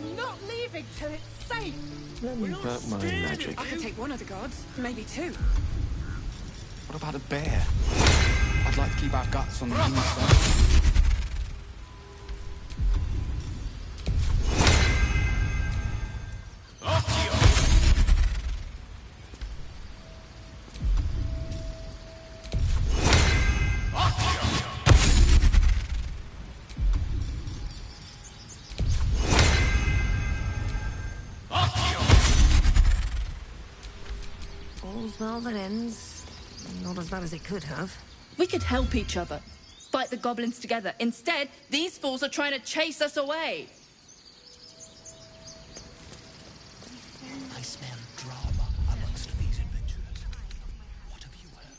We're not leaving till it's safe. Let me work my magic. I could take one of the guards, maybe two. What about a bear? I'd like to keep our guts on the inside. All's well that ends. Not as bad as it could have. We could help each other. Fight the goblins together. Instead, these fools are trying to chase us away. I smell drama amongst these adventurers. What have you heard?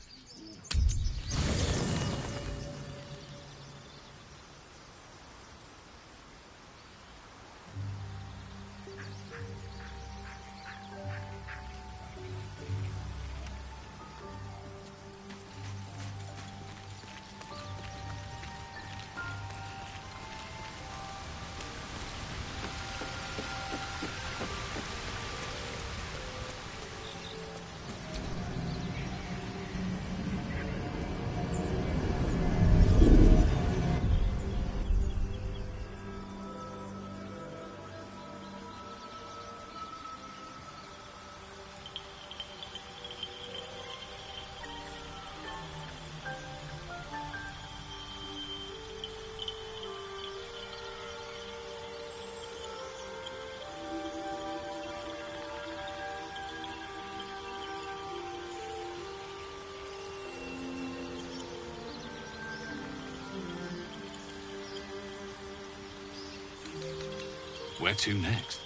Where to next?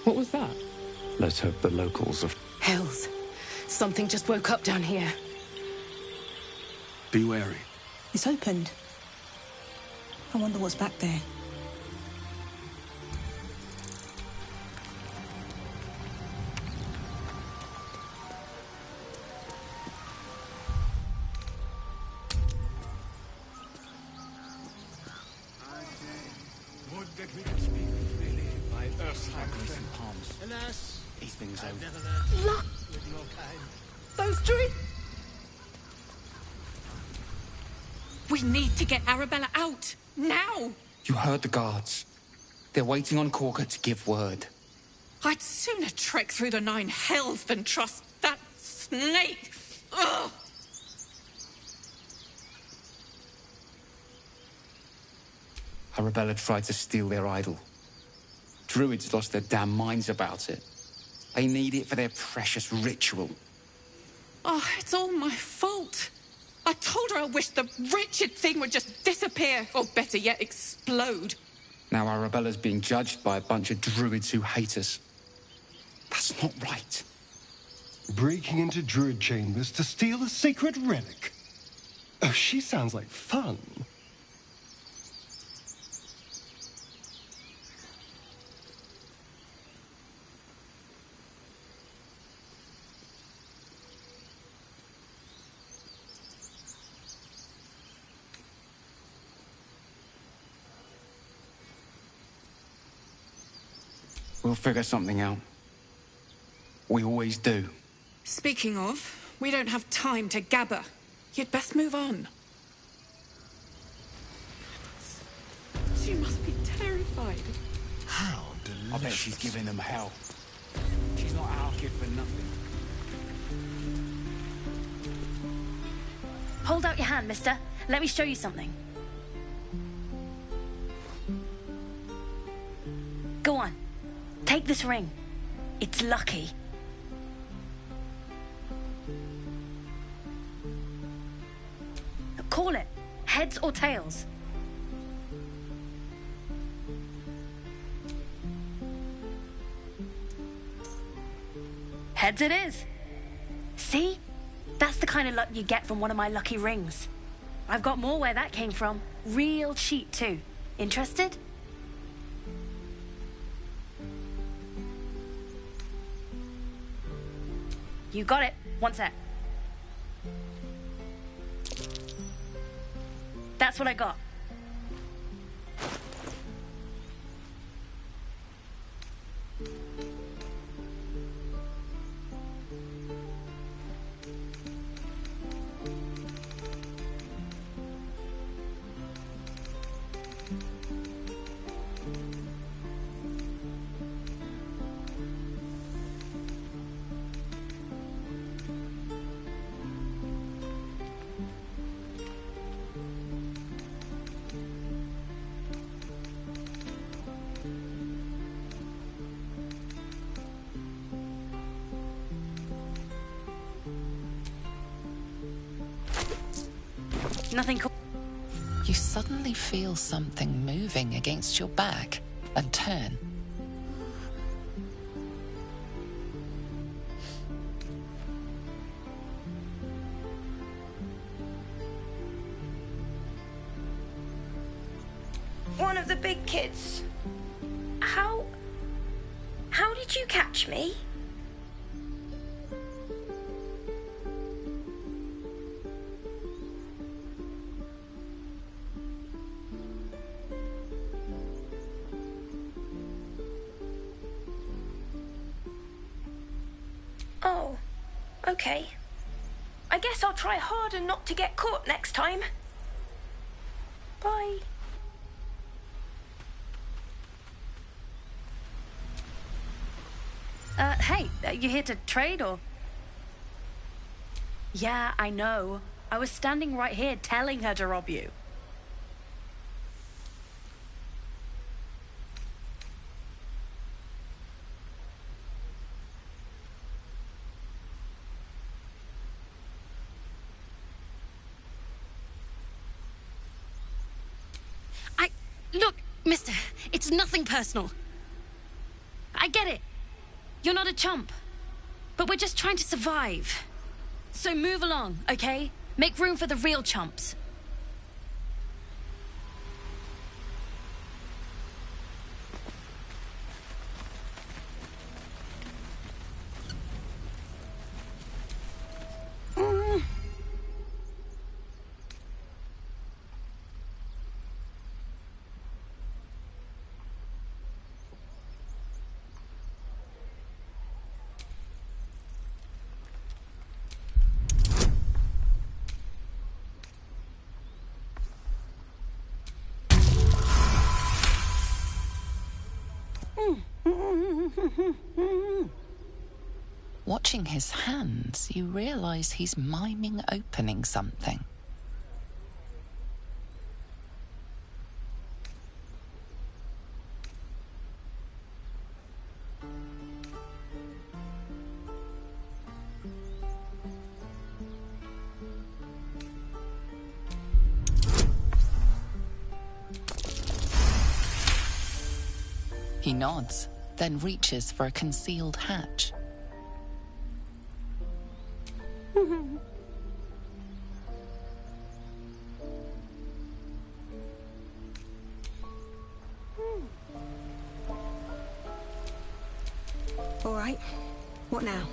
What was that? Let's hope the locals have... Hells. Something just woke up down here. Be wary. It's opened. I wonder what's back there. Would that we could speak freely by earth's and palms. Alas, These things I've over. never learned Look! with your kind. Those druids! We need to get Arabella out! Now! You heard the guards. They're waiting on Corker to give word. I'd sooner trek through the 9 hells than trust that snake! Ugh! Arabella tried to steal their idol. Druids lost their damn minds about it. They need it for their precious ritual. Oh, it's all my fault. I told her I wished the wretched thing would just disappear, or better yet, explode. Now Arabella's being judged by a bunch of druids who hate us. That's not right. Breaking into druid chambers to steal a sacred relic. Oh, she sounds like fun. We'll figure something out. We always do. Speaking of, we don't have time to gabber. You'd best move on. She must be terrified. How delicious. I bet she's giving them hell. She's not our kid for nothing. Hold out your hand, mister. Let me show you something. Go on. Take this ring. It's lucky. Call it. Heads or tails. Heads it is. See? That's the kind of luck you get from one of my lucky rings. I've got more where that came from. Real cheap, too. Interested? You got it. One sec. That's what I got. Nothing cool. You suddenly feel something moving against your back and turn. One of the big kids. How did you catch me? Oh, okay. I guess I'll try harder not to get caught next time. Bye. Hey, you here to trade or? Yeah, I know. I was standing right here telling her to rob you. Look, mister, it's nothing personal. I get it. You're not a chump. But we're just trying to survive. So move along, okay? Make room for the real chumps. Watching his hands, you realize he's miming opening something. He nods, then reaches for a concealed hatch. All right. What now?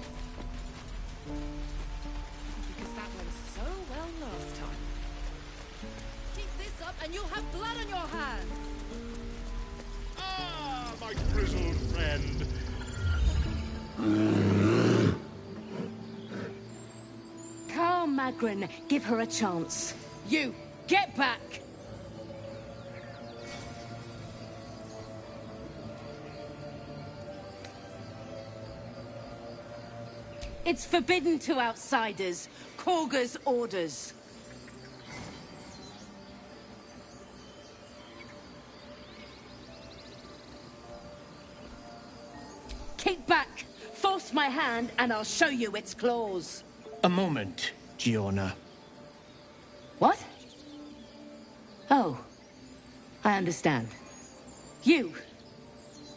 Because that went so well last time. Keep this up and you'll have blood on your hands. Ah, my grizzled friend. Carl Magrin, give her a chance. You, get back! It's forbidden to outsiders. Korga's orders. Keep back! Force my hand and I'll show you its claws. A moment, Giona. What? Oh, I understand. You.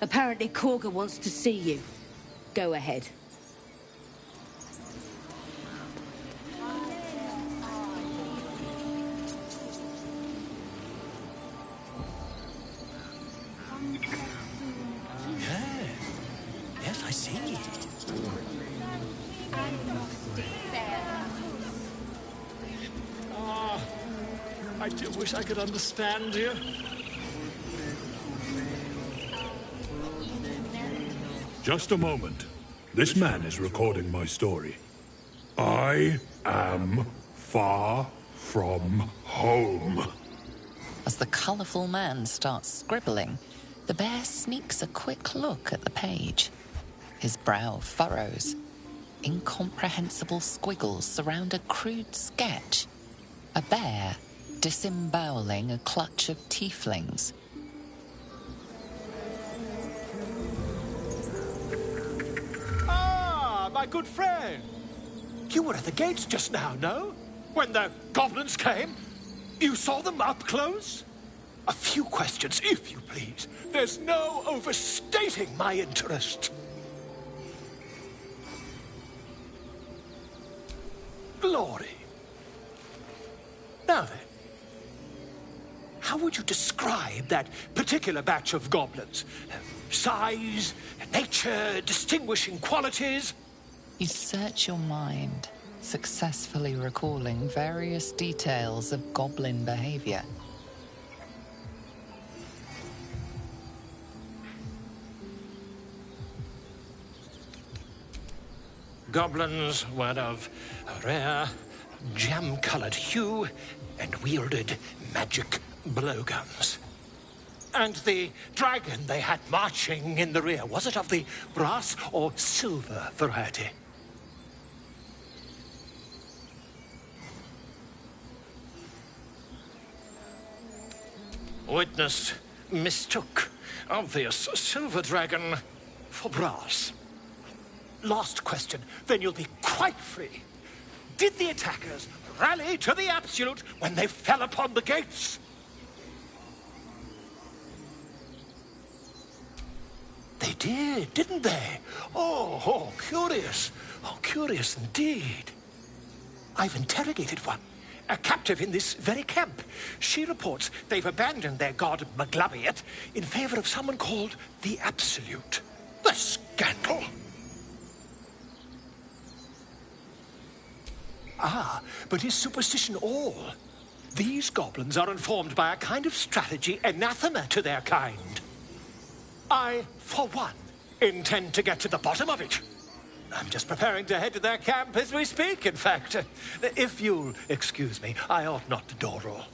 Apparently Korga wants to see you. Go ahead. Yes, I see. Ah, I do wish I could understand you. Just a moment. This man is recording my story. I am far from home. As the colourful man starts scribbling, the bear sneaks a quick look at the page. His brow furrows. Incomprehensible squiggles surround a crude sketch. A bear disemboweling a clutch of tieflings. Ah, my good friend. You were at the gates just now, no? When the goblins came? You saw them up close? A few questions, if you please. There's no overstating my interest. Glory. Now then, how would you describe that particular batch of goblins? Size, nature, distinguishing qualities? You search your mind, successfully recalling various details of goblin behavior. Goblins were of a rare, jam-colored hue and wielded magic blowguns. And the dragon they had marching in the rear, was it of the brass or silver variety? Witness mistook obvious silver dragon for brass. Last question, then you'll be quite free. Did the attackers rally to the absolute when they fell upon the gates? They did, didn't they? Oh, curious. Oh, curious indeed. I've interrogated one, a captive in this very camp. She reports they've abandoned their god Maglabiet in favor of someone called the Absolute. The scandal! Ah, but is superstition all? These goblins are informed by a kind of strategy anathema to their kind. I, for one, intend to get to the bottom of it. I'm just preparing to head to their camp as we speak, in fact. If you'll excuse me, I ought not to door roll.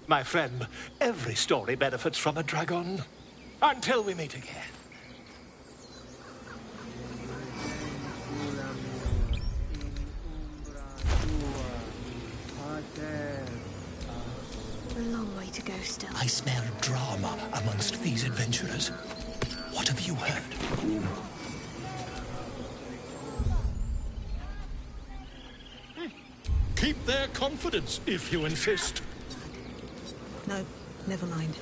My friend, every story benefits from a dragon. Until we meet again. A long way to go still. I smell drama amongst these adventurers. What have you heard? Keep their confidence, if you insist. No, never mind.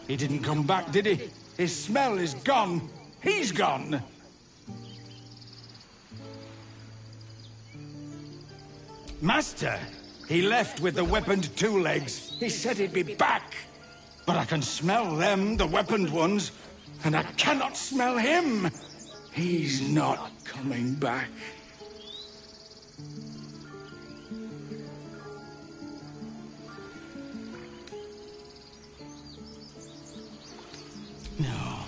He didn't come back, did he? His smell is gone. He's gone. Master, he left with the weaponed two legs. He said he'd be back. But I can smell them, the weaponed ones, and I cannot smell him. He's not coming back. No,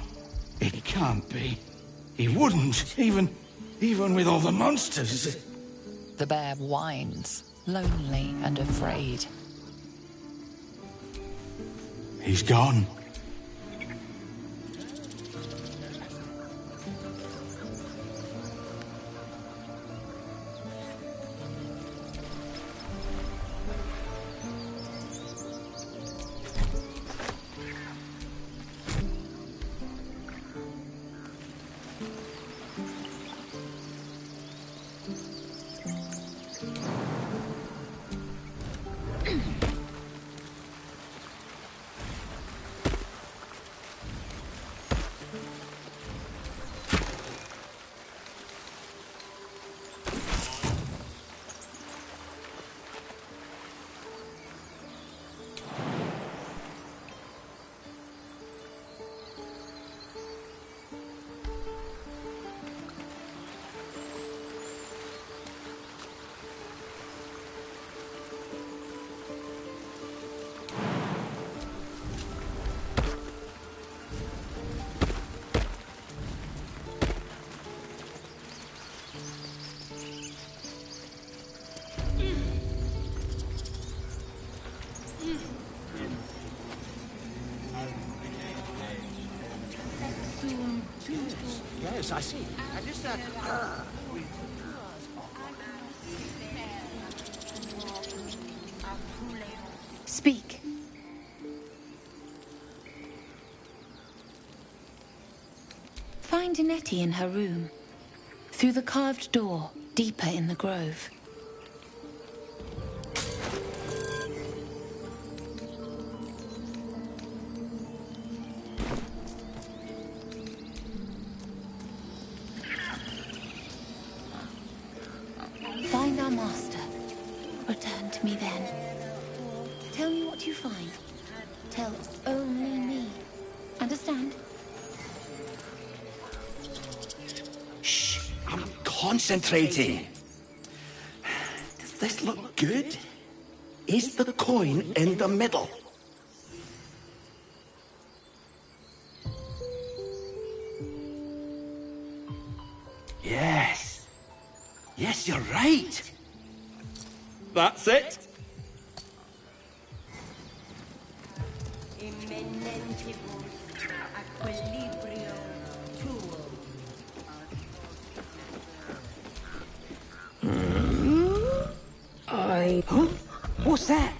it can't be. He wouldn't, even with all the monsters. The bear whines, lonely and afraid. He's gone. Yes, I see. And is that... Speak. Find Nettie in her room. Through the carved door, deeper in the grove. Find our master. Return to me then. Tell me what you find. Tell only me. Understand? Shh, I'm concentrating. Does this look good? Is the coin in the middle? Yes. Yes, you're right. That's it. Huh? What's that?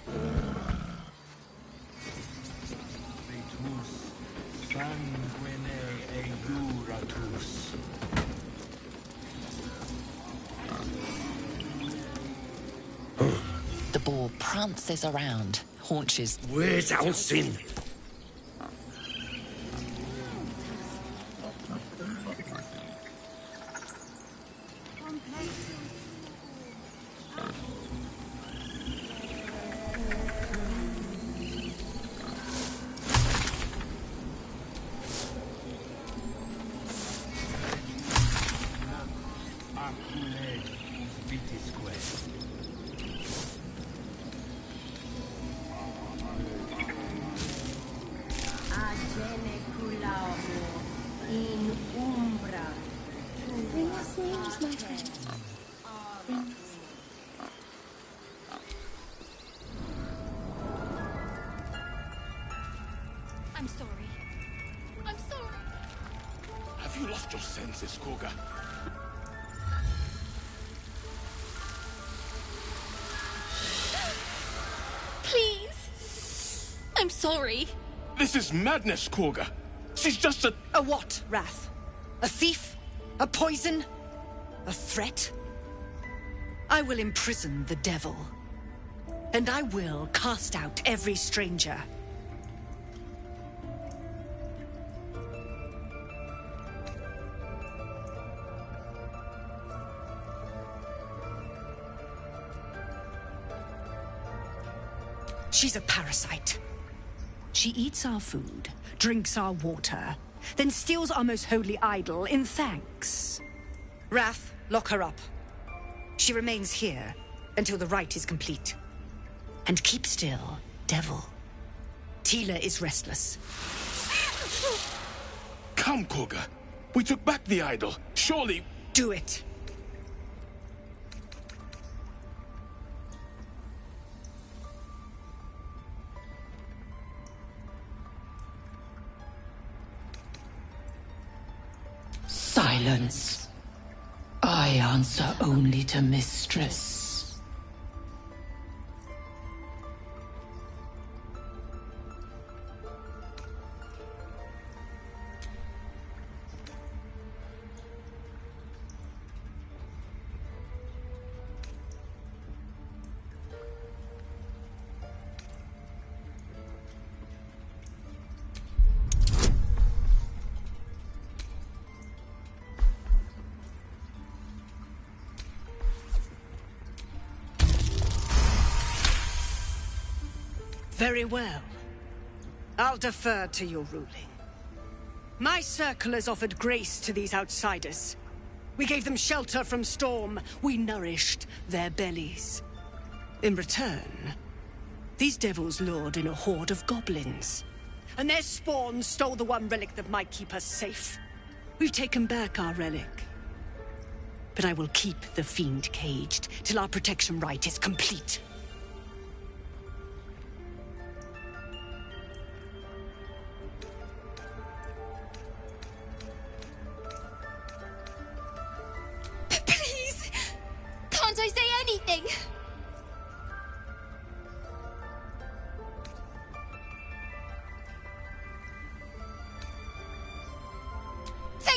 The boar prances around, haunches. Where's Alcin? Bring us news, my friend. Bring us. I'm sorry. I'm sorry. Have you lost your senses, Koga? Please. I'm sorry. This is madness, Koga. She's just a... A what, Wrath? A thief? A poison? A threat? I will imprison the devil. And I will cast out every stranger. She's a parasite. She eats our food, drinks our water, then steals our most holy idol in thanks. Wrath, lock her up. She remains here until the rite is complete. And keep still, devil. Tila is restless. Come, Koga. We took back the idol. Surely... Do it. Silence. I answer only to Mistress. Very well. I'll defer to your ruling. My circle has offered grace to these outsiders. We gave them shelter from storm. We nourished their bellies. In return, these devils lured in a horde of goblins. And their spawn stole the one relic that might keep us safe. We've taken back our relic. But I will keep the fiend caged till our protection rite is complete.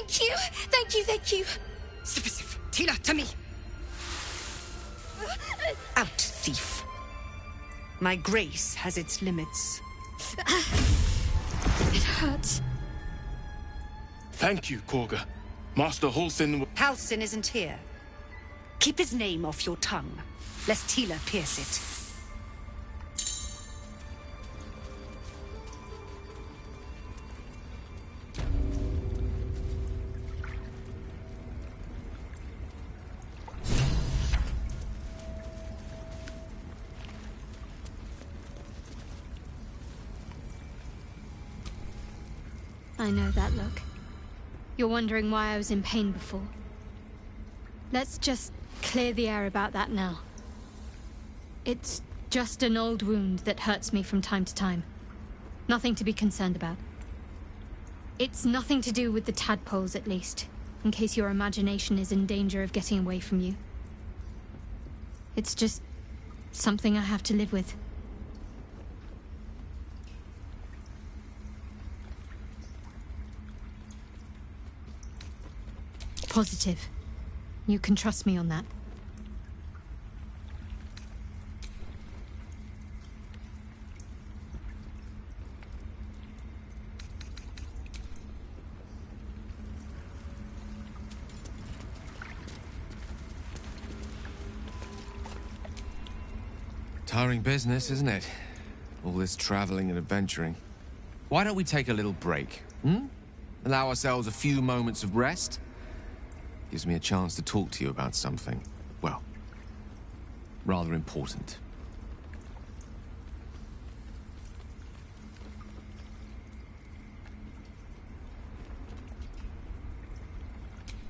Thank you! Thank you, thank you! Sif, Tila, to me! Out, thief. My grace has its limits. It hurts. Thank you, Korga. Master Halsin... Halsin isn't here. Keep his name off your tongue, lest Tila pierce it. I know that look. You're wondering why I was in pain before. Let's just clear the air about that now. It's just an old wound that hurts me from time to time. Nothing to be concerned about. It's nothing to do with the tadpoles, at least, in case your imagination is in danger of getting away from you. It's just something I have to live with. Positive. You can trust me on that. Tiring business, isn't it? All this traveling and adventuring. Why don't we take a little break, Allow ourselves a few moments of rest? Gives me a chance to talk to you about something, well, rather important.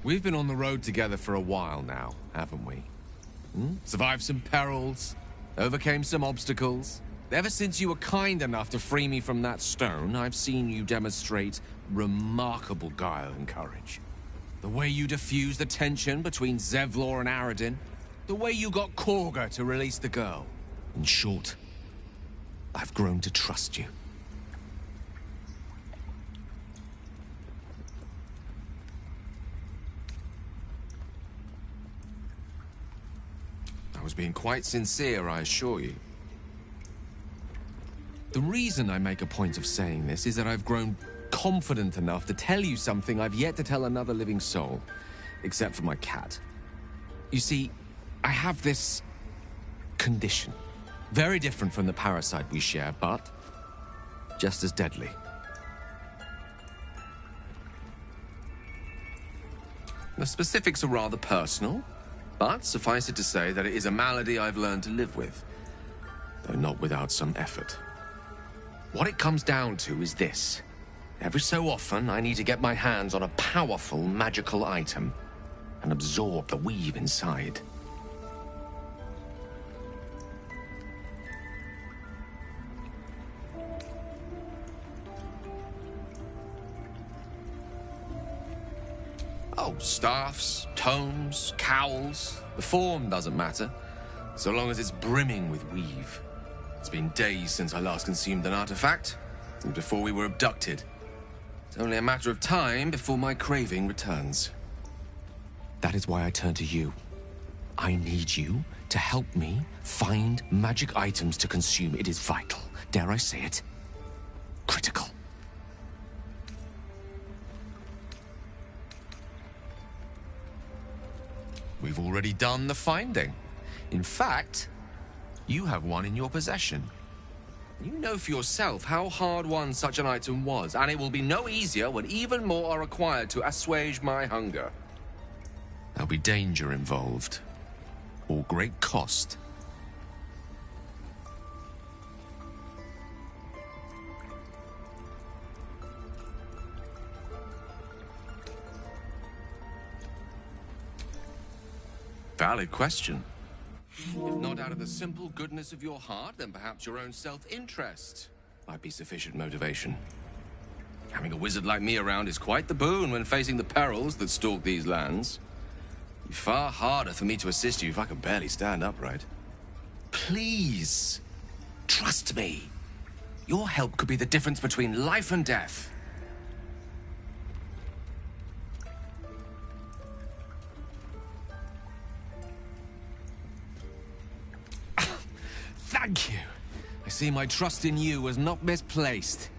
We've been on the road together for a while now, haven't we? Survived some perils, overcame some obstacles. Ever since you were kind enough to free me from that stone, I've seen you demonstrate remarkable guile and courage. The way you diffused the tension between Zevlor and Aradin. The way you got Korga to release the girl. In short, I've grown to trust you. I was being quite sincere, I assure you. The reason I make a point of saying this is that I've grown confident enough to tell you something I've yet to tell another living soul, except for my cat. You see, I have this condition. Very different from the parasite we share, but just as deadly. The specifics are rather personal, but suffice it to say that it is a malady I've learned to live with, though not without some effort. What it comes down to is this. Every so often, I need to get my hands on a powerful magical item and absorb the weave inside. Oh, staffs, tomes, cowls. The form doesn't matter, so long as it's brimming with weave. It's been days since I last consumed an artifact, and before we were abducted. It's only a matter of time before my craving returns. That is why I turn to you. I need you to help me find magic items to consume. It is vital. Dare I say it? Critical. We've already done the finding. In fact, you have one in your possession. You know for yourself how hard-won such an item was, and it will be no easier when even more are required to assuage my hunger. There'll be danger involved, or great cost. Valid question. If not out of the simple goodness of your heart, then perhaps your own self-interest might be sufficient motivation. Having a wizard like me around is quite the boon when facing the perils that stalk these lands. It'd be far harder for me to assist you if I could barely stand upright. Please, trust me. Your help could be the difference between life and death. Thank you. I see my trust in you was not misplaced.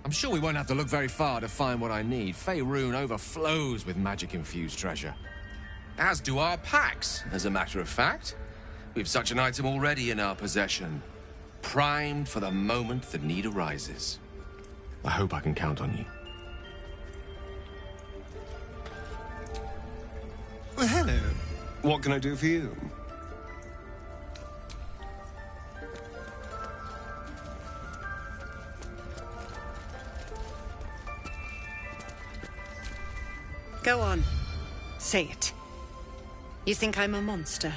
I'm sure we won't have to look very far to find what I need. Faerun overflows with magic-infused treasure. As do our packs, as a matter of fact. We've such an item already in our possession. Primed for the moment the need arises. I hope I can count on you. Well, hello. What can I do for you? Go on. Say it. You think I'm a monster?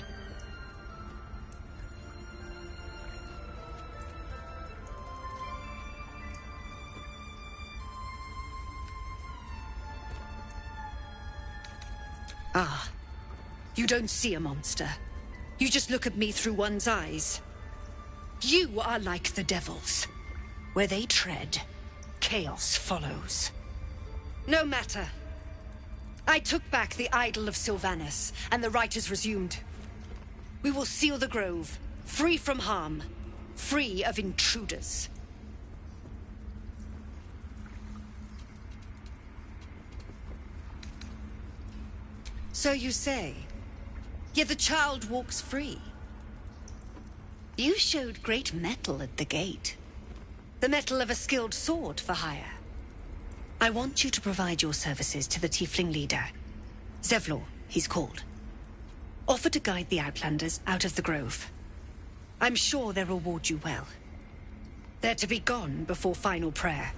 Ah. You don't see a monster. You just look at me through one's eyes. You are like the devils. Where they tread, chaos follows. No matter. I took back the idol of Sylvanus, and the rite is resumed. We will seal the grove, free from harm, free of intruders. So you say, yet the child walks free. You showed great mettle at the gate. The mettle of a skilled sword for hire. I want you to provide your services to the tiefling leader. Zevlor, he's called. Offer to guide the Outlanders out of the grove. I'm sure they'll reward you well. They're to be gone before final prayer.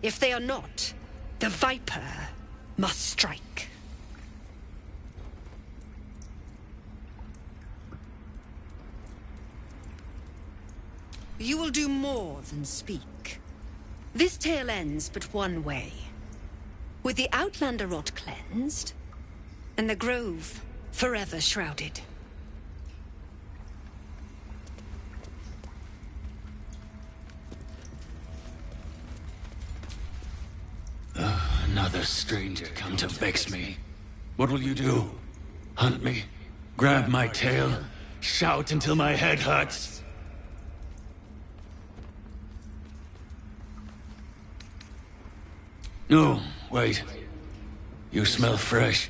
If they are not, the Viper must strike. You will do more than speak. This tale ends but one way. With the Outlander rot cleansed, and the grove forever shrouded. Another stranger come to vex me. What will you do? Hunt me? Grab my tail? Shout until my head hurts? No, wait. You smell fresh.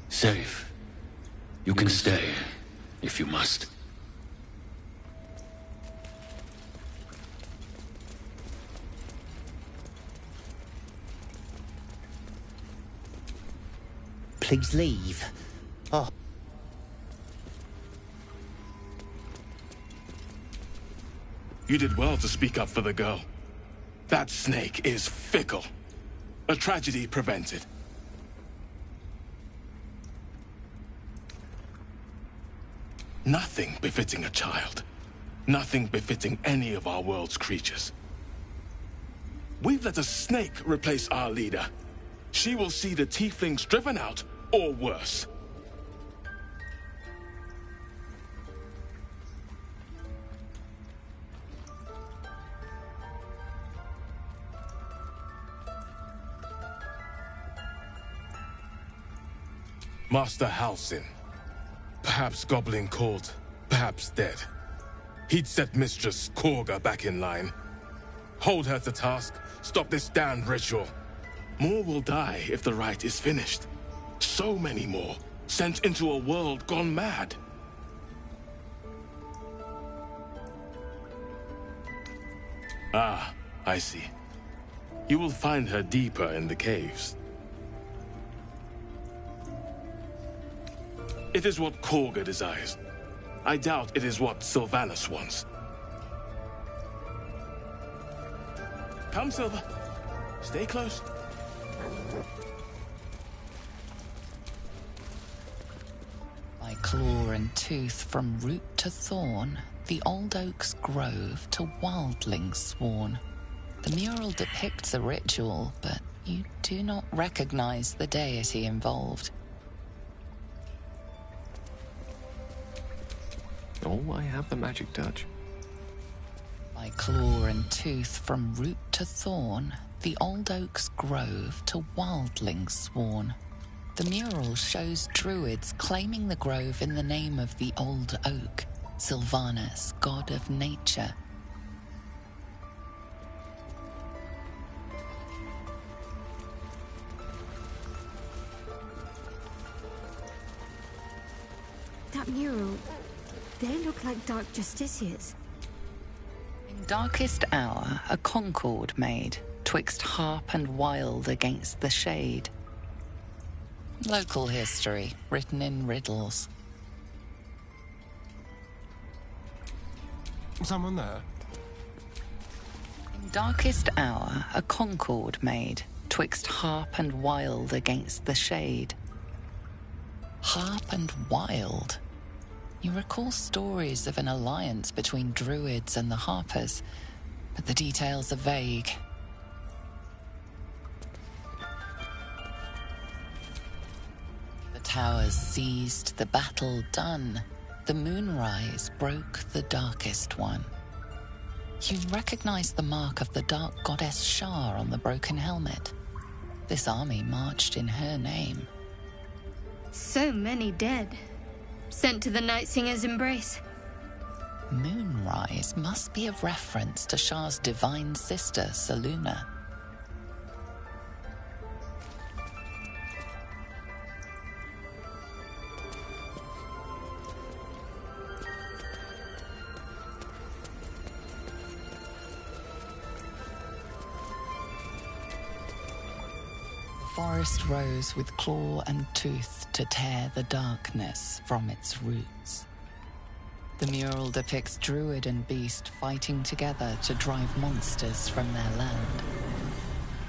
Safe. You can stay, if you must. Please leave. Oh. You did well to speak up for the girl. That snake is fickle. A tragedy prevented. Nothing befitting a child. Nothing befitting any of our world's creatures. We've let a snake replace our leader. She will see the tieflings driven out, or worse. Master Halsin. Perhaps gobbling cold, perhaps dead. He'd set Mistress Korga back in line. Hold her to task, stop this damned ritual. More will die if the rite is finished. So many more, sent into a world gone mad. Ah, I see. You will find her deeper in the caves. It is what Korga desires. I doubt it is what Sylvanus wants. Come, Silva. Stay close. By claw and tooth from root to thorn, the old oak's grove to wildlings sworn. The mural depicts a ritual, but you do not recognize the deity involved. Oh, I have the magic touch. By claw and tooth from root to thorn, the old oak's grove to wildlings sworn. The mural shows druids claiming the grove in the name of the old oak, Sylvanus, god of nature. That mural, they look like dark justiciars. In darkest hour, a concord made, twixt harp and wild against the shade. Local history, written in riddles. Someone there? In darkest hour, a concord made, twixt harp and wild against the shade. Harp and wild? You recall stories of an alliance between druids and the harpers, but the details are vague. The towers seized, the battle done. The moonrise broke the darkest one. You recognize the mark of the dark goddess Shar on the broken helmet. This army marched in her name. So many dead. Sent to the Night Singer's embrace. Moonrise must be a reference to Shar's divine sister, Selûne. The forest rose with claw and tooth to tear the darkness from its roots. The mural depicts druid and beast fighting together to drive monsters from their land.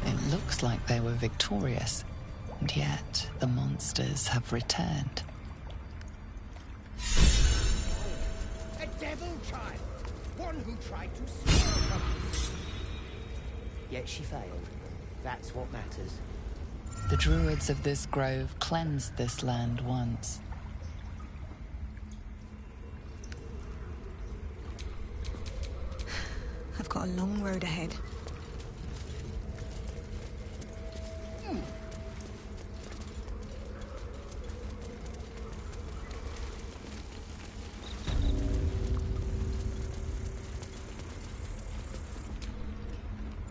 It looks like they were victorious, and yet the monsters have returned. A devil child! One who tried to steal from us! Yet she failed. That's what matters. The druids of this grove cleansed this land once. I've got a long road ahead.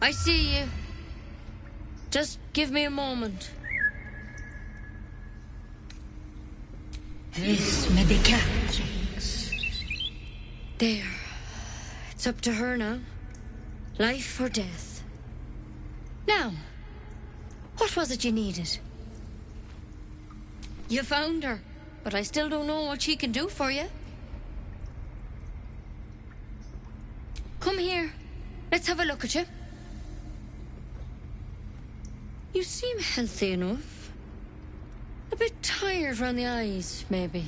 I see you. Just give me a moment. This medicatrix. There. It's up to her now. Life or death. Now, what was it you needed? You found her, but I still don't know what she can do for you. Come here. Let's have a look at you. You seem healthy enough. A bit tired round the eyes, maybe.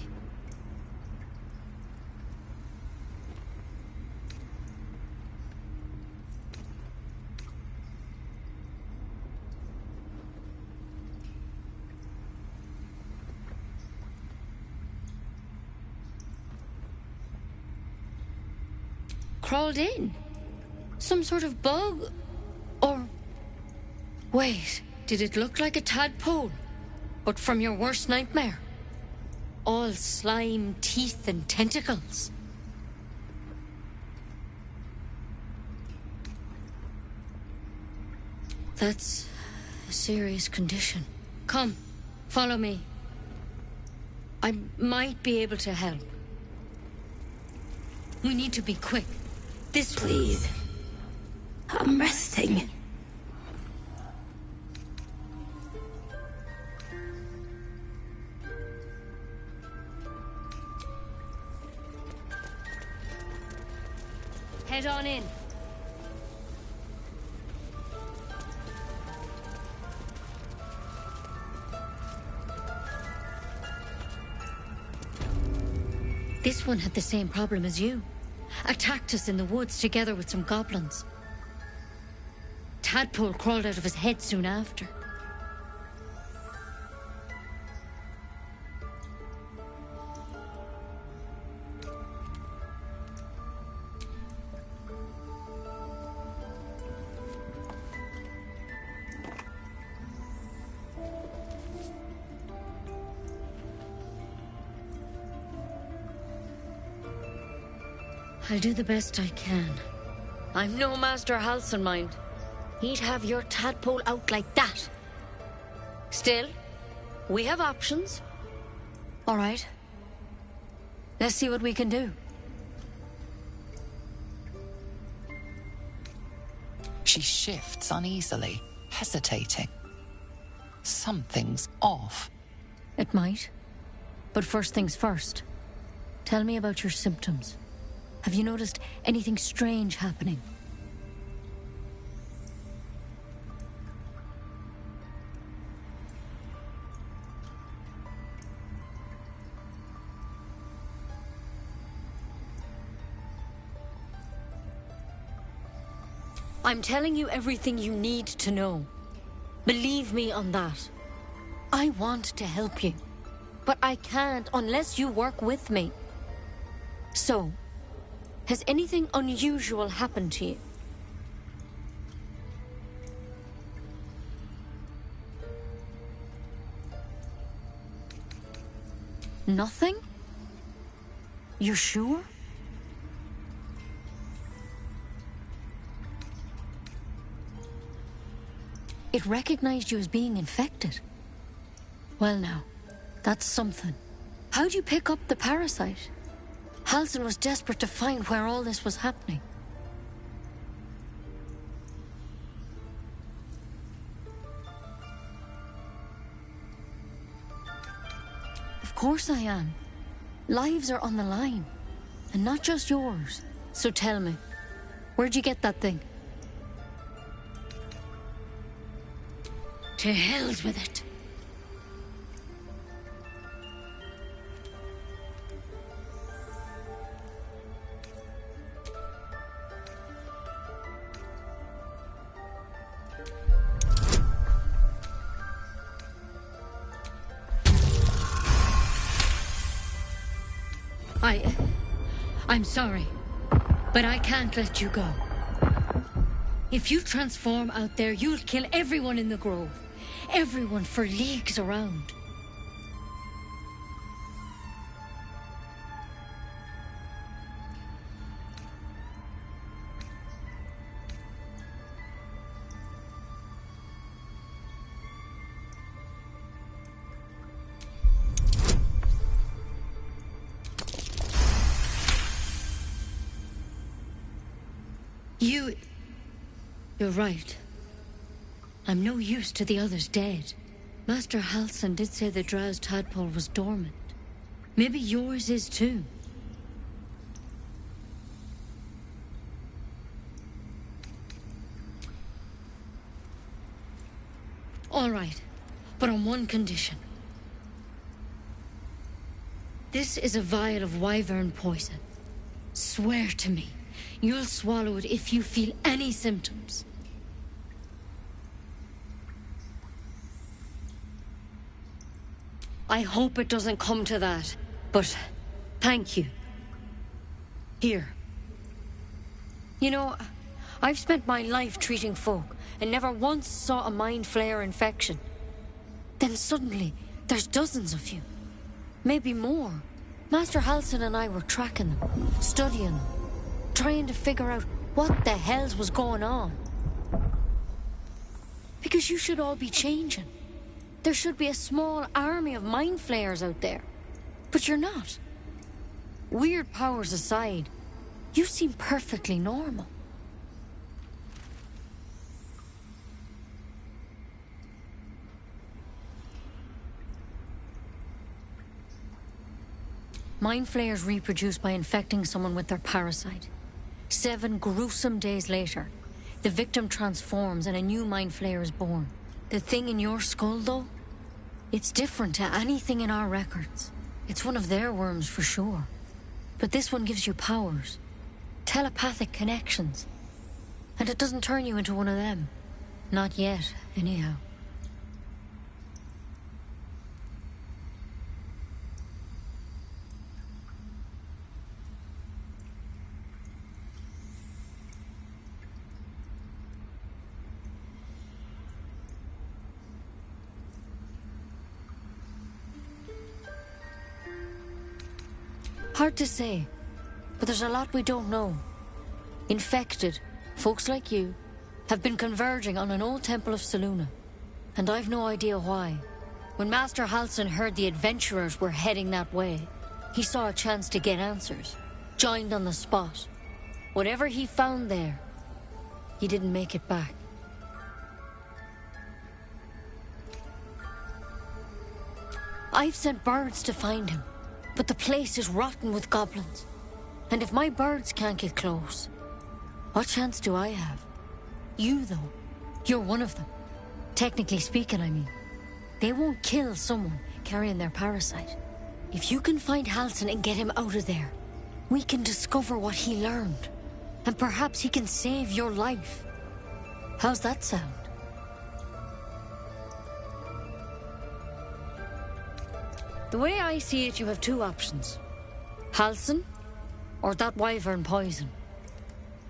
Crawled in? Some sort of bug? Or... Wait, did it look like a tadpole? But from your worst nightmare? All slime, teeth, and tentacles. That's a serious condition. Come, follow me. I might be able to help. We need to be quick. This way. Please. I'm resting. Head on in. This one had the same problem as you. Attacked us in the woods together with some goblins. Tadpole crawled out of his head soon after. I'll do the best I can. I'm no Master Halcyon, mind. He'd have your tadpole out like that. Still, we have options. All right. Let's see what we can do. She shifts uneasily, hesitating. Something's off. It might. But first things first. Tell me about your symptoms. Have you noticed anything strange happening? I'm telling you everything you need to know. Believe me on that. I want to help you, but I can't unless you work with me. So, has anything unusual happened to you? Nothing? You're sure? It recognized you as being infected. Well now, that's something. How'd you pick up the parasite? Halcyon was desperate to find where all this was happening. Of course I am. Lives are on the line. And not just yours. So tell me, where'd you get that thing? To hell's with it. I'm sorry, but I can't let you go. If you transform out there, you'll kill everyone in the grove. Everyone for leagues around. You're right. I'm no use to the others dead. Master Halcyon did say the drow's tadpole was dormant. Maybe yours is too. All right, but on one condition. This is a vial of wyvern poison. Swear to me, you'll swallow it if you feel any symptoms. I hope it doesn't come to that, but thank you. Here. You know, I've spent my life treating folk and never once saw a mind flayer infection. Then suddenly, there's dozens of you. Maybe more. Master Halcyon and I were tracking them, studying them, trying to figure out what the hells was going on. Because you should all be changing. There should be a small army of mind flayers out there. But you're not. Weird powers aside, you seem perfectly normal. Mind flayers reproduce by infecting someone with their parasite. 7 gruesome days later, the victim transforms and a new mind flayer is born. The thing in your skull, though, it's different to anything in our records. It's one of their worms for sure. But this one gives you powers, telepathic connections. And it doesn't turn you into one of them. Not yet, anyhow. Hard to say, But there's a lot we don't know. Infected, folks like you, have been converging on an old temple of Selûne. And I've no idea why. When Master Halsin heard the adventurers were heading that way, he saw a chance to get answers. Joined on the spot. Whatever he found there, he didn't make it back. I've sent birds to find him, but the place is rotten with goblins. And if my birds can't get close, what chance do I have? You, though, you're one of them. Technically speaking, I mean. They won't kill someone carrying their parasite. If you can find Halsin and get him out of there, we can discover what he learned. And perhaps he can save your life. How's that sound? The way I see it, you have two options. Halsin, or that wyvern poison.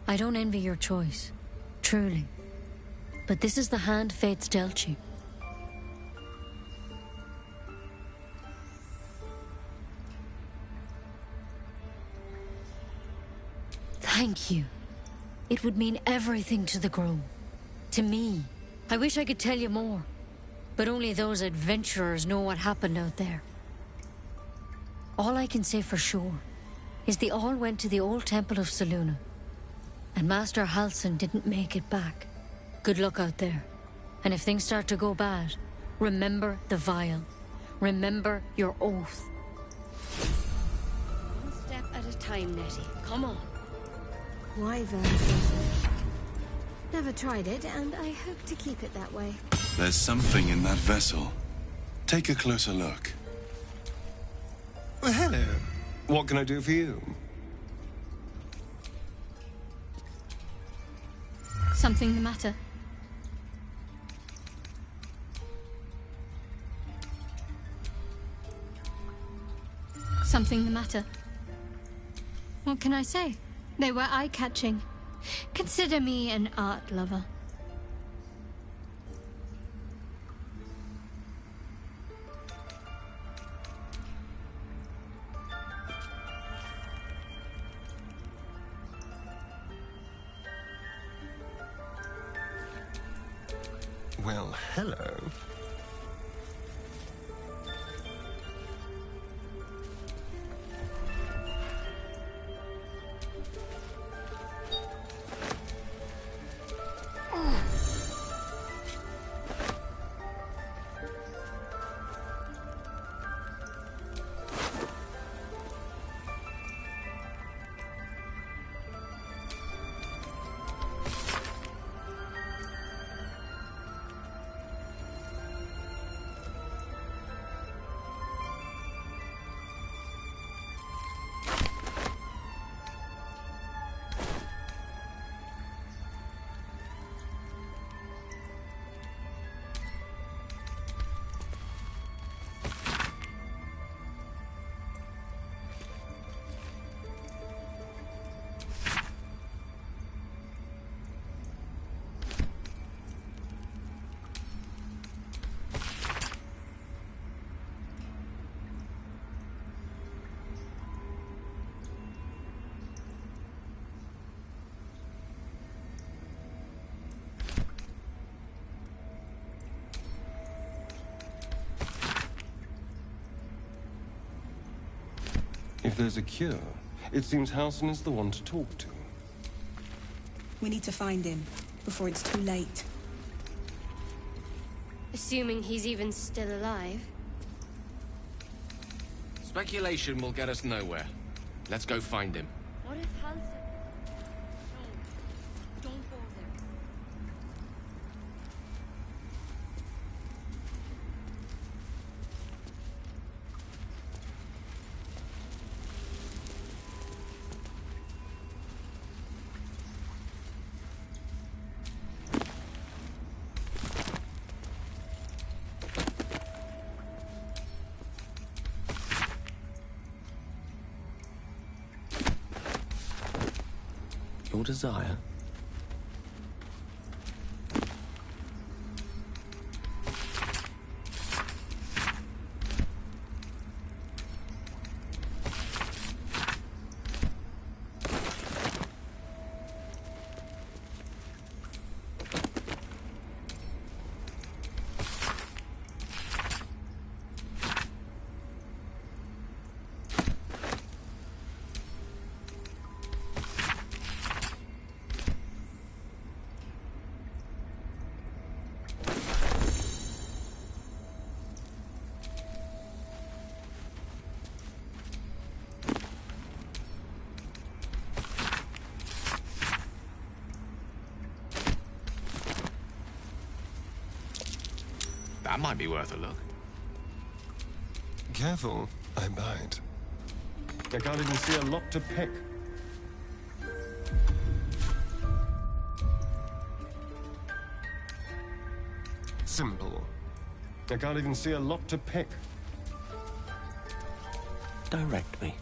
I don't envy your choice, truly. But this is the hand fate's dealt you. Thank you. It would mean everything to the Grove. To me. I wish I could tell you more. But only those adventurers know what happened out there. All I can say for sure is they all went to the old temple of Selûne. And Master Halsin didn't make it back. Good luck out there. And if things start to go bad, remember the vial. Remember your oath. One step at a time, Nettie. Come on. Wyvern poison. Never tried it, and I hope to keep it that way. There's something in that vessel. Take a closer look. Well, hello. What can I do for you? Something the matter? Something the matter? What can I say? They were eye-catching. Consider me an art lover. Well, hello. If there's a cure, it seems Halsin is the one to talk to. We need to find him before it's too late. Assuming he's even still alive. Speculation will get us nowhere. Let's go find him. What if Halsin... No, don't go there. Your desire? That might be worth a look. Careful, I bite. I can't even see a lock to pick. Simple. I can't even see a lock to pick. Direct me.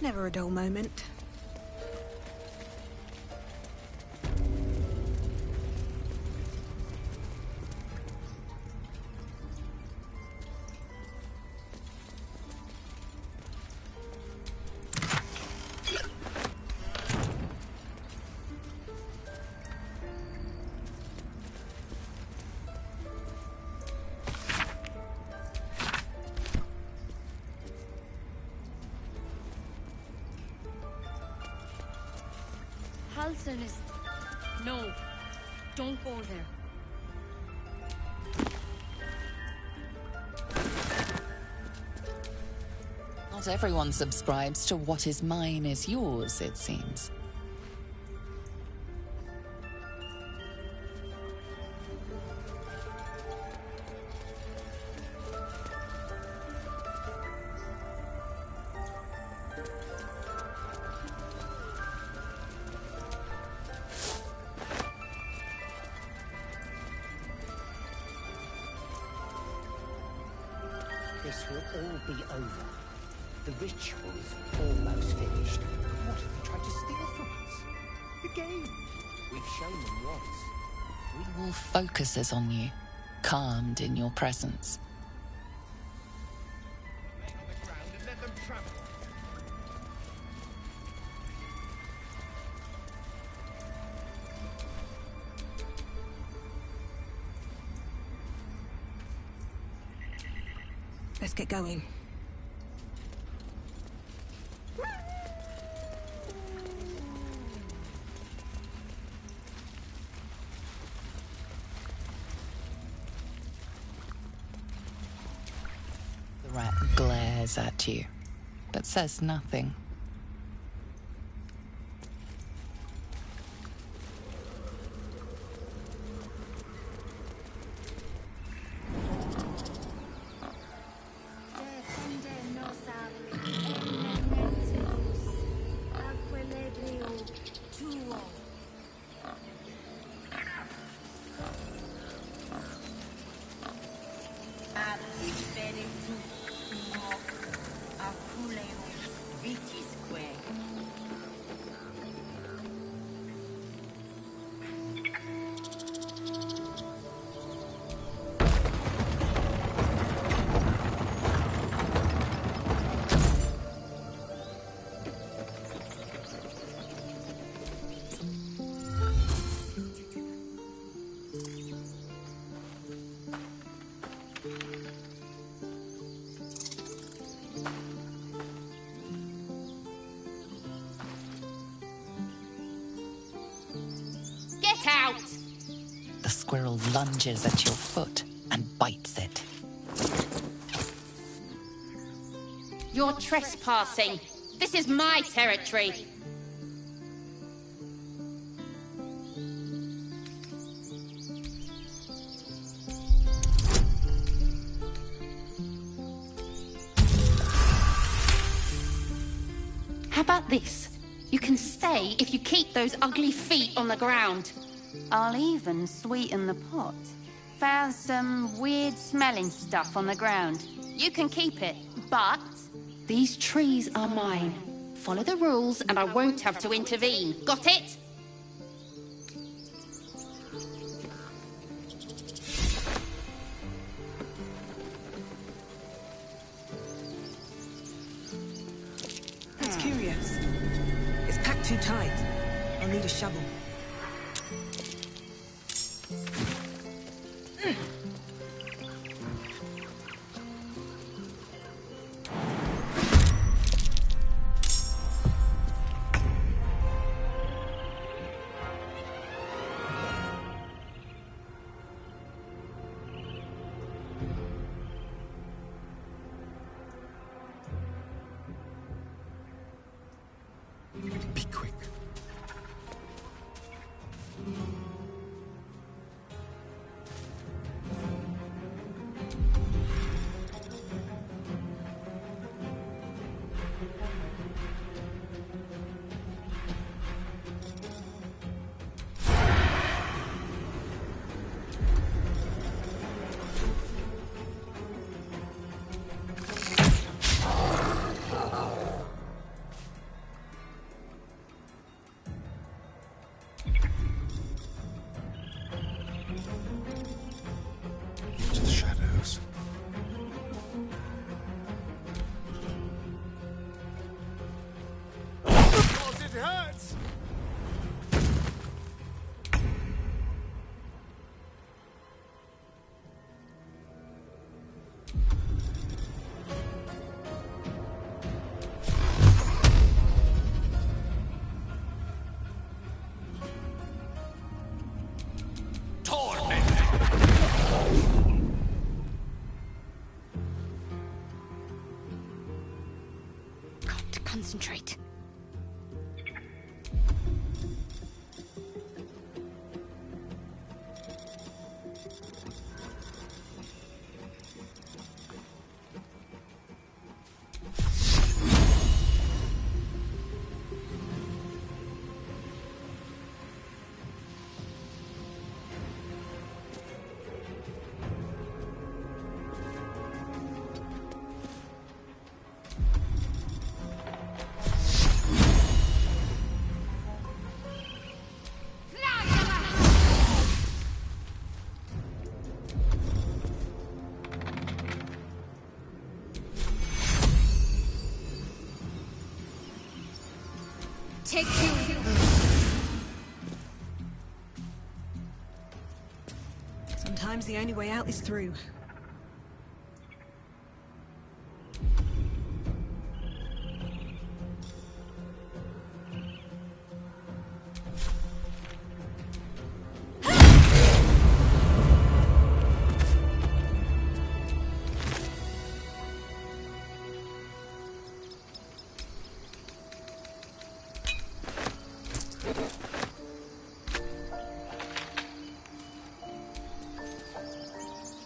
Never a dull moment. Halson is... No, don't go there. Not everyone subscribes to what is mine is yours, it seems. This will all be over. The ritual's almost finished. What have they tried to steal from us? The game. We've shown them once. We will focuses on you, calmed in your presence. Lay on the ground and let them travel. Let's get going. The rat glares at you, but says nothing. squirrel lunges at your foot and bites it. You're trespassing. This is my territory. How about this? You can stay if you keep those ugly feet on the ground. I'll even sweeten the pot. Found some weird smelling stuff on the ground. You can keep it, but these trees are mine. Follow the rules and I won't have to intervene. Got it? That's curious. It's packed too tight. I'll need a shovel. Be quick. To the shadows. Because it hurts! Got to concentrate. Take you. Sometimes the only way out is through.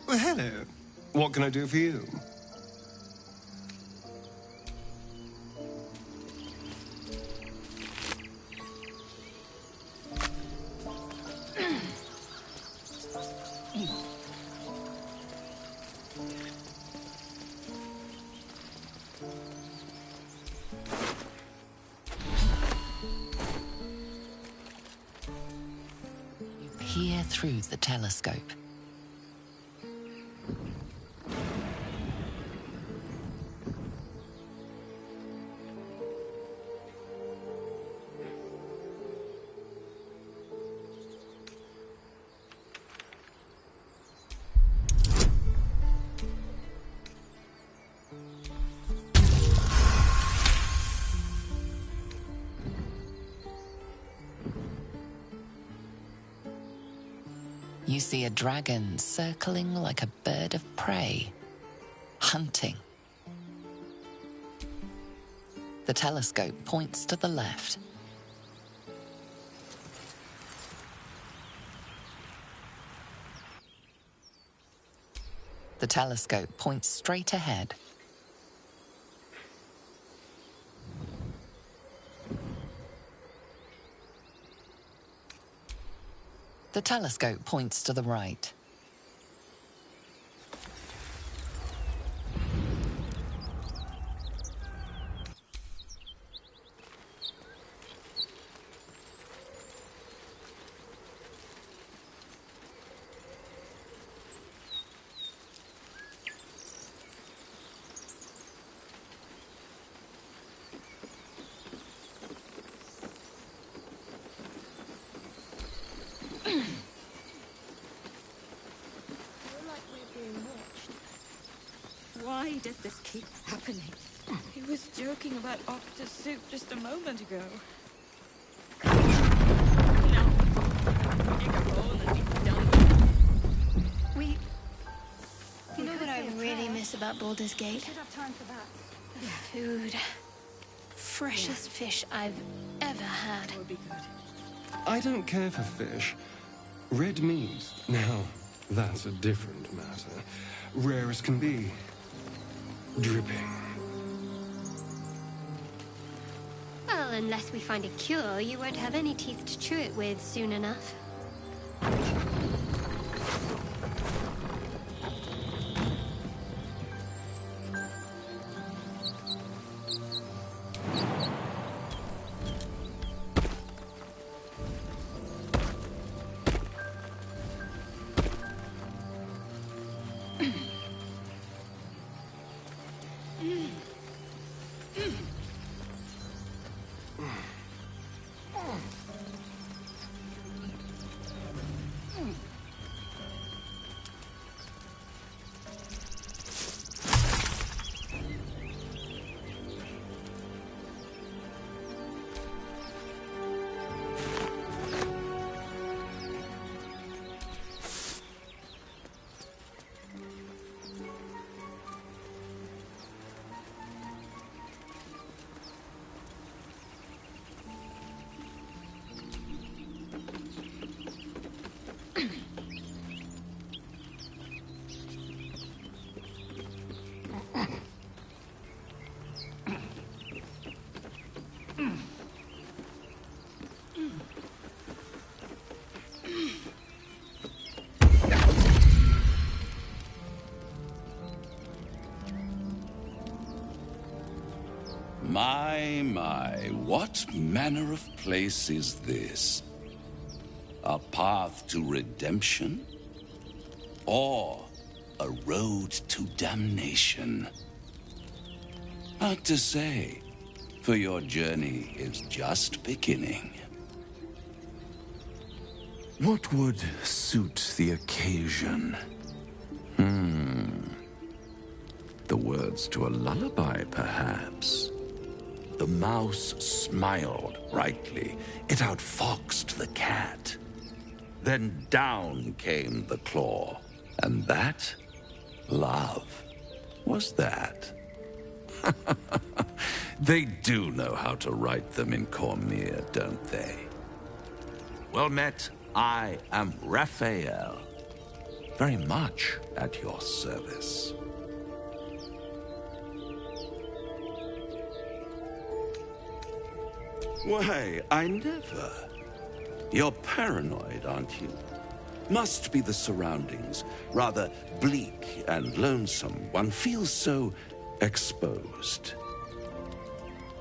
Well, hello. What can I do for you? You peer through the telescope. You see a dragon circling like a bird of prey, hunting. The telescope points to the left. The telescope points straight ahead. The telescope points to the right. Why does this keep happening? He was joking about octa soup just a moment ago. No. Dig a hole and be done. You know what I really miss about Baldur's Gate? Have time for that. The food. Freshest fish I've ever had. That would be good. I don't care for fish. Red meat, now, that's a different matter. Rare as can be. Dripping. Well, unless we find a cure, you won't have any teeth to chew it with soon enough. My, what manner of place is this? A path to redemption? Or a road to damnation? Hard to say, for your journey is just beginning. What would suit the occasion? The words to a lullaby, perhaps. The mouse smiled brightly. It outfoxed the cat. Then down came the claw. And that? Love. Was that? They do know how to write them in Cormier, don't they? Well met, I am Raphael. Very much at your service. Why, I never. You're paranoid, aren't you? Must be the surroundings. Rather bleak and lonesome. One feels so exposed.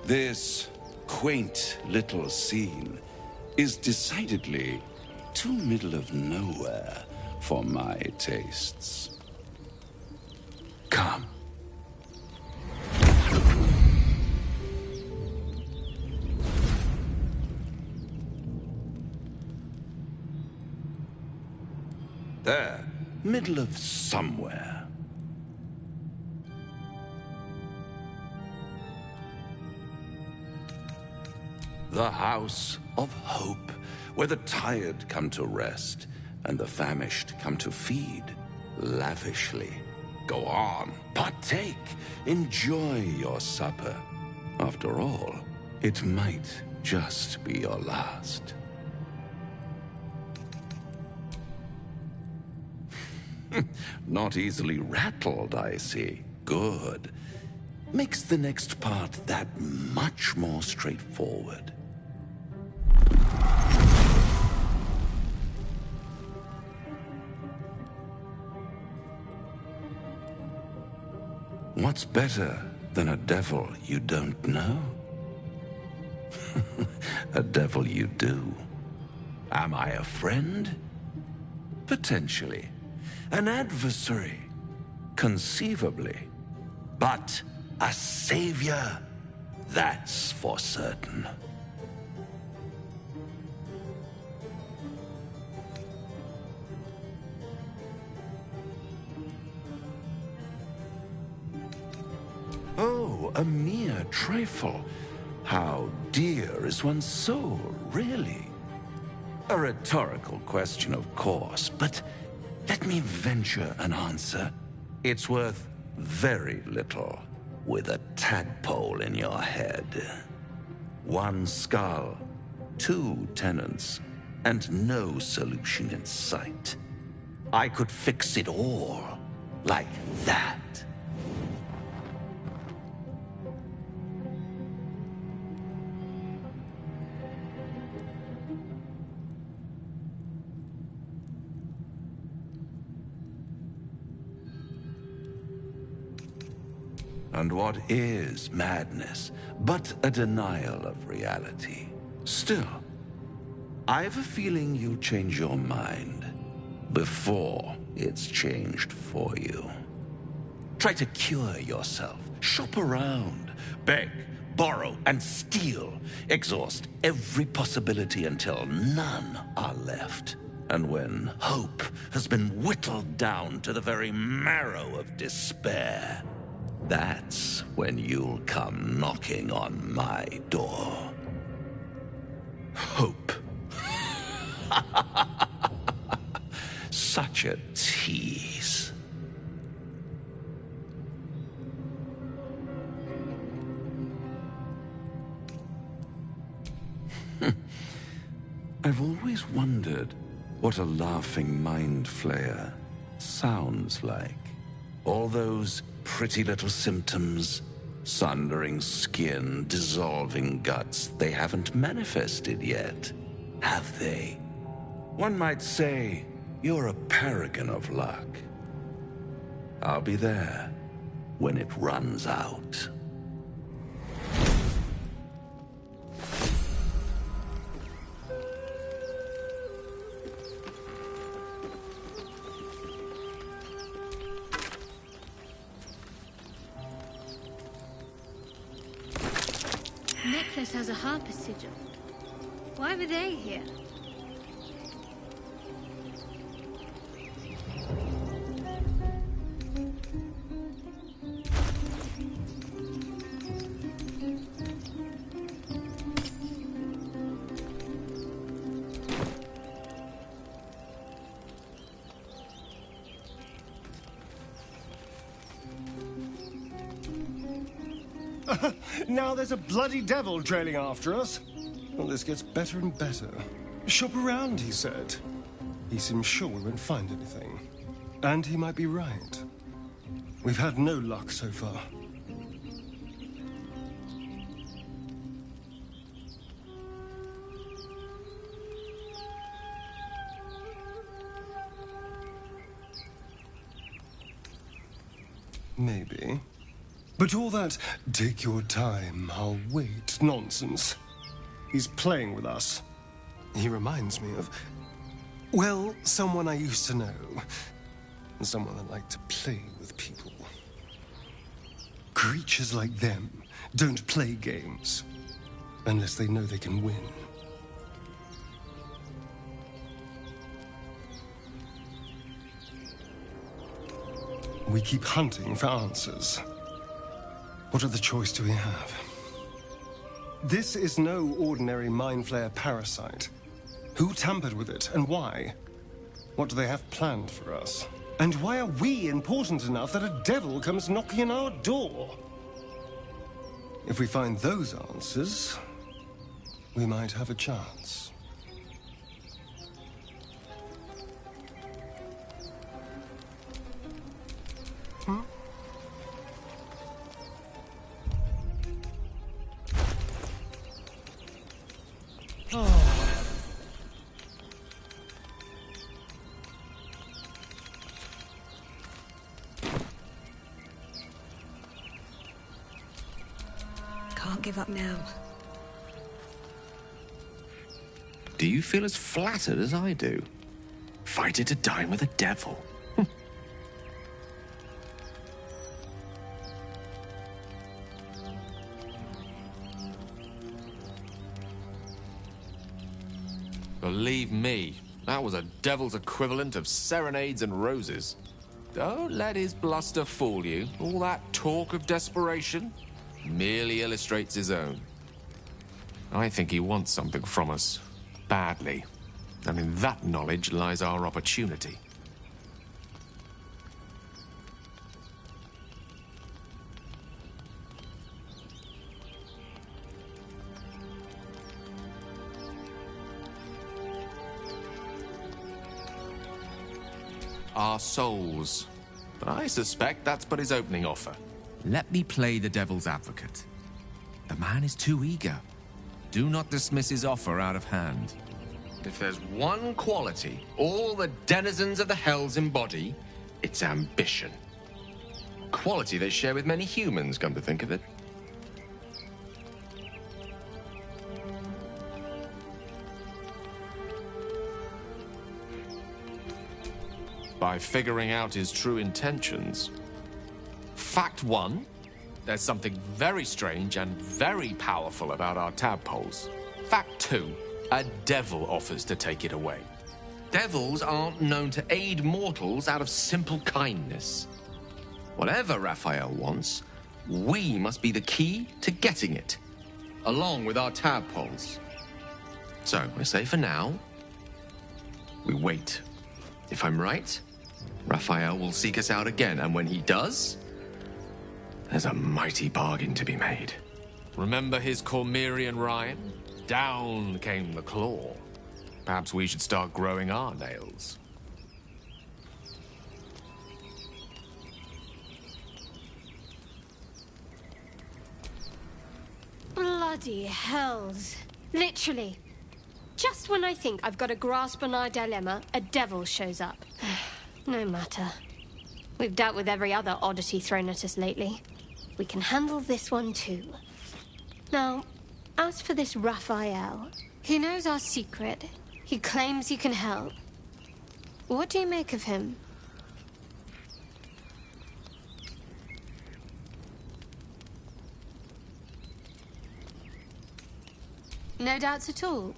This quaint little scene is decidedly too middle of nowhere for my tastes. Come. There, middle of somewhere. The House of Hope, where the tired come to rest, and the famished come to feed lavishly. Go on, partake, enjoy your supper. After all, it might just be your last. Not easily rattled, I see. Good. Makes the next part that much more straightforward. What's better than a devil you don't know? A devil you do. Am I a friend? Potentially. An adversary? Conceivably. But a savior? That's for certain. Oh, a mere trifle. How dear is one's soul, really? A rhetorical question, of course, but let me venture an answer. It's worth very little with a tadpole in your head. One skull, 2 tenants, and no solution in sight. I could fix it all like that. And what is madness but a denial of reality? Still, I've a feeling you'll change your mind before it's changed for you. Try to cure yourself, shop around, beg, borrow, and steal. Exhaust every possibility until none are left. And when hope has been whittled down to the very marrow of despair, that's when you'll come knocking on my door. Hope. Such a tease. I've always wondered what a laughing mind flayer sounds like. All those pretty little symptoms, sundering skin, dissolving guts, they haven't manifested yet, have they? One might say you're a paragon of luck. I'll be there when it runs out. Nicholas has a harper sigil. Why were they here? Now there's a bloody devil trailing after us. Well, this gets better and better. Shop around, he said. He seems sure we won't find anything. And he might be right. We've had no luck so far. Maybe. But all that, take your time, I'll wait nonsense. He's playing with us. He reminds me of, well, someone I used to know. Someone that liked to play with people. Creatures like them don't play games unless they know they can win. We keep hunting for answers. What other choice do we have? This is no ordinary mind flayer parasite. Who tampered with it and why? What do they have planned for us? And why are we important enough that a devil comes knocking on our door? If we find those answers, we might have a chance. Hmm? Oh. Can't give up now. Do you feel as flattered as I do? Fighter to dine with a devil. Believe me, that was a devil's equivalent of serenades and roses. Don't let his bluster fool you. All that talk of desperation merely illustrates his own. I think he wants something from us, badly. And in that knowledge lies our opportunity. Our souls. But I suspect that's but his opening offer. Let me play the devil's advocate. The man is too eager. Do not dismiss his offer out of hand. If there's one quality all the denizens of the hells embody, it's ambition. A quality they share with many humans, come to think of it. By figuring out his true intentions. Fact one, there's something very strange and very powerful about our tadpoles. Fact two, a devil offers to take it away. Devils aren't known to aid mortals out of simple kindness. Whatever Raphael wants, we must be the key to getting it, along with our tadpoles. So, I say for now, we wait. If I'm right, Raphael will seek us out again, and when he does, there's a mighty bargain to be made. Remember his Cormyrean rhyme? Down came the claw. Perhaps we should start growing our nails. Bloody hells. Literally. Just when I think I've got a grasp on our dilemma, a devil shows up. No matter. We've dealt with every other oddity thrown at us lately. We can handle this one too. Now, as for this Raphael, he knows our secret. He claims he can help. What do you make of him? No doubts at all.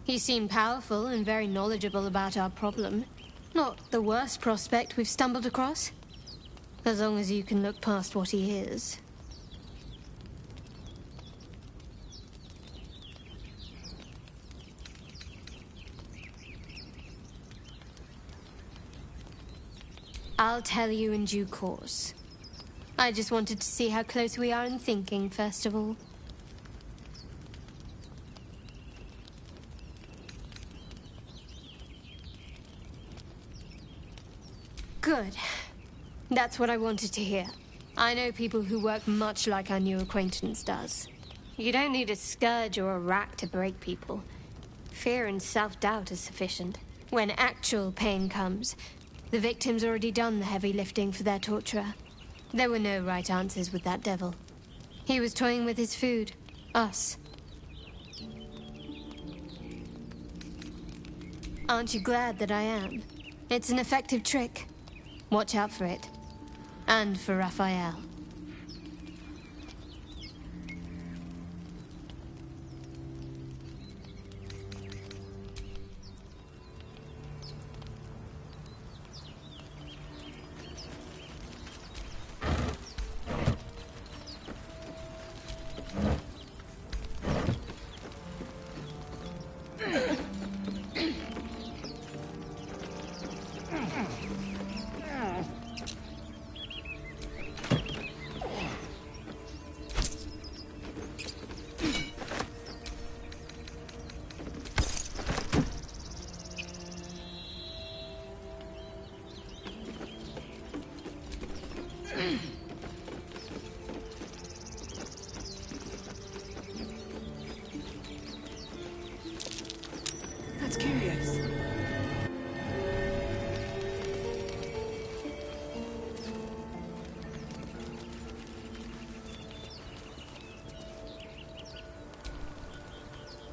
He seemed powerful and very knowledgeable about our problem. Not the worst prospect we've stumbled across. As long as you can look past what he is. I'll tell you in due course. I just wanted to see how close we are in thinking, first of all. Good. That's what I wanted to hear. I know people who work much like our new acquaintance does. You don't need a scourge or a rack to break people. Fear and self-doubt is sufficient. When actual pain comes, the victim's already done the heavy lifting for their torturer. There were no right answers with that devil. He was toying with his food. Us. Aren't you glad that I am? It's an effective trick. Watch out for it. And for Raphael.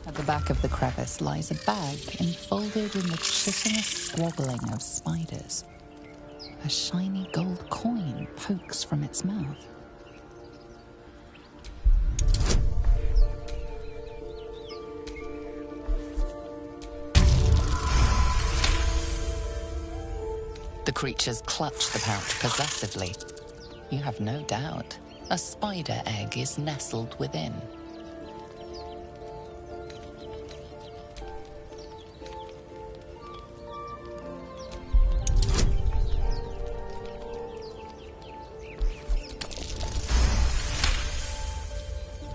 At the back of the crevice lies a bag enfolded in the chitinous squabbling of spiders. A shiny gold coin pokes from its mouth. The creatures clutch the pouch possessively. You have no doubt a spider egg is nestled within.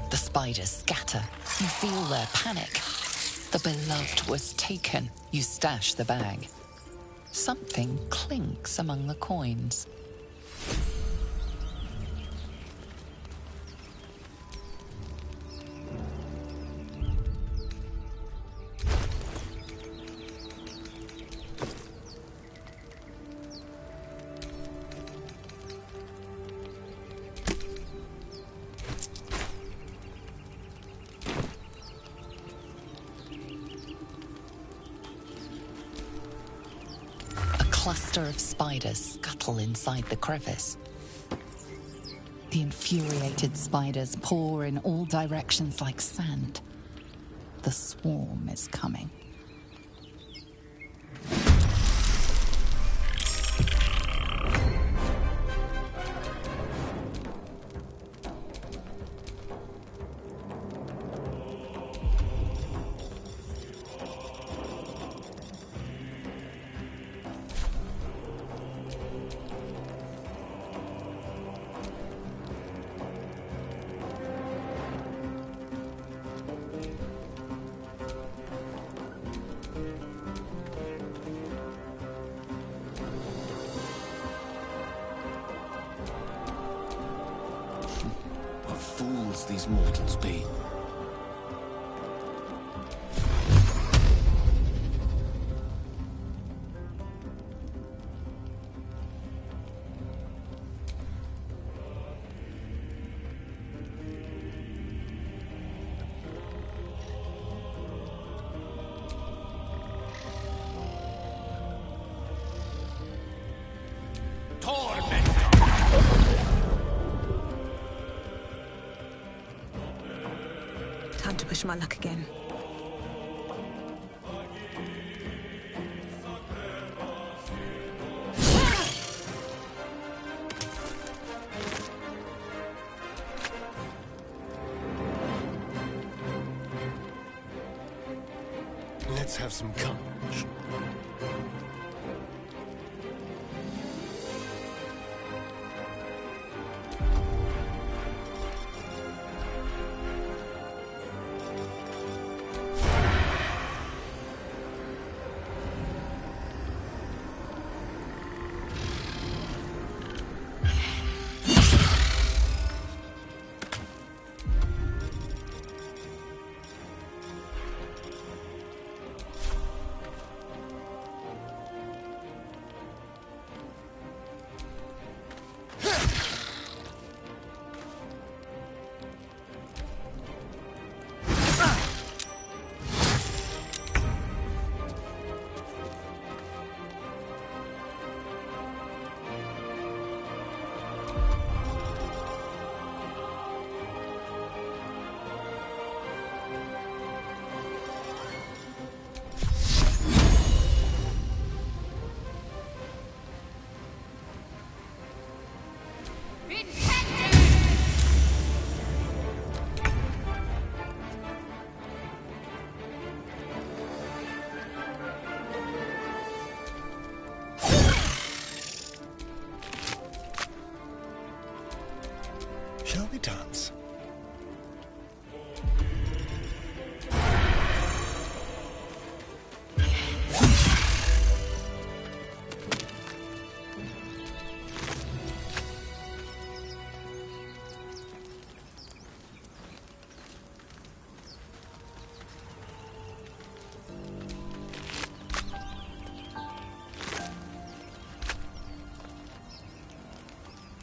The spiders scatter. You feel their panic. The beloved was taken. You stash the bag. Something clinks among the coins. A cluster of spiders scuttle inside the crevice. The infuriated spiders pour in all directions like sand. The swarm is coming. Fools these mortals be. Time to push my luck again. Let's have some courage. Shall we dance?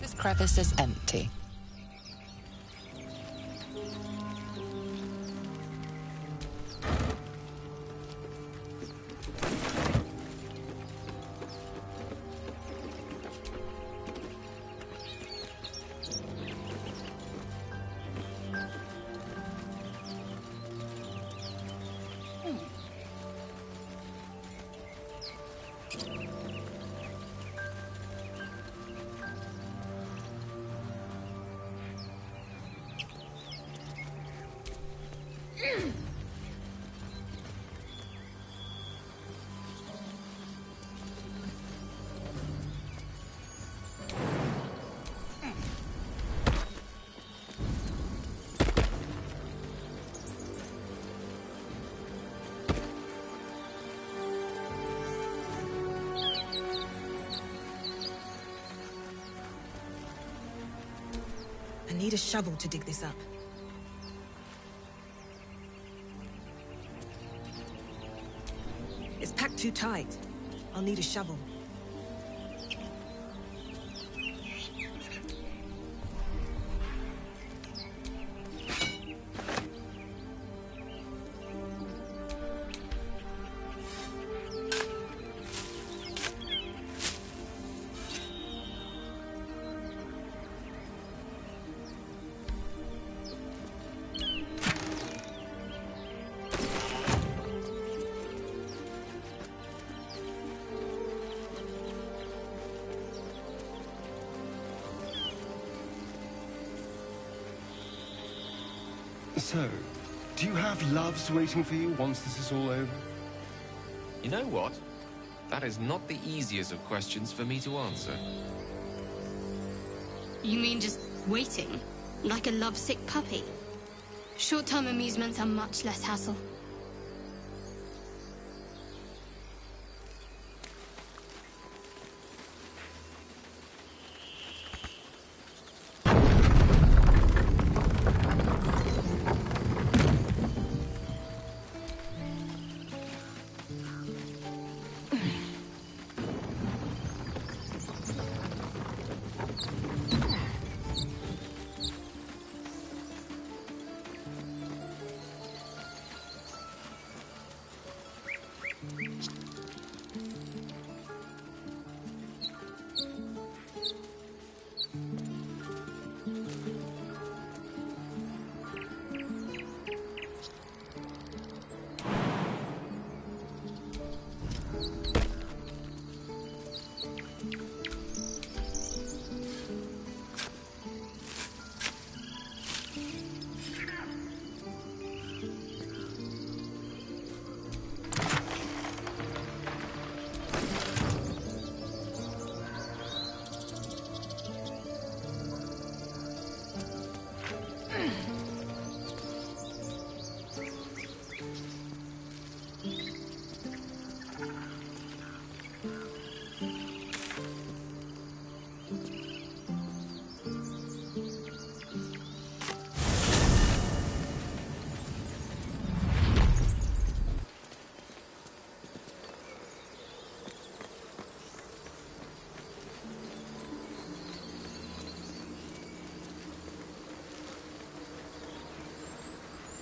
This crevice is empty. I need a shovel to dig this up. It's packed too tight. I'll need a shovel. So, do you have loves waiting for you once this is all over? You know what? That is not the easiest of questions for me to answer. You mean just waiting? Like a lovesick puppy? Short-term amusements are much less hassle.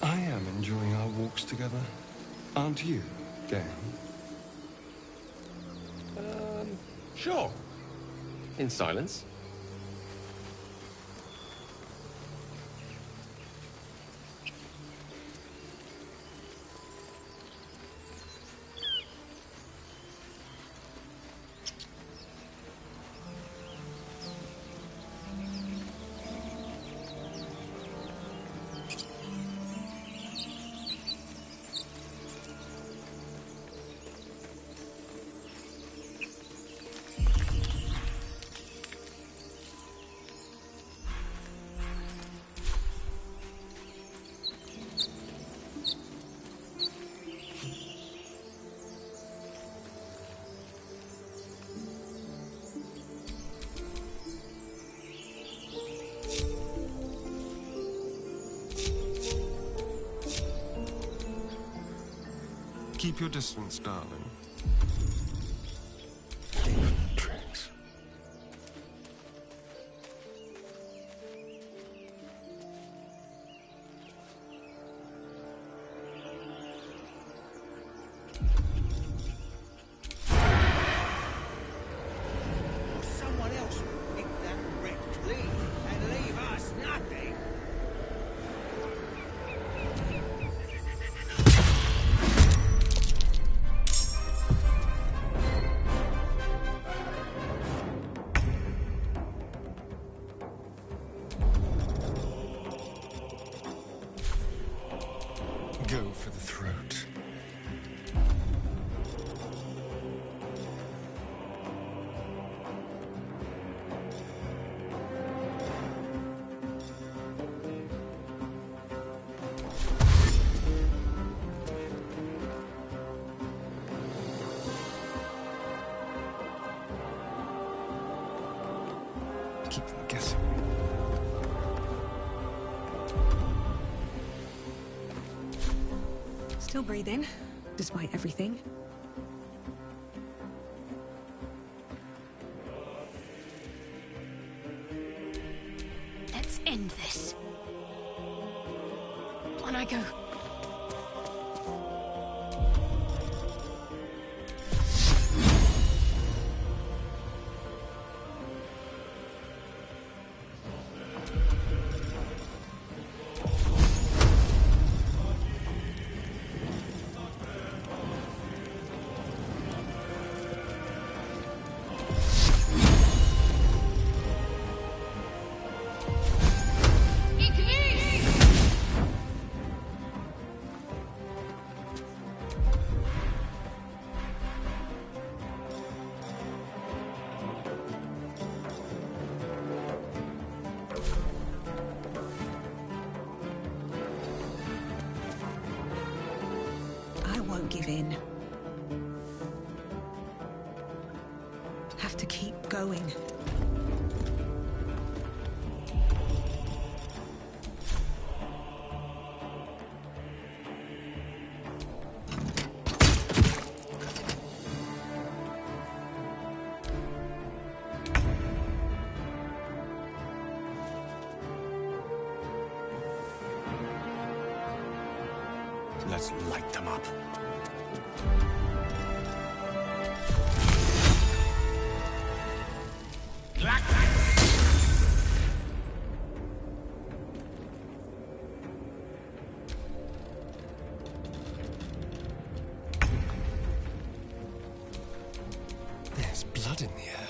I am enjoying our walks together. Aren't you, Gale? Sure. In silence. Keep your distance, darling. Tricks. Someone else will pick that wrecked leaf and leave us nothing. Go for the throat. Keep them guessing. Still breathing, despite everything. Let's end this. On I go. Give in. Have to keep going. Let's light them up. There's blood in the air.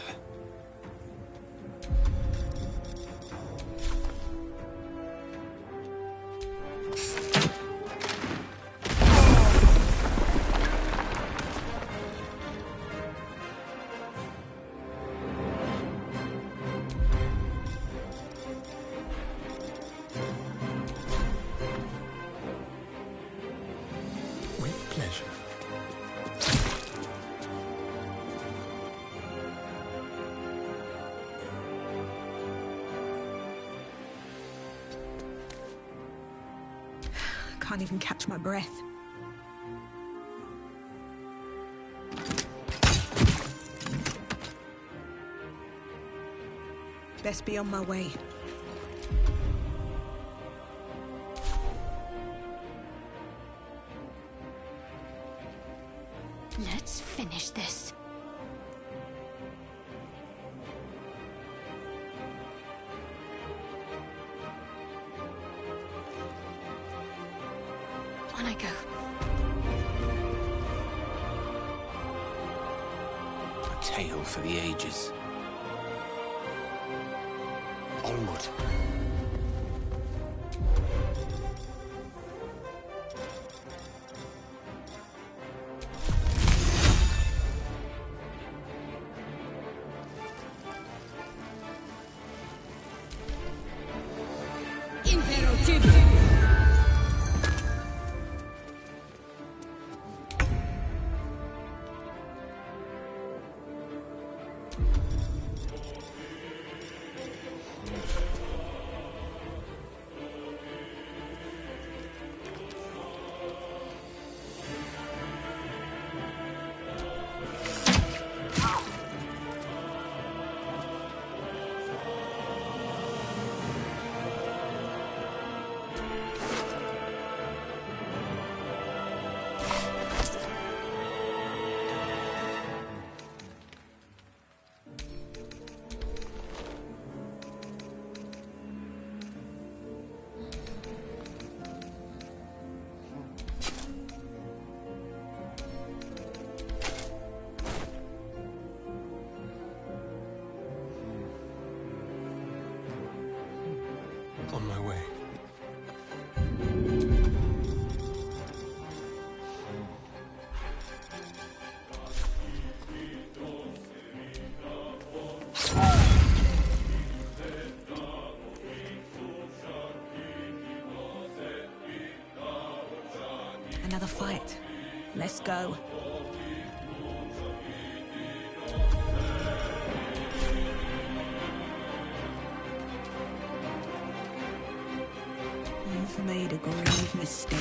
With pleasure. Can't even catch my breath. Best be on my way. Let's finish this. On I go. A tale for the ages. Onward. another fight. Let's go. You've made a grave mistake.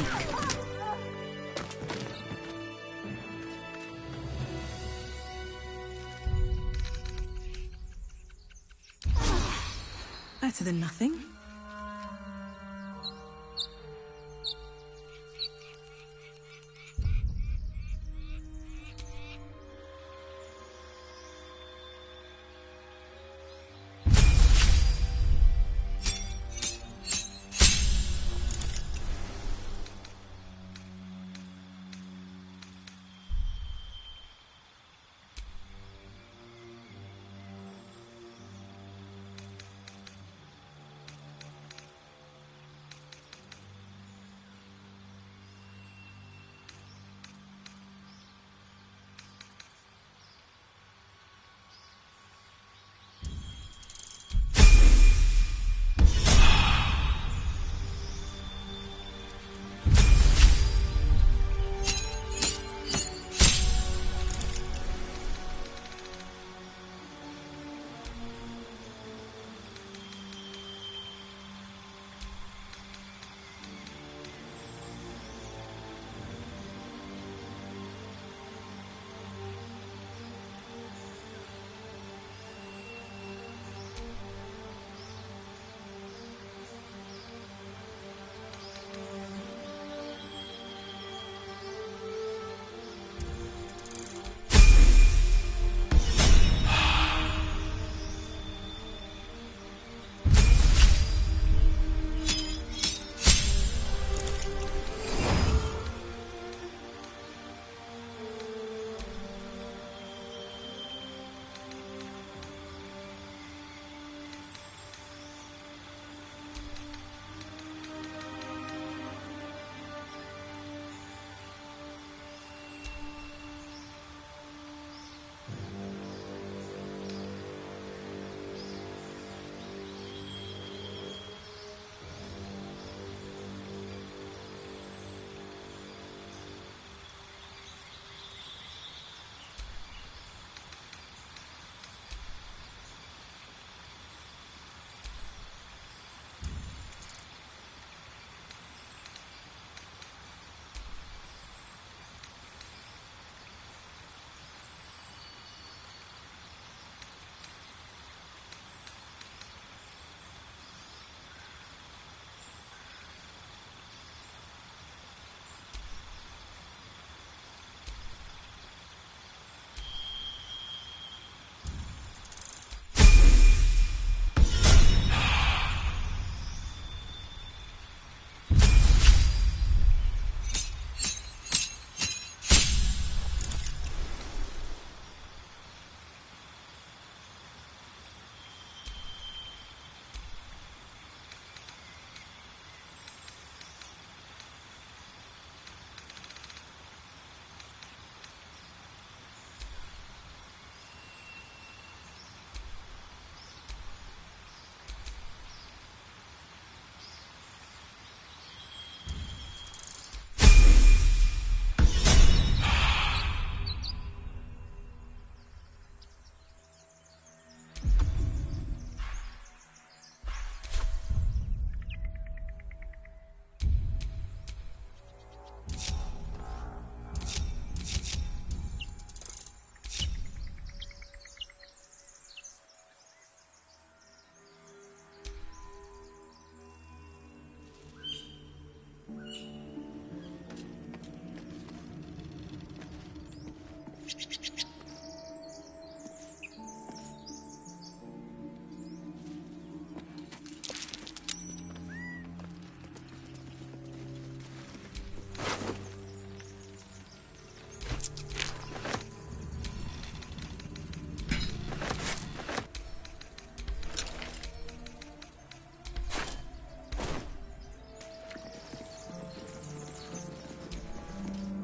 Better than nothing.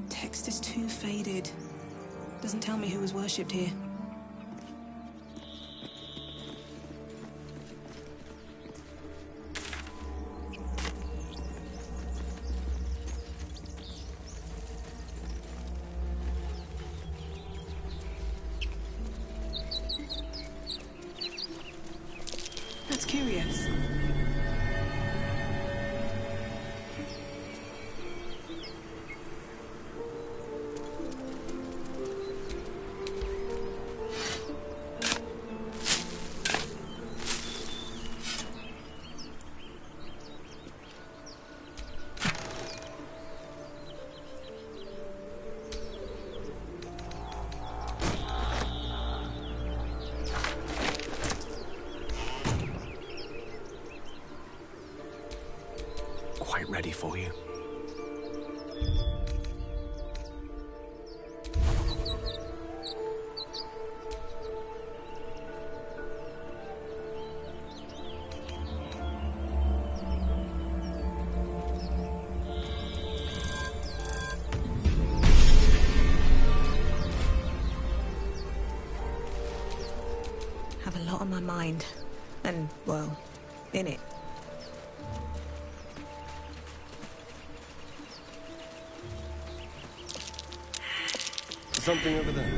Text is too faded. Doesn't tell me who was worshipped here. on my mind. And, well, in it. Something over there.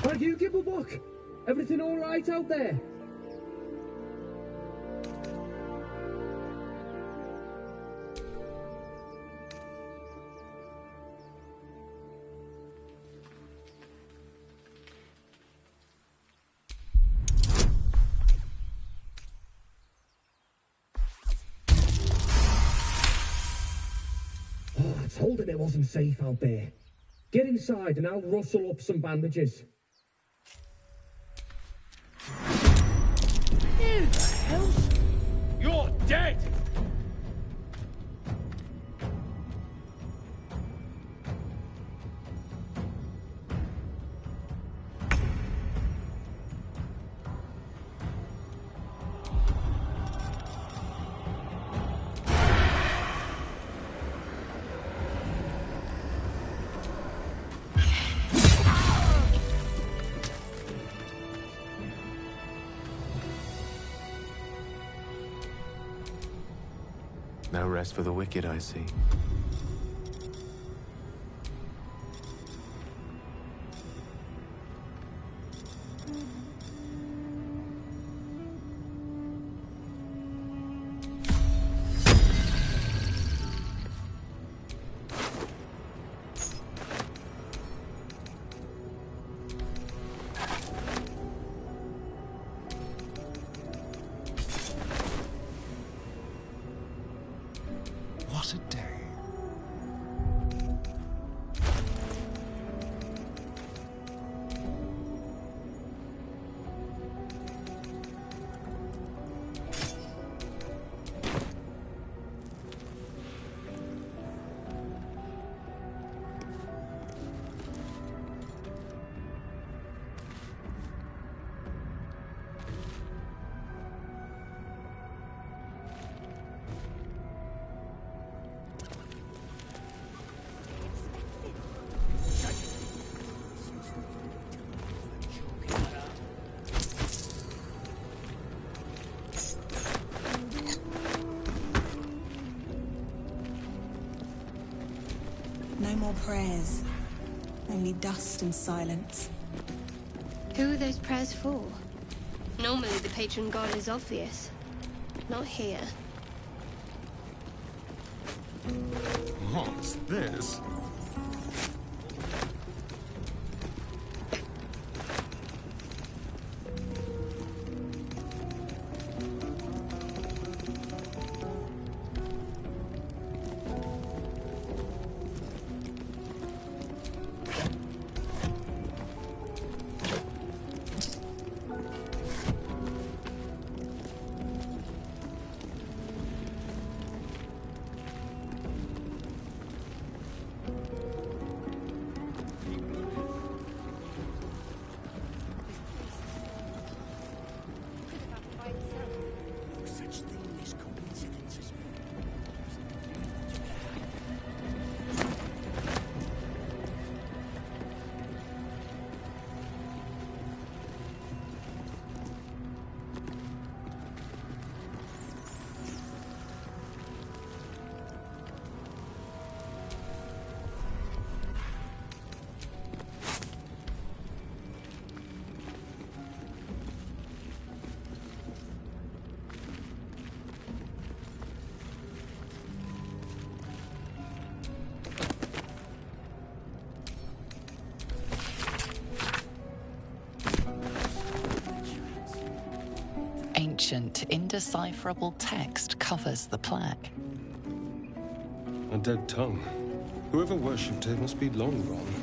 Are you, Gibblebuck? Everything all right out there? Oh, I told him it wasn't safe out there. Get inside and I'll rustle up some bandages. Who the hell's... You're dead! No rest for the wicked, I see. What a day. No more prayers. Only dust and silence. Who are those prayers for? Normally the patron god is obvious. Not here. What's this? Ancient, indecipherable text covers the plaque. A dead tongue. Whoever worshipped it must be long gone.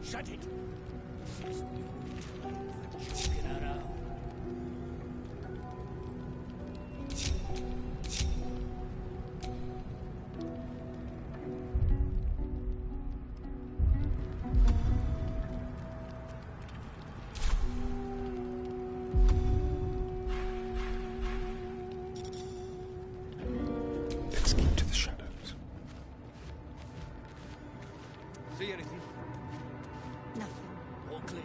Shut it! Joking around. Let's keep to the shadows. See anything? Nothing. All clear.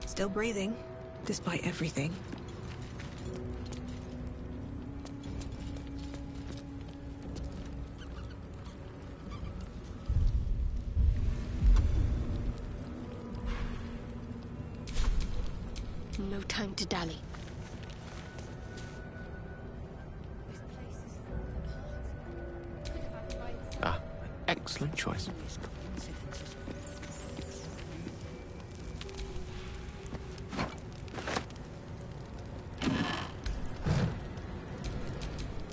Still breathing, despite everything. No time to dally. Ah, excellent choice.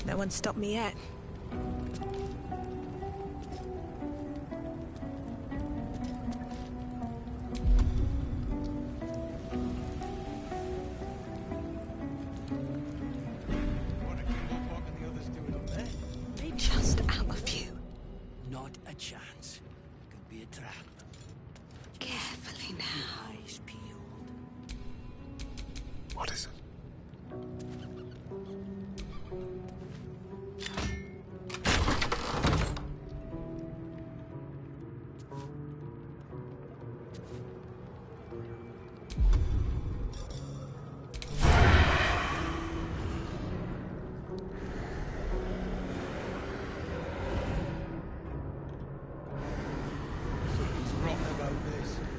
No one stopped me yet. Just out of view. Not a chance. Could be a trap. Carefully now. Eyes peeled. What is it?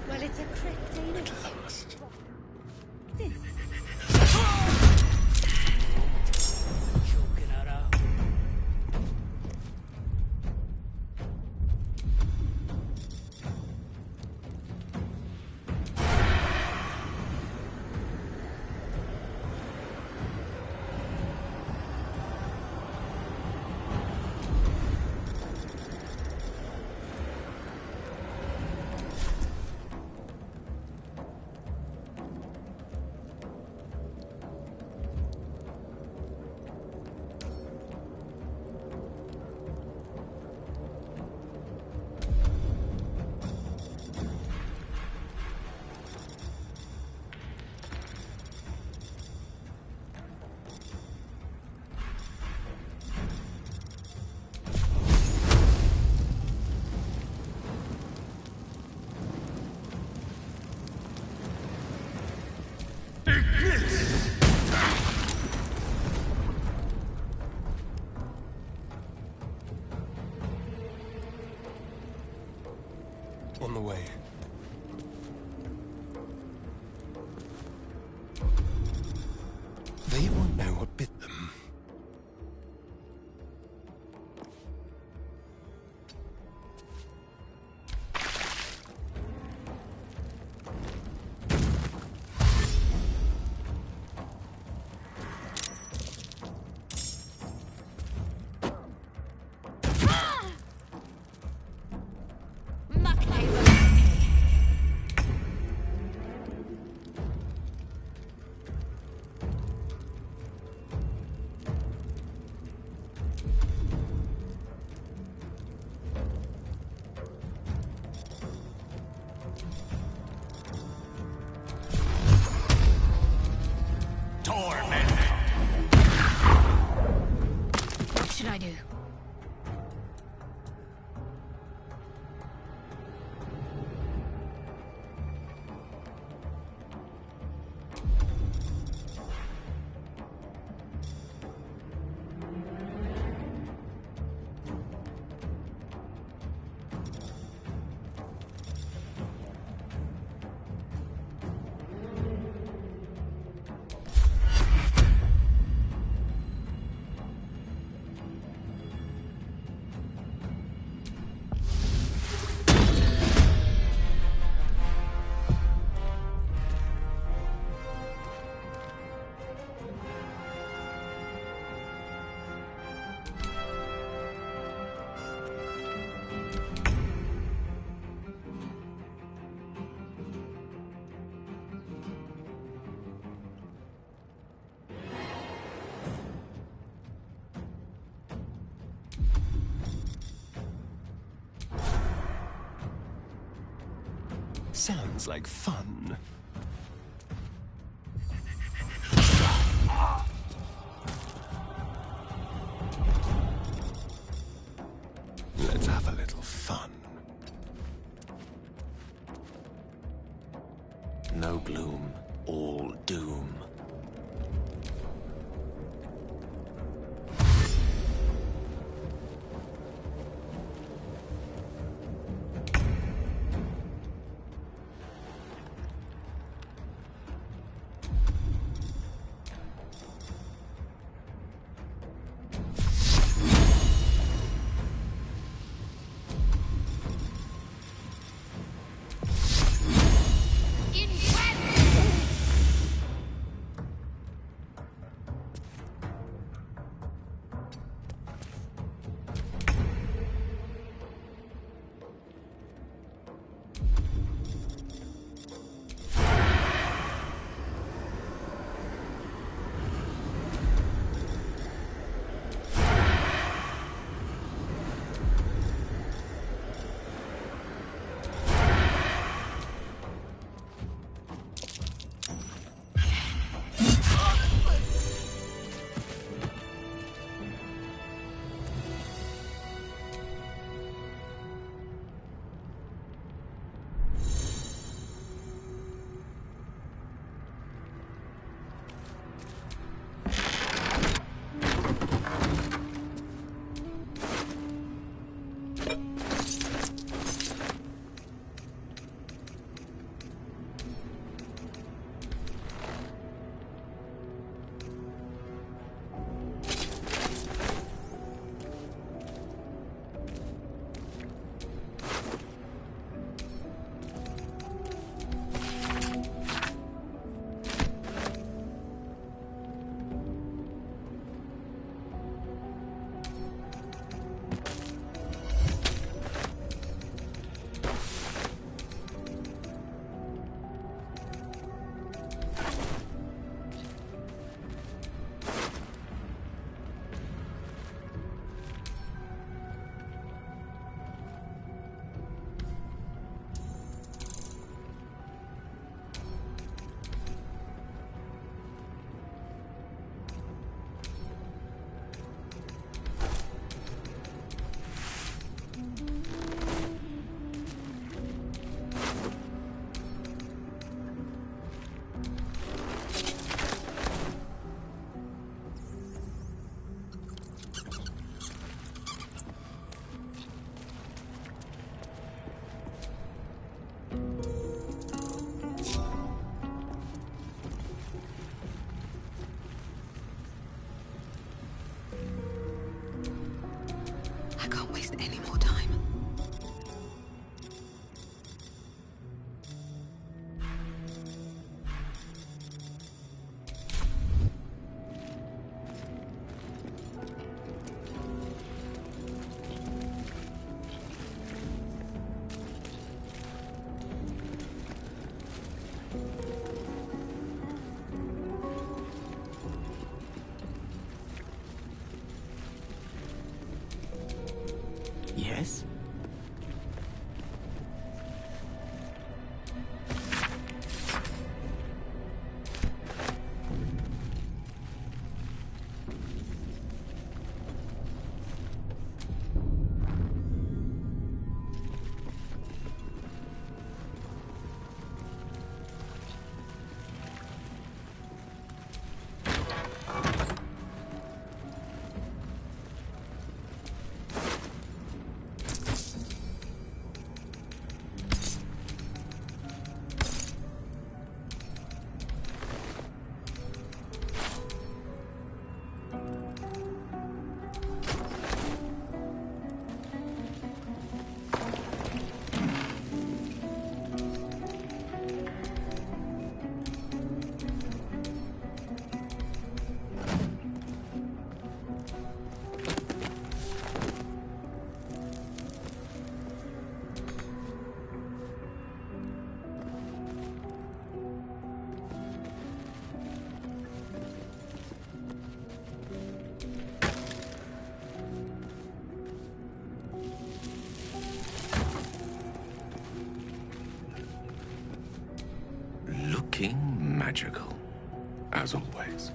Well, it's a crypt, ain't it? Joking around. do. Sounds like fun. Let's have a little fun. No gloom, all doom. Looking magical, as always.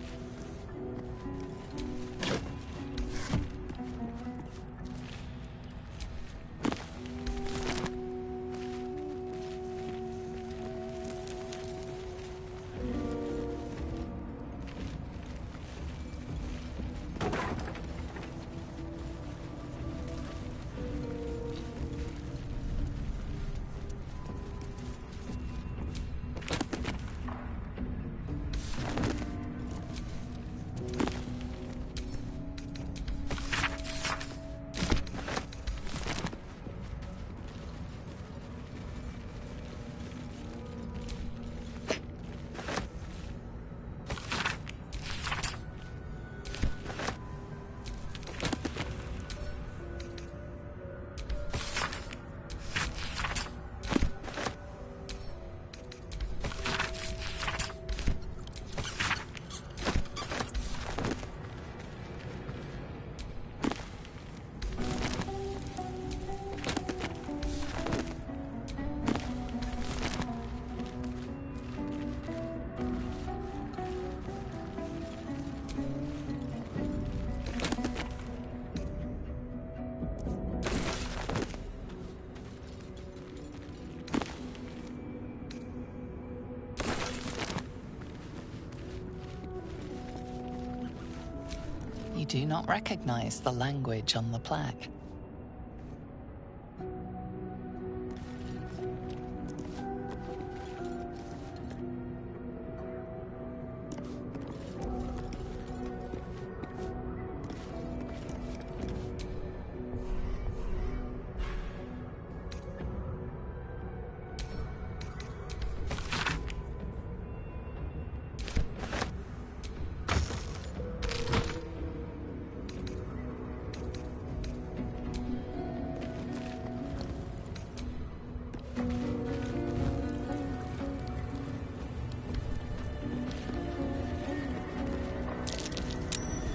You do not recognize the language on the plaque.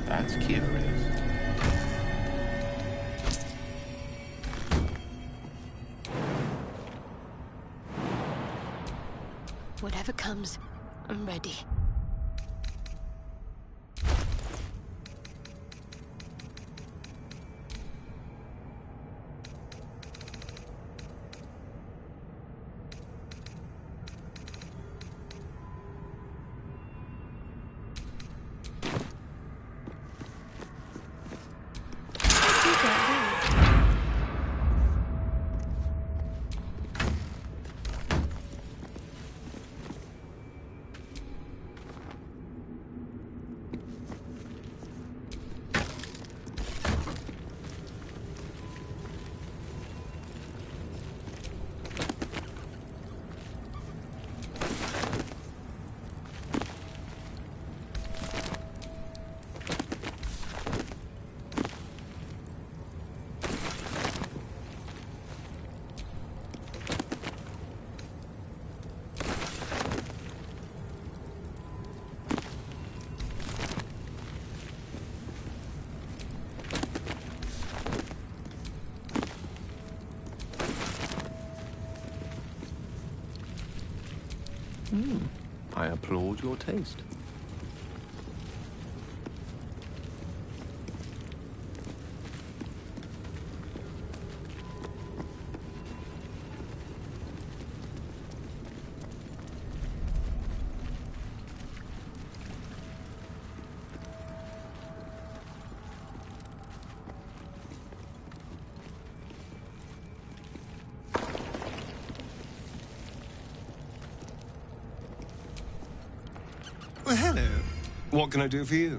That's curious. Whatever comes, I'm ready. I applaud your taste. Well, hello. What can I do for you?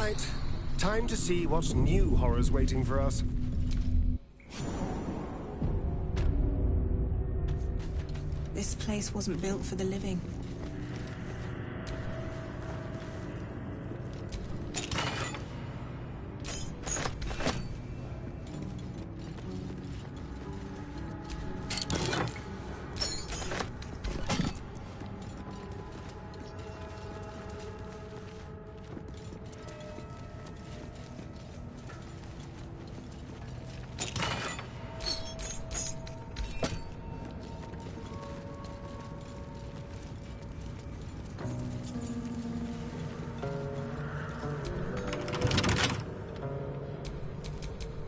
right. Time to see what new horror's waiting for us. This place wasn't built for the living.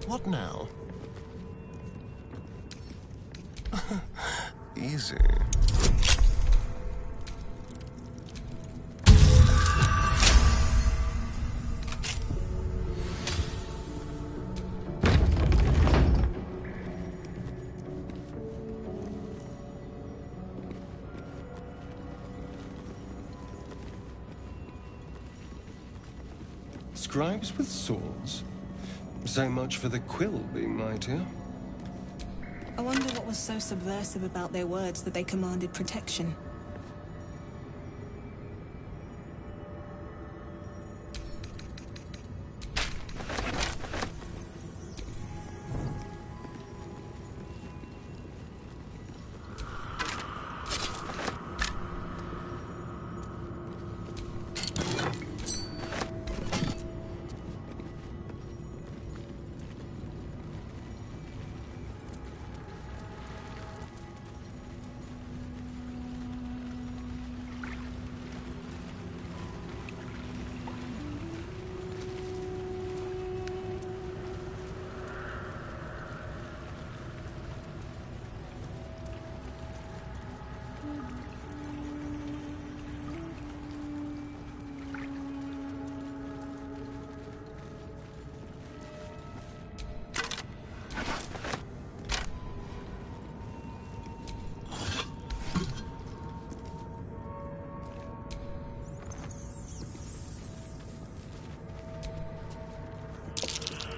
What now? Easy. Scribes with swords? So much for the quill being mightier. I wonder what was so subversive about their words that they commanded protection.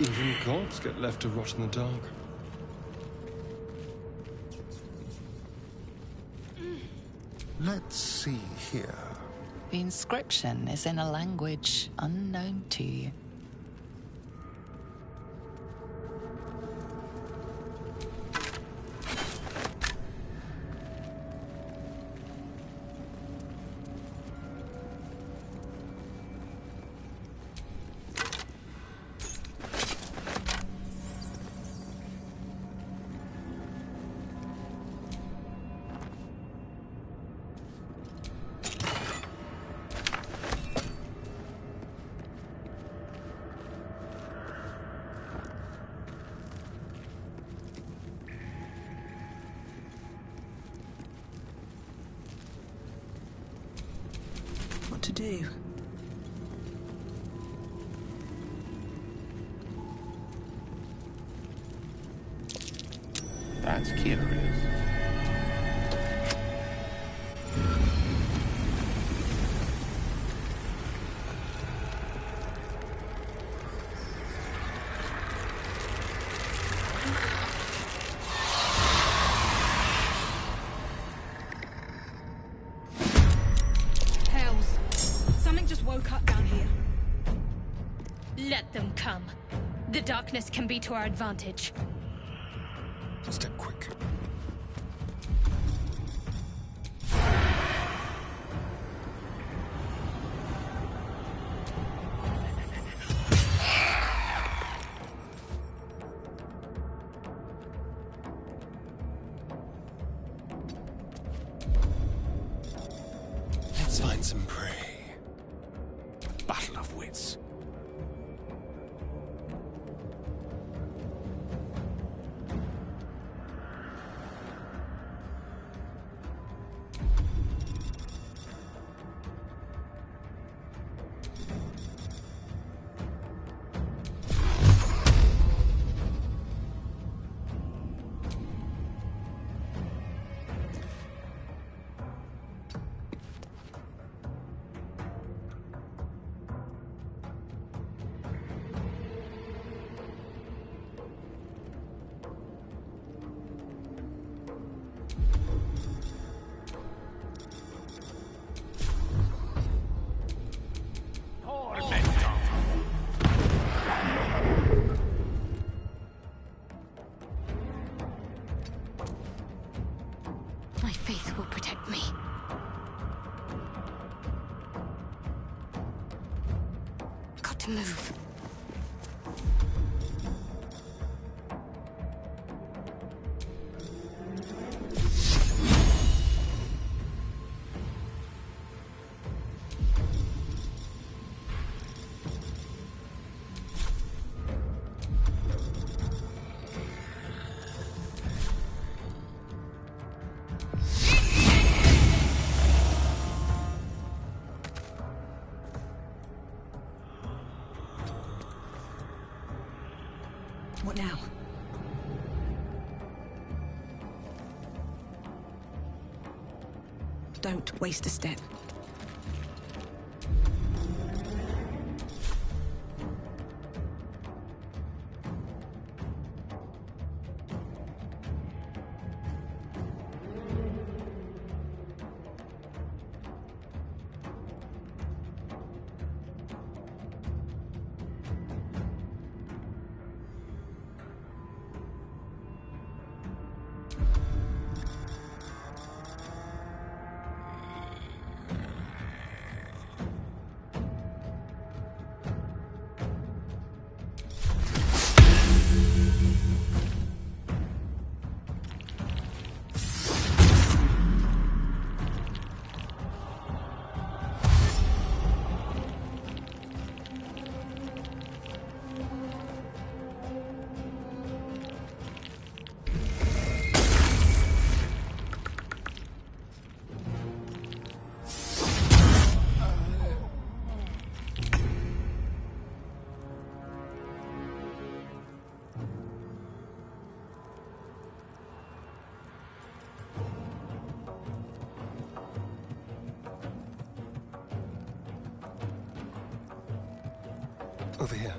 Even gods get left to rot in the dark. Let's see here. The inscription is in a language unknown to you. What to do? That's curious. Hells. Something just woke up down here. Let them come. The darkness can be to our advantage. Step quick. Let's find some prey. Battle of wits. What now? Don't waste a step. Over here.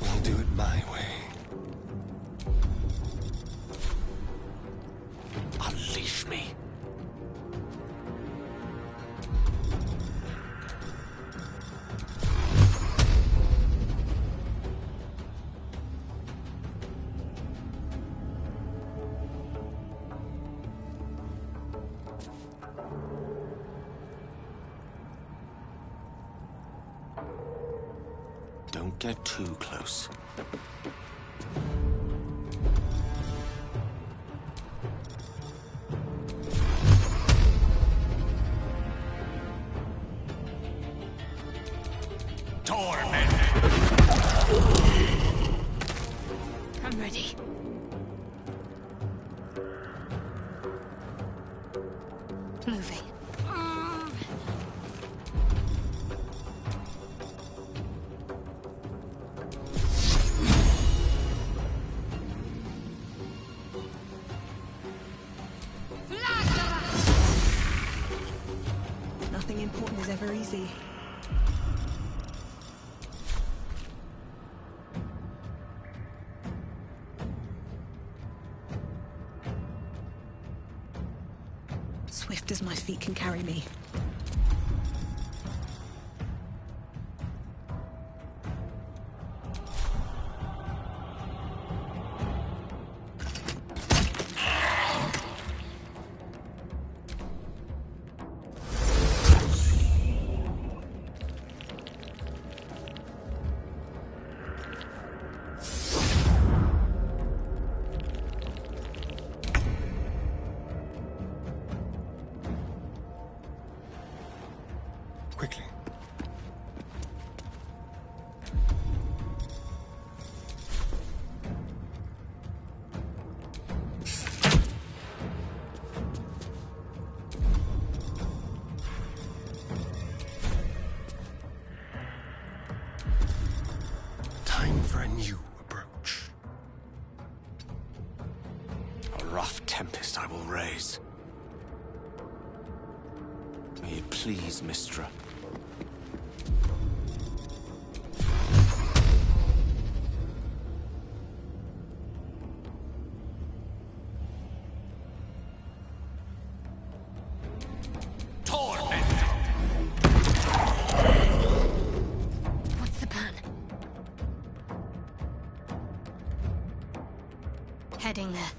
We'll do it my way. Unleash me. Don't get too close. I'm ready. Moving. Nothing important is ever easy. Swift as my feet can carry me. Quickly. Time for a new approach. A rough tempest I will raise. May it please, Mistra. What's the plan? Heading there.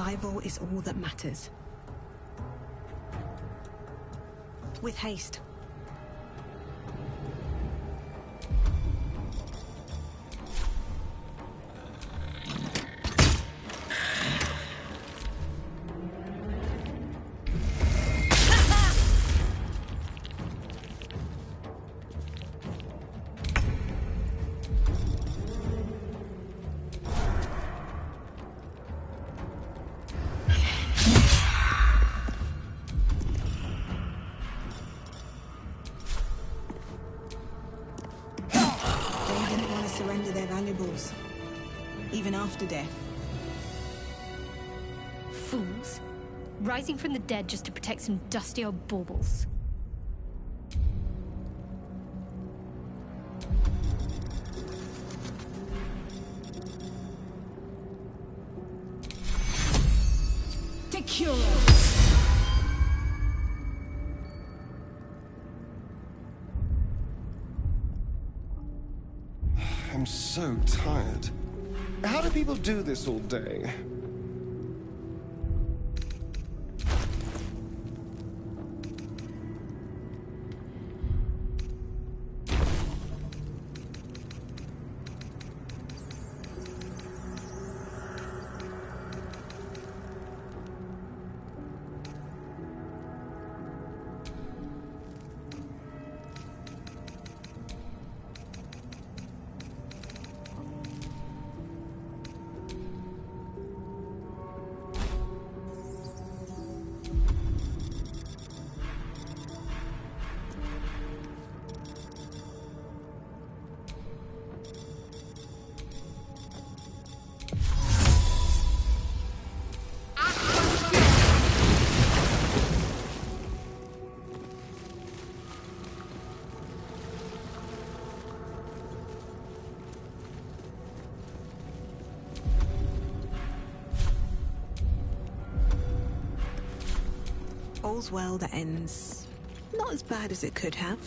Survival is all that matters. With haste. Surrender their valuables, even after death. Fools. Rising from the dead just to protect some dusty old baubles. I'm so tired. How do people do this all day? All's well that ends not as bad as it could have.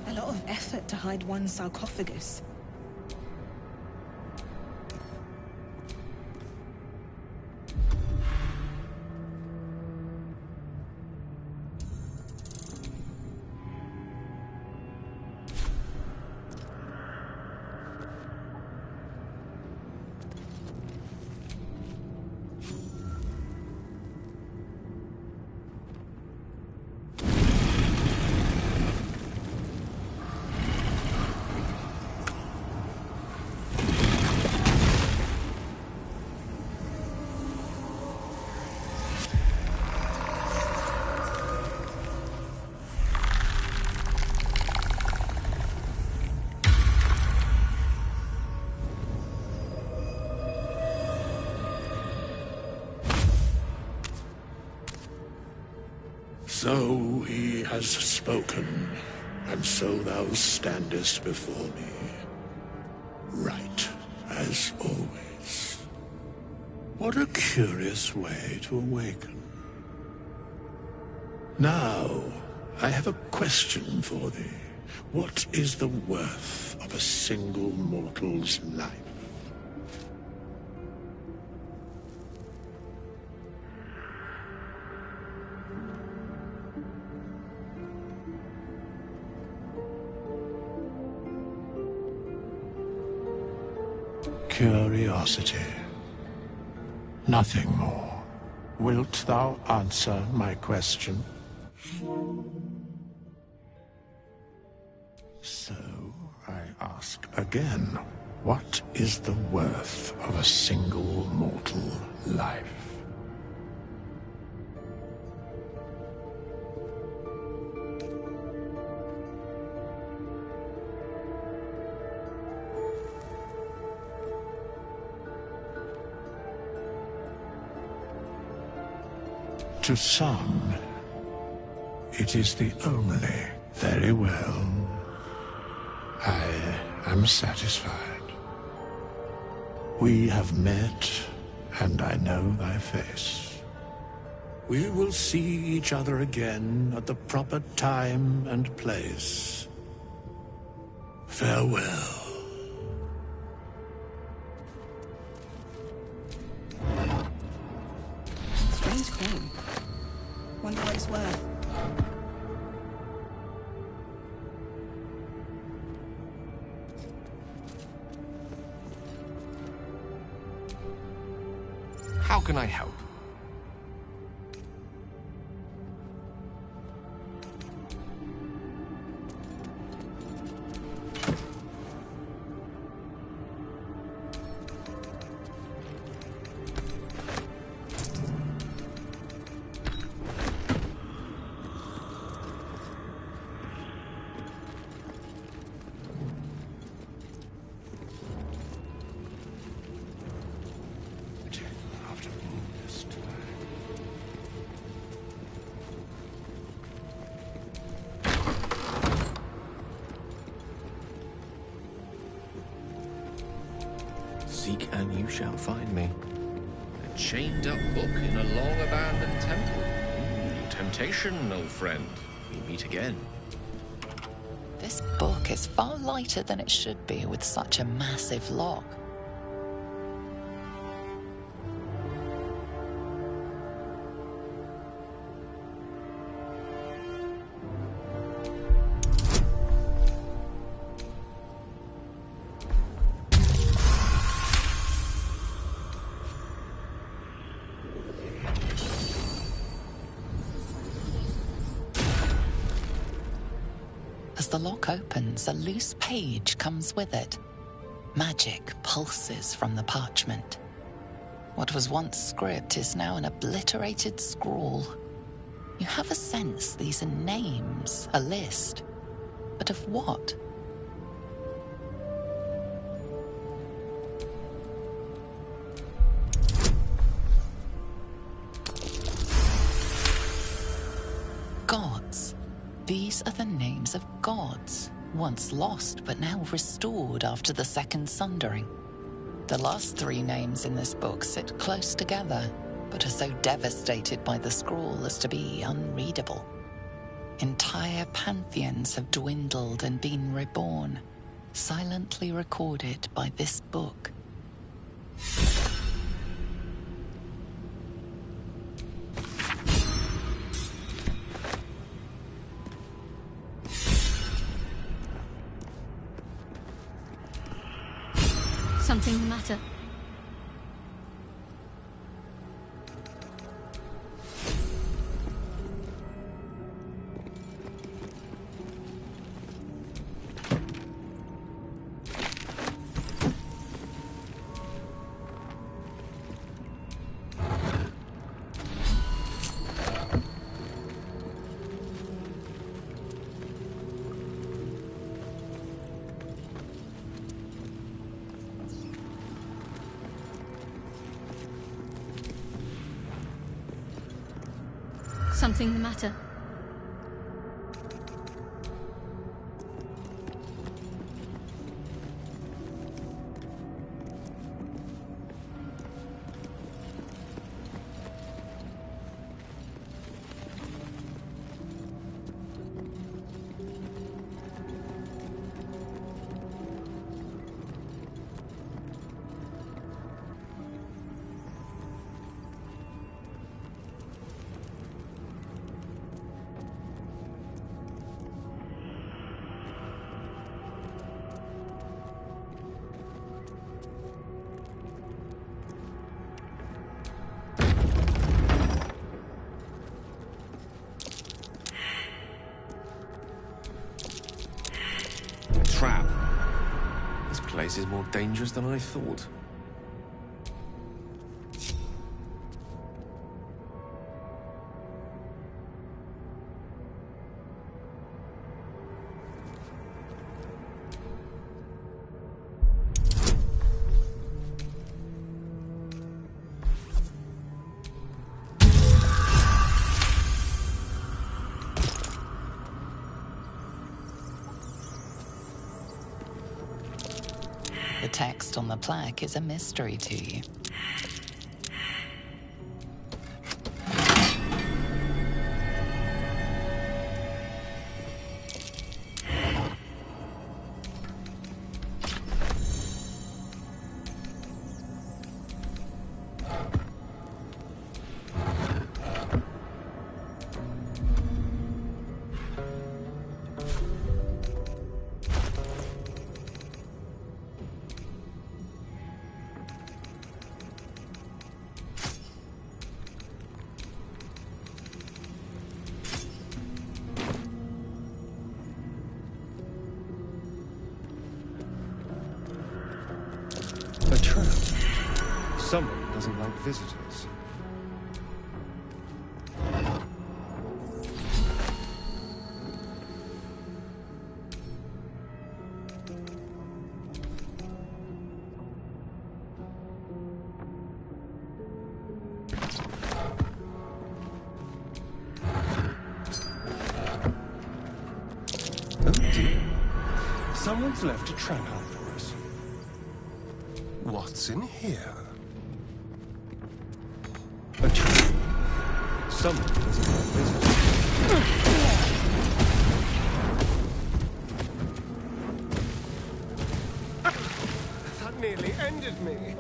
A lot of effort to hide one sarcophagus. So he has spoken, and so thou standest before me, right as always. What a curious way to awaken. Now, I have a question for thee. What is the worth of a single mortal's life? Curiosity. Nothing more. Wilt thou answer my question? So, I ask again, what is the worth of a single mortal life? To some, it is the only. Very well. I am satisfied. We have met, and I know thy face. We will see each other again at the proper time and place. Farewell. Strange claim. Wonder what it's worth. How can I help? Seek and you shall find me. A chained up book in a long abandoned temple. Temptation, old friend. We meet again. This book is far lighter than it should be with such a massive lock. As the lock opens, a loose page comes with it. Magic pulses from the parchment. What was once script is now an obliterated scrawl. You have a sense these are names, a list. But of what? Gods. These are the names of gods, once lost but now restored after the Second Sundering. The last three names in this book sit close together, but are so devastated by the scrawl as to be unreadable. Entire pantheons have dwindled and been reborn, silently recorded by this book. Something the matter? Something the matter? Trap. This place is more dangerous than I thought. The text on the plaque is a mystery to you. visitors. Oh dear. Someone's left a trap out for us. What's in here? A child. Someone doesn't have visitors. That nearly ended me.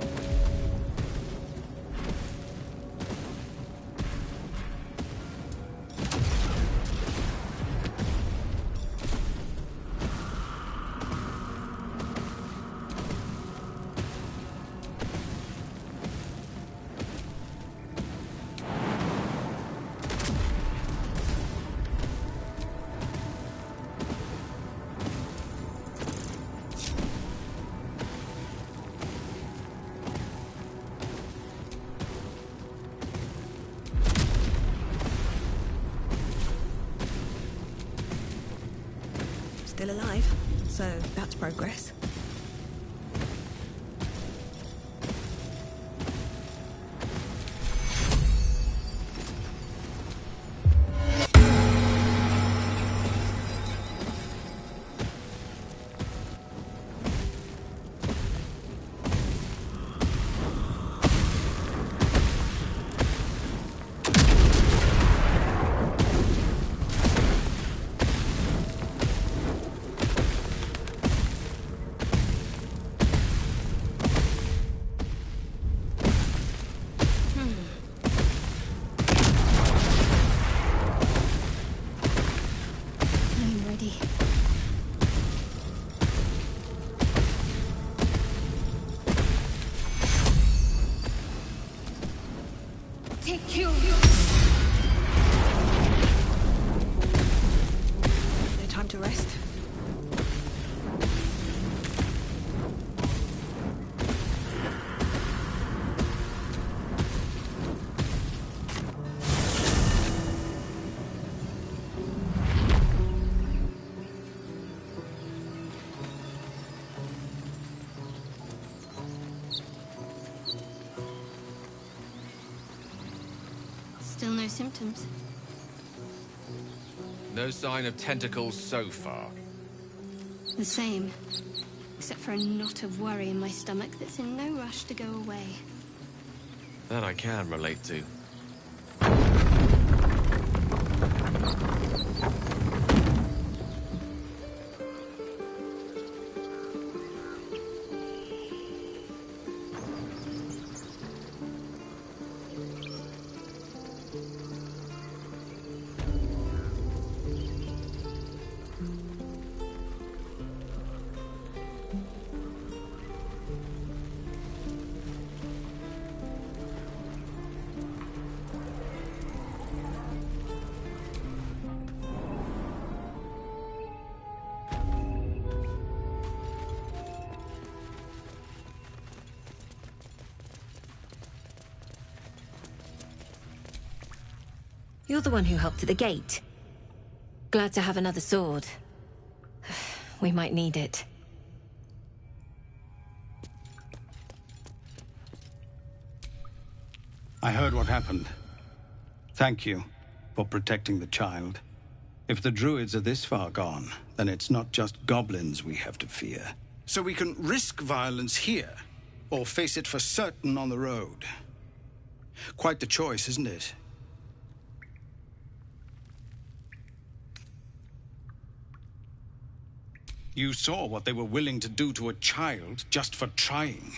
Still alive, so that's progress. I'm ready. Take you. No time to rest. Still no symptoms. No sign of tentacles so far. The same. Except for a knot of worry in my stomach that's in no rush to go away. That I can relate to. You're the one who helped at the gate. Glad to have another sword. We might need it. I heard what happened. Thank you for protecting the child. If the druids are this far gone, then it's not just goblins we have to fear. So we can risk violence here, or face it for certain on the road. Quite the choice, isn't it? You saw what they were willing to do to a child just for trying.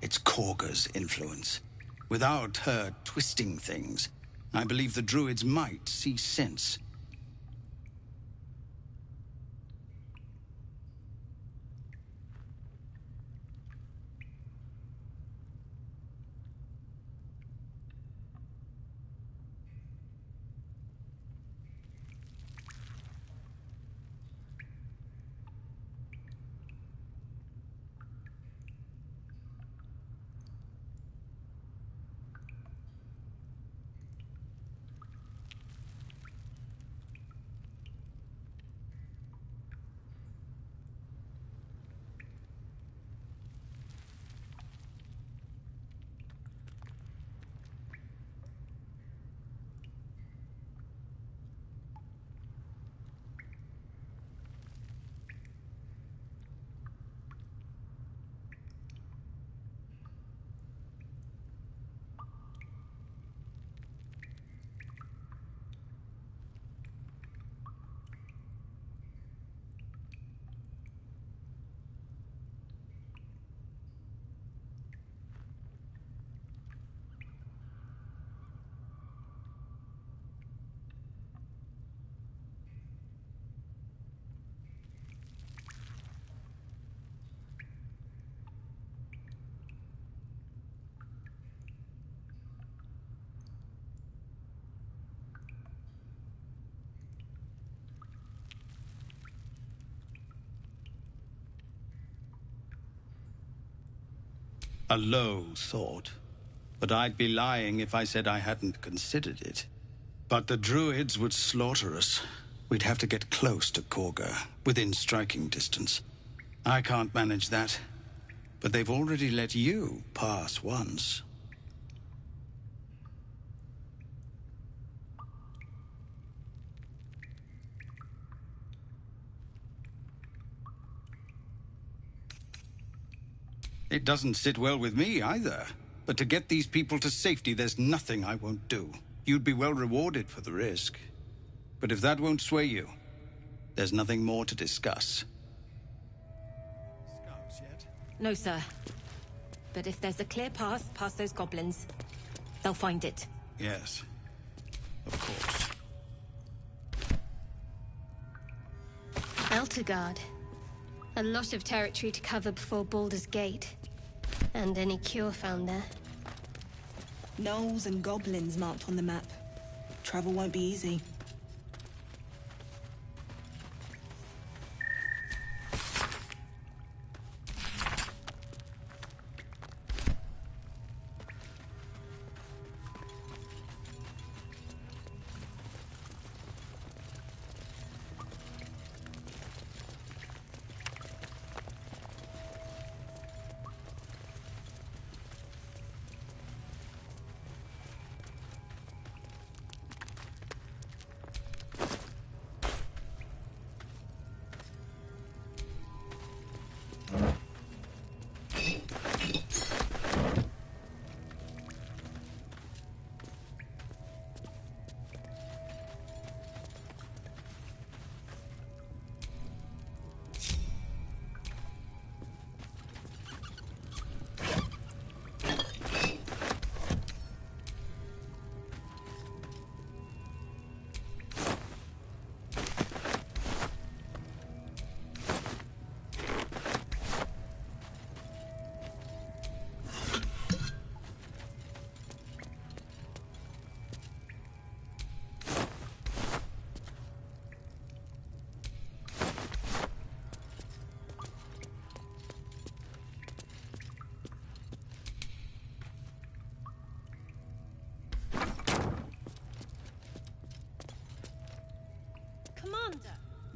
It's Korga's influence. Without her twisting things, I believe the druids might see sense. A low thought. But I'd be lying if I said I hadn't considered it. But the druids would slaughter us. We'd have to get close to Korga, within striking distance. I can't manage that. But they've already let you pass once. It doesn't sit well with me either. But to get these people to safety, there's nothing I won't do. You'd be well rewarded for the risk. But if that won't sway you, there's nothing more to discuss. Scouts yet? No, sir. But if there's a clear path past those goblins, they'll find it. Yes, of course. Eltergard. A lot of territory to cover before Baldur's Gate. And any cure found there. Gnolls and goblins marked on the map. Travel won't be easy.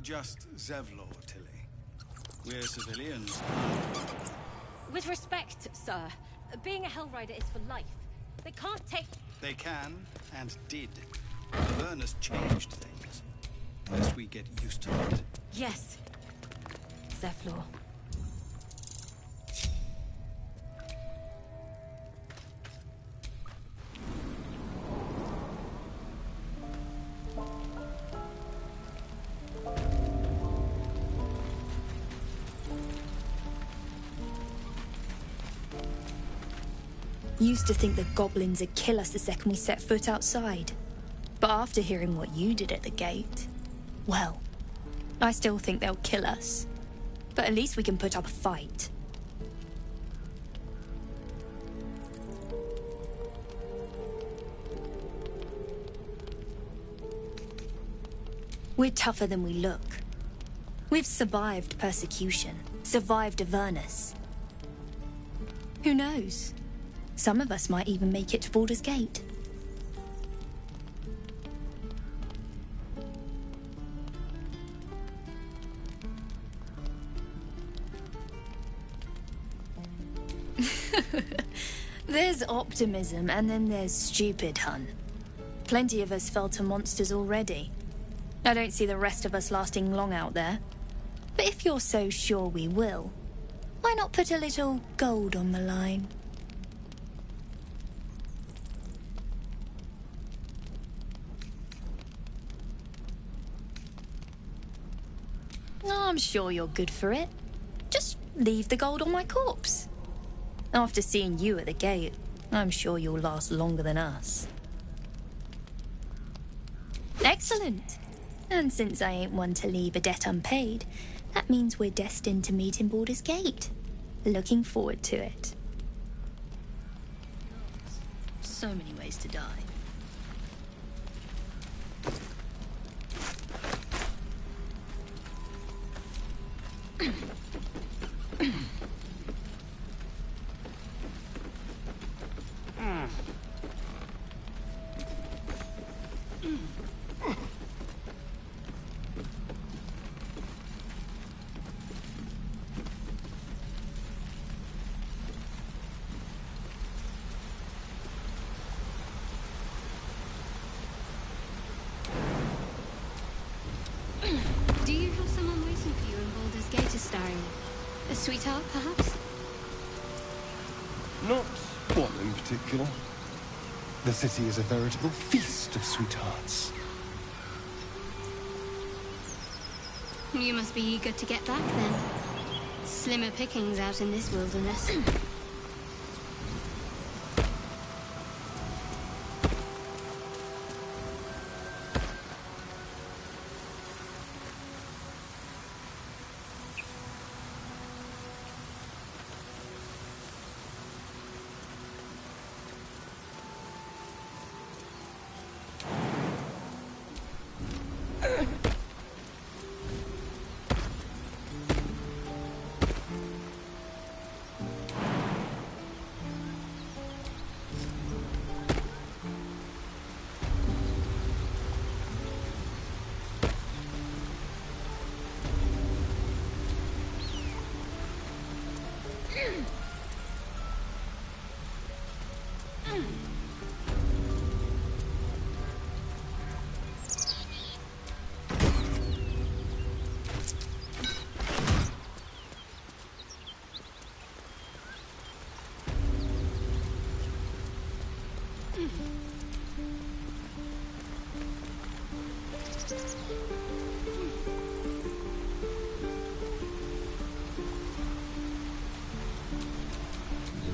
Just Zevlor, Tilly. We're civilians. With respect, sir, being a Hellrider is for life. They can't take... They can, and did. Avernus changed things. Lest we get used to it. Yes. Zevlor. Used to think the goblins would kill us the second we set foot outside. But after hearing what you did at the gate, well, I still think they'll kill us. But at least we can put up a fight. We're tougher than we look. We've survived persecution, survived Avernus. Who knows? Some of us might even make it to Baldur's Gate. There's optimism, and then there's stupid, hun. Plenty of us fell to monsters already. I don't see the rest of us lasting long out there. But if you're so sure we will, why not put a little gold on the line? I'm sure you're good for it. Just leave the gold on my corpse. After seeing you at the gate, I'm sure you'll last longer than us. Excellent. And since I ain't one to leave a debt unpaid, that means we're destined to meet in Baldur's Gate. Looking forward to it. So many ways to die. Do you have someone waiting for you in Baldur's Gate, Astarion? A sweetheart, perhaps? Not one in particular. The city is a veritable feast of sweethearts. You must be eager to get back, then. Slimmer pickings out in this wilderness.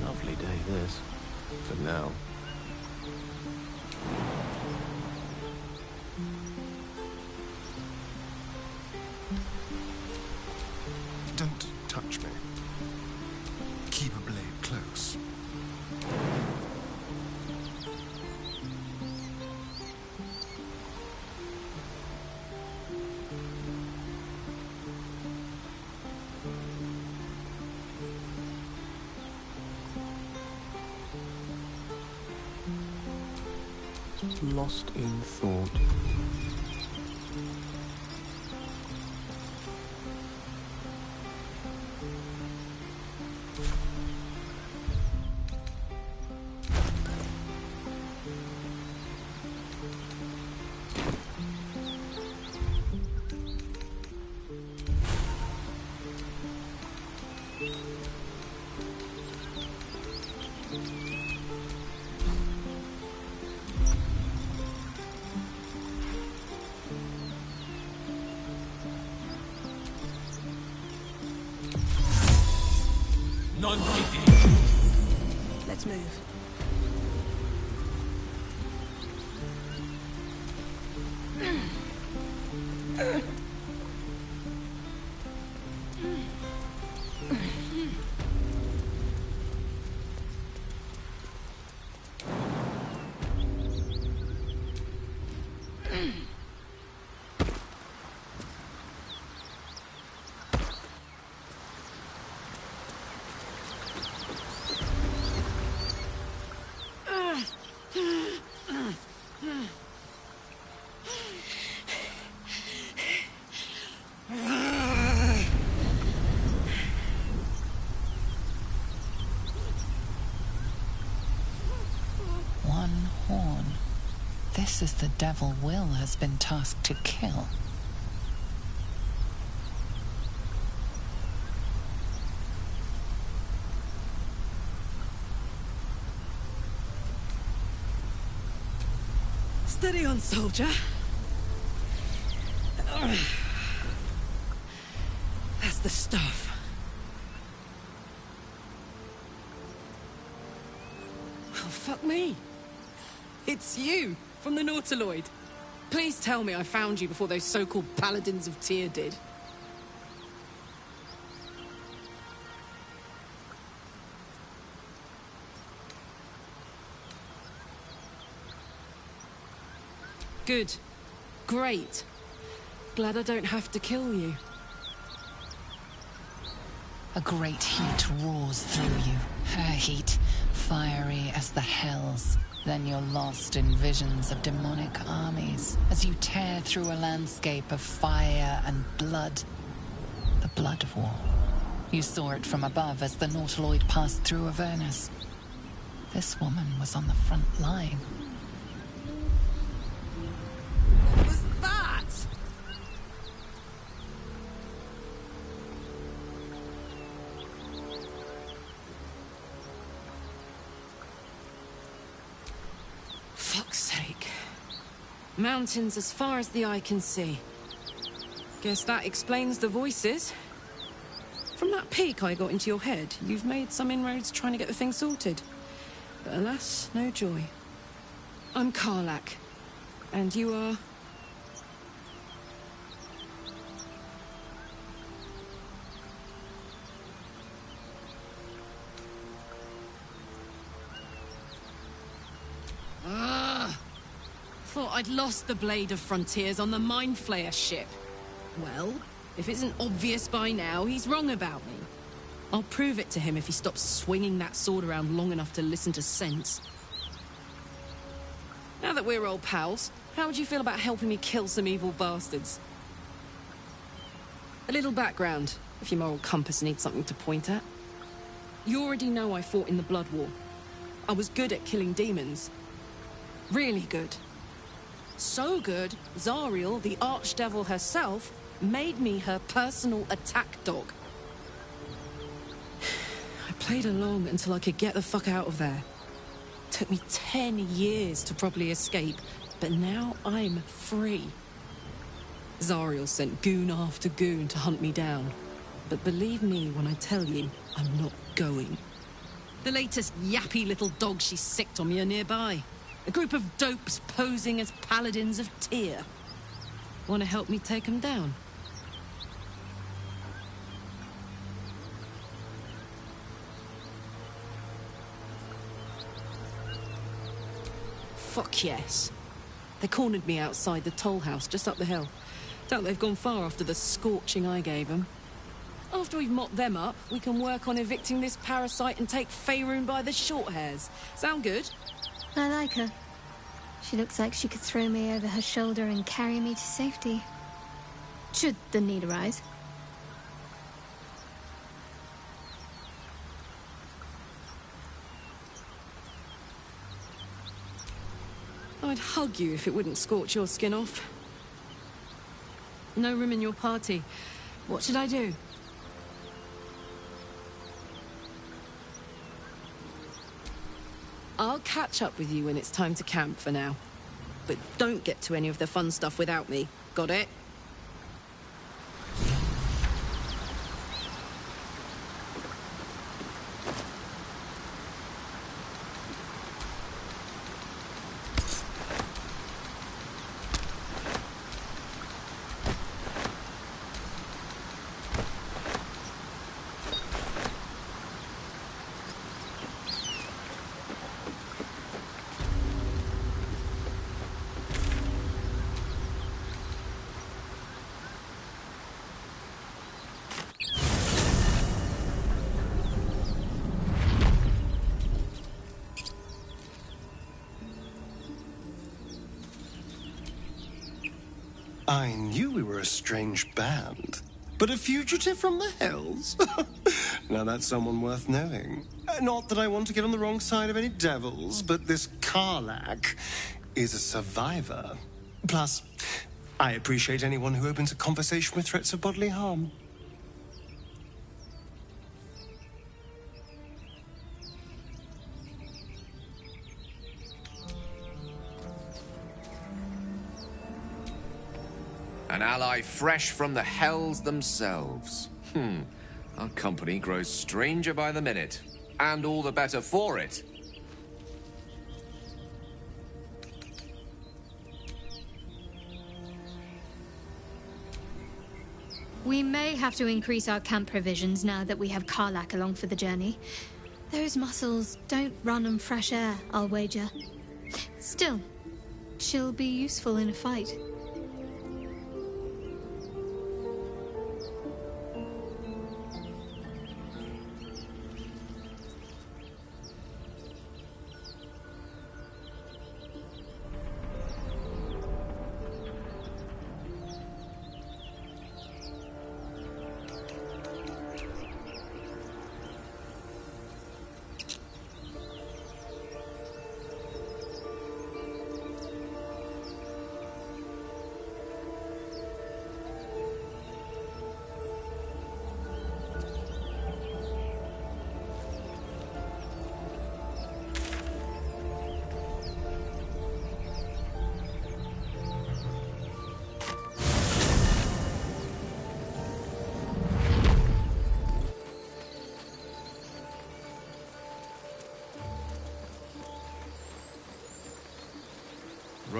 Lovely day, this. For now. Don't touch me. Keep a blade close. Lost in thought. Let's move. One horn. This is the devil Will has been tasked to kill. Steady on, soldier. That's the stuff. Oh, fuck me. It's you, from the Nautiloid. Please tell me I found you before those so-called Paladins of Tyr did. Good. Great. Glad I don't have to kill you. A great heat roars through you. Her heat, fiery as the hells. Then you're lost in visions of demonic armies as you tear through a landscape of fire and blood. The Blood War. You saw it from above as the Nautiloid passed through Avernus. This woman was on the front line. What was that? Fuck's sake. Mountains as far as the eye can see. Guess that explains the voices. From that peek I got into your head, you've made some inroads trying to get the thing sorted. But alas, no joy. I'm Karlach. And you are... Thought I'd lost the Blade of Frontiers on the Mind Flayer ship. Well, if it isn't obvious by now, he's wrong about me. I'll prove it to him if he stops swinging that sword around long enough to listen to sense. Now that we're old pals, how would you feel about helping me kill some evil bastards? A little background, if your moral compass needs something to point at. You already know I fought in the Blood War. I was good at killing demons. Really good. So good, Zariel, the Archdevil herself, made me her personal attack dog. I played along until I could get the fuck out of there. Took me 10 years to properly escape, but now I'm free. Zariel sent goon after goon to hunt me down. But believe me when I tell you, I'm not going. The latest yappy little dogs she sicked on me are nearby. A group of dopes posing as paladins of Tyr. Want to help me take them down? Fuck yes. They cornered me outside the toll house just up the hill. Doubt they've gone far after the scorching I gave them. After we've mopped them up, we can work on evicting this parasite and take Faerun by the short hairs. Sound good? I like her. She looks like she could throw me over her shoulder and carry me to safety. Should the need arise. I'd hug you if it wouldn't scorch your skin off. No room in your party. What should I do? I'll catch up with you when it's time to camp for now. But don't get to any of the fun stuff without me. Got it? I knew we were a strange band. But a fugitive from the Hells? Now that's someone worth knowing. Not that I want to get on the wrong side of any devils, but this Karlach is a survivor. Plus, I appreciate anyone who opens a conversation with threats of bodily harm. An ally fresh from the Hells themselves. Our company grows stranger by the minute. And all the better for it. We may have to increase our camp provisions now that we have Karlach along for the journey. Those muscles don't run on fresh air, I'll wager. Still, she'll be useful in a fight.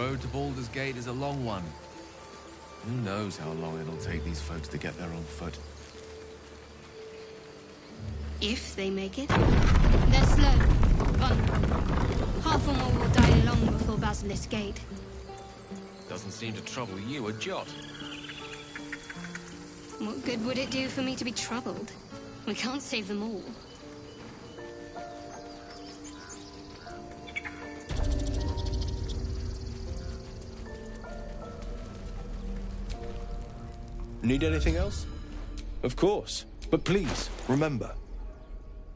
road to Baldur's Gate is a long one. Who knows how long it'll take these folks to get there on foot. If they make it. They're slow, vulnerable. Half or more will die long before Basilisk Gate. Doesn't seem to trouble you a jot. What good would it do for me to be troubled? We can't save them all. Need anything else? Of course. But please, remember,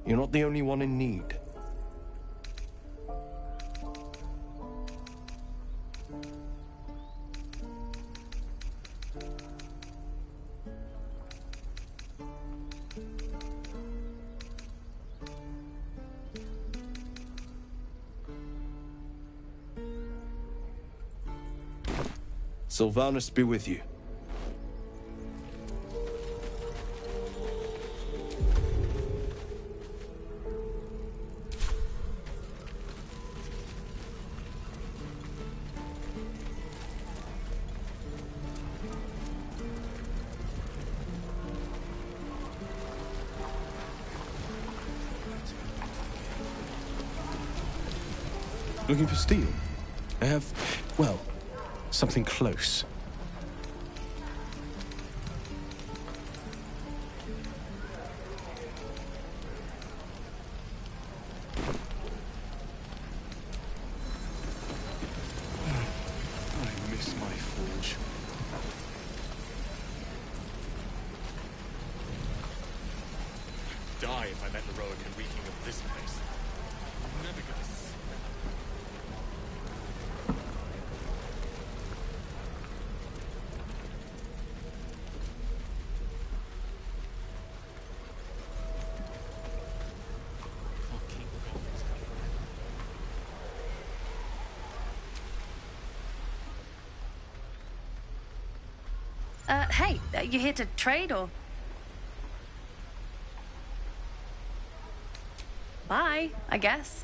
you're not the only one in need. Sylvanus be with you. Looking for steel? I have, well, something close. I miss my forge. Die if I met the rogue and reeking of this place. I'm never gonna Hey, you here to trade or? Bye, I guess.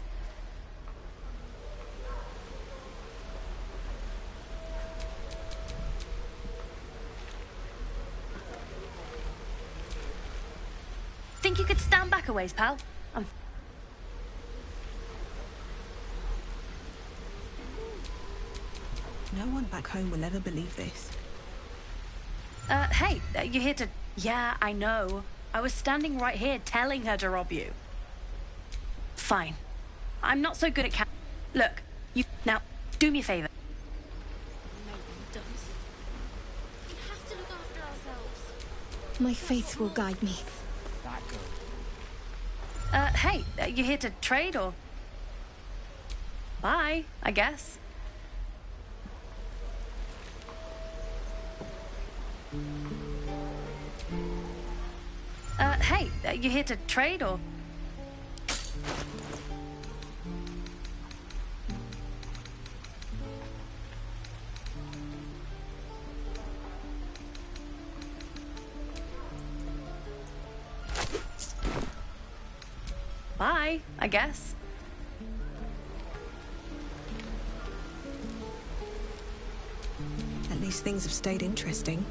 Think you could stand back a ways, pal? No one back home will ever believe this. Hey, you here to... Yeah, I know. I was standing right here telling her to rob you. Fine. I'm not so good at Look, you... Now, do me a favor. No one does. We have to look after ourselves. My faith will guide me. Hey, you here to trade or? Bye, I guess. Hey, you here to trade or? Bye, I guess. At least things have stayed interesting.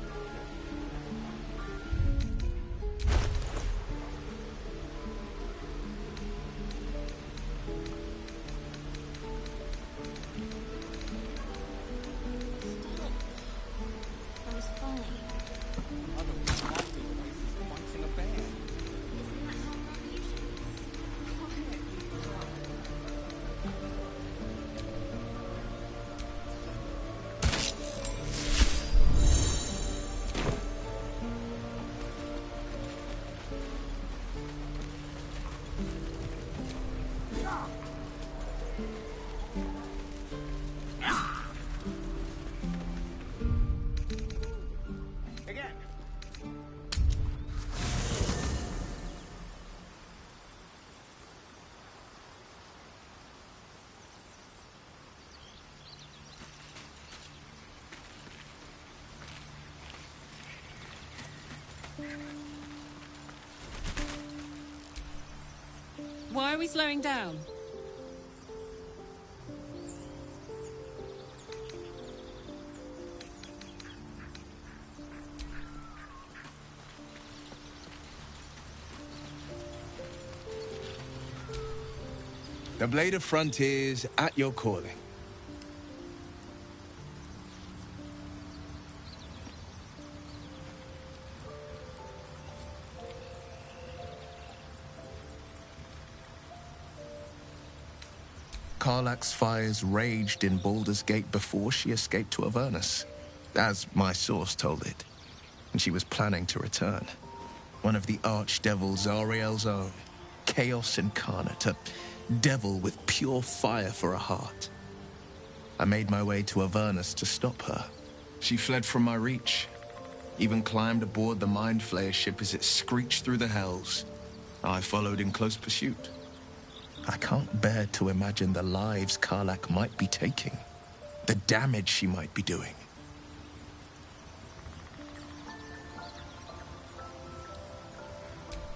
Why are we slowing down? The Blade of Frontiers at your calling. Karlach's fires raged in Baldur's Gate before she escaped to Avernus, as my source told it, and she was planning to return. One of the archdevil Zariel's own, Chaos Incarnate, a devil with pure fire for a heart. I made my way to Avernus to stop her. She fled from my reach, even climbed aboard the Mind Flayer ship as it screeched through the hells. I followed in close pursuit. I can't bear to imagine the lives Karlach might be taking, the damage she might be doing.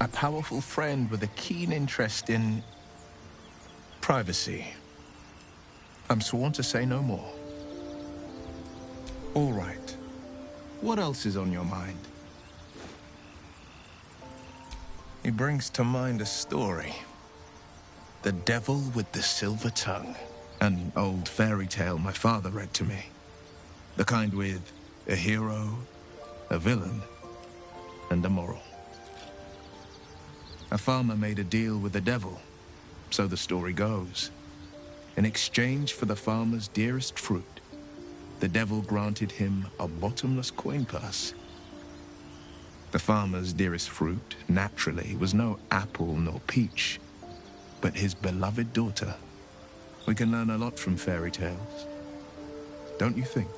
A powerful friend with a keen interest in privacy. I'm sworn to say no more. All right. What else is on your mind? He brings to mind a story. The Devil with the Silver Tongue. An old fairy tale my father read to me. The kind with a hero, a villain, and a moral. A farmer made a deal with the devil, so the story goes. In exchange for the farmer's dearest fruit, the devil granted him a bottomless coin purse. The farmer's dearest fruit, naturally, was no apple nor peach, but his beloved daughter. We can learn a lot from fairy tales, don't you think?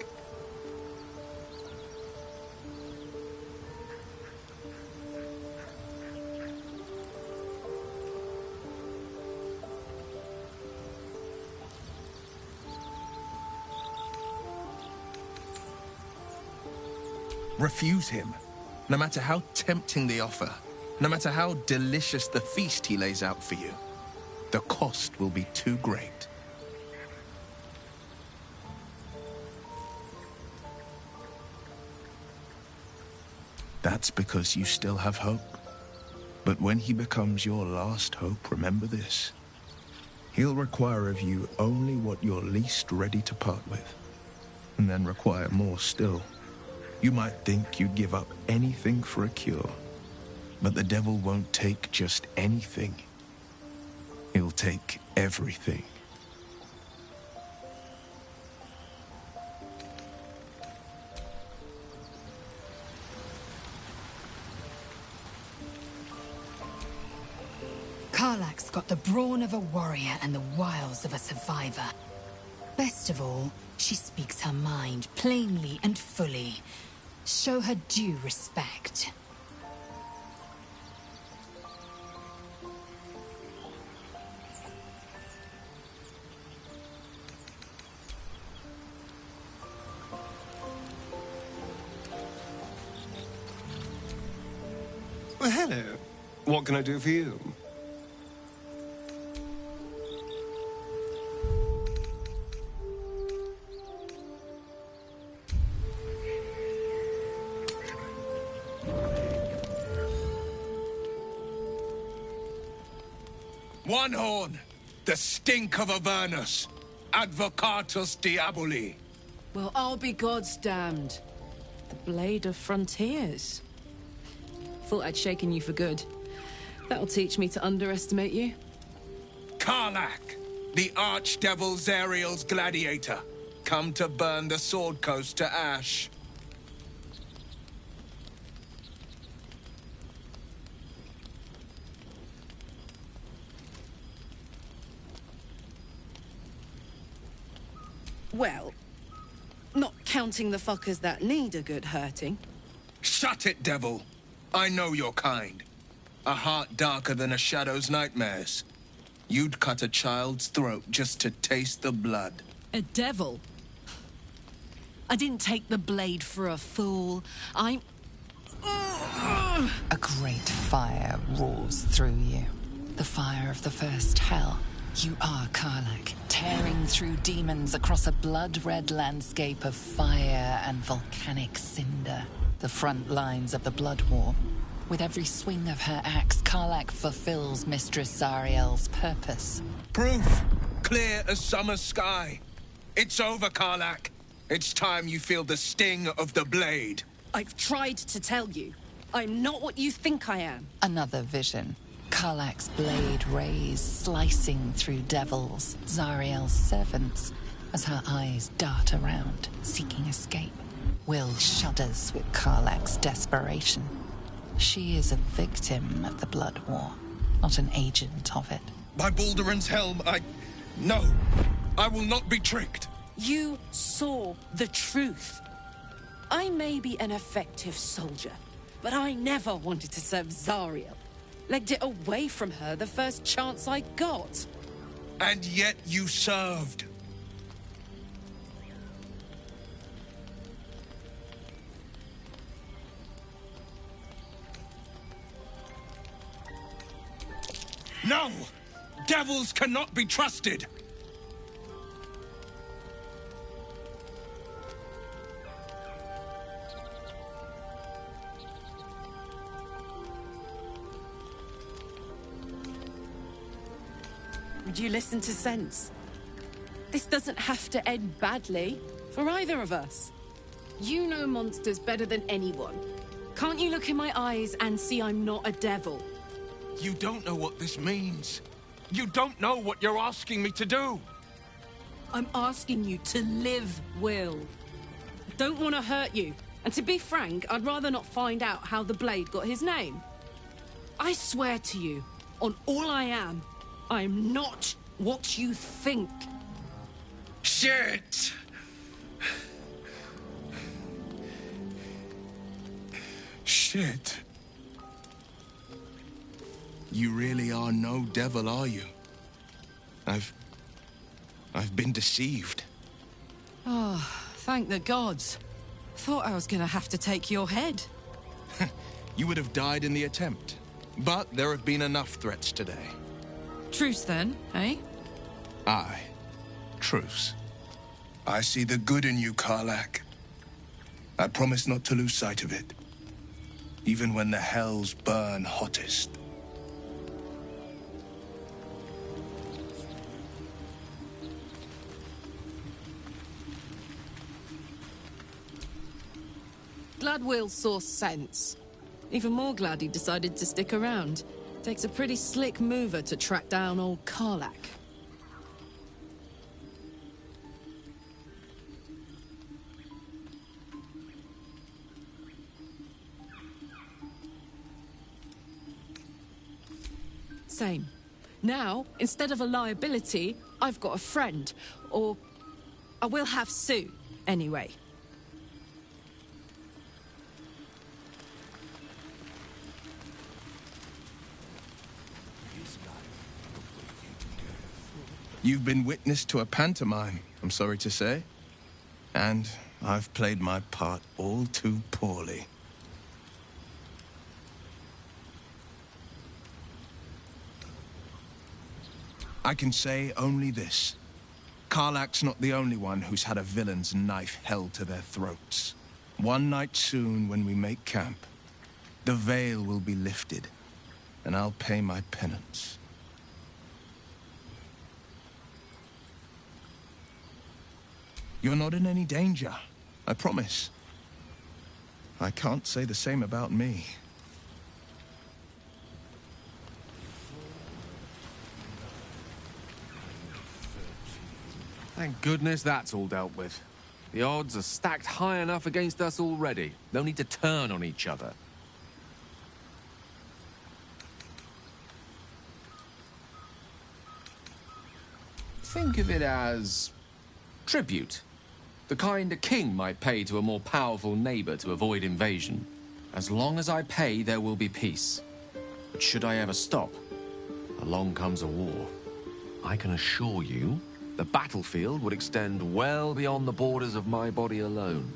Refuse him, no matter how tempting the offer, no matter how delicious the feast he lays out for you. The cost will be too great. That's because you still have hope. But when he becomes your last hope, remember this. He'll require of you only what you're least ready to part with, and then require more still. You might think you'd give up anything for a cure, but the devil won't take just anything. He'll take everything. Karlach's got the brawn of a warrior and the wiles of a survivor. Best of all, she speaks her mind plainly and fully. Show her due respect. Well, hello. What can I do for you? One horn, the stink of Avernus, Advocatus Diaboli. Well, I'll be God's damned. The Blade of Frontiers. Thought I'd shaken you for good. That'll teach me to underestimate you. Karlach, the archdevil Zariel's gladiator, come to burn the Sword Coast to ash. Well, not counting the fuckers that need a good hurting. Shut it, devil. I know your kind. A heart darker than a shadow's nightmares. You'd cut a child's throat just to taste the blood. A devil? I didn't take the blade for a fool. I'm... A great fire roars through you. The fire of the first hell. You are Karlach, tearing through demons across a blood-red landscape of fire and volcanic cinder. The front lines of the Blood War, With every swing of her axe, Karlach fulfills Mistress Zariel's purpose. Proof! Clear as summer sky. It's over, Karlach. It's time you feel the sting of the blade. I've tried to tell you. I'm not what you think I am. Another vision. Karlach's blade rays slicing through devils, Zariel's servants, as her eyes dart around, seeking escape. Will shudders with Karlach's desperation. She is a victim of the Blood War, not an agent of it. By Balduran's helm, No! I will not be tricked! You saw the truth. I may be an effective soldier, but I never wanted to serve Zariel. Legged it away from her the first chance I got. And yet you served. No! Devils cannot be trusted! Would you listen to sense? This doesn't have to end badly for either of us. You know monsters better than anyone. Can't you look in my eyes and see I'm not a devil? You don't know what this means. You don't know what you're asking me to do. I'm asking you to live, Will. I don't want to hurt you. And to be frank, I'd rather not find out how the Blade got his name. I swear to you, on all I am, I'm not what you think. Shit! Shit. You really are no devil, are you? I've been deceived. Oh, thank the gods. Thought I was gonna have to take your head. You would have died in the attempt. But there have been enough threats today. Truce then, eh? Aye. Truce. I see the good in you, Karlach. I promise not to lose sight of it. Even when the hells burn hottest. Glad Will saw sense. Even more glad he decided to stick around. Takes a pretty slick mover to track down old Karlach. Same. Now, instead of a liability, I've got a friend. Or I will have soon, anyway. You've been witness to a pantomime, I'm sorry to say. And I've played my part all too poorly. I can say only this. Karlach's not the only one who's had a villain's knife held to their throats. One night soon, when we make camp, the veil will be lifted, and I'll pay my penance. You're not in any danger, I promise. I can't say the same about me. Thank goodness that's all dealt with. The odds are stacked high enough against us already. No need to turn on each other. Think of it as tribute. The kind a king might pay to a more powerful neighbor to avoid invasion. As long as I pay, there will be peace. But should I ever stop, along comes a war. I can assure you, the battlefield would extend well beyond the borders of my body alone.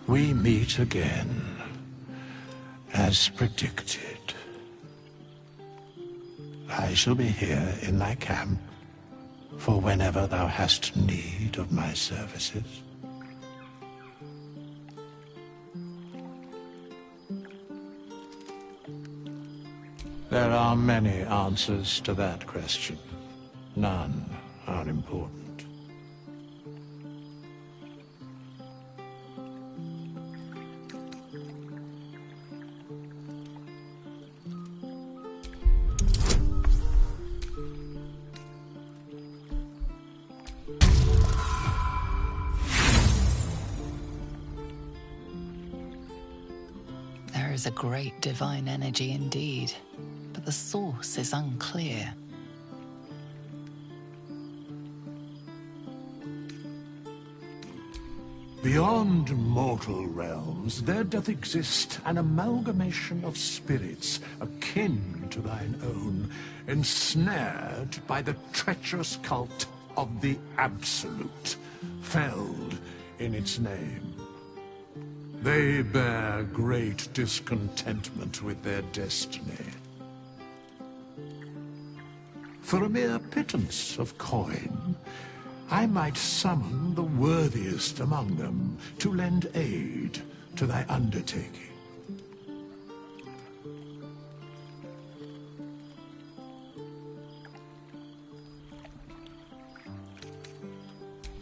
We meet again, as predicted. I shall be here in thy camp for whenever thou hast need of my services. There are many answers to that question. None are important. There is a great divine energy indeed, but the source is unclear. Beyond mortal realms, there doth exist an amalgamation of spirits akin to thine own, ensnared by the treacherous cult of the Absolute, felled in its name. They bear great discontentment with their destiny. For a mere pittance of coin, I might summon the worthiest among them to lend aid to thy undertaking.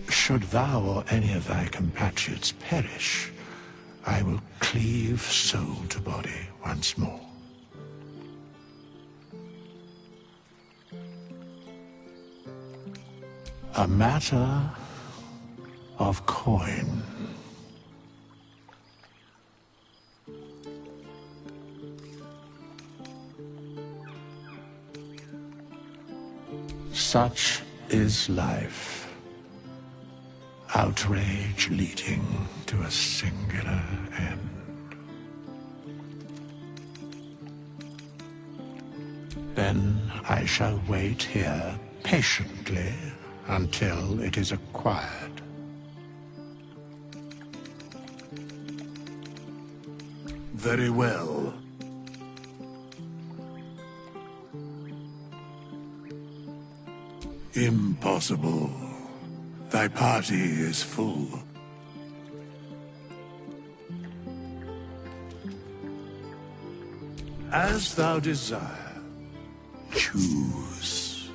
Should thou or any of thy compatriots perish, I will cleave soul to body once more. A matter of coin. Such is life. Outrage leading to a singular end. Then I shall wait here patiently until it is acquired. Very well. Impossible. Thy party is full. As thou desire, choose.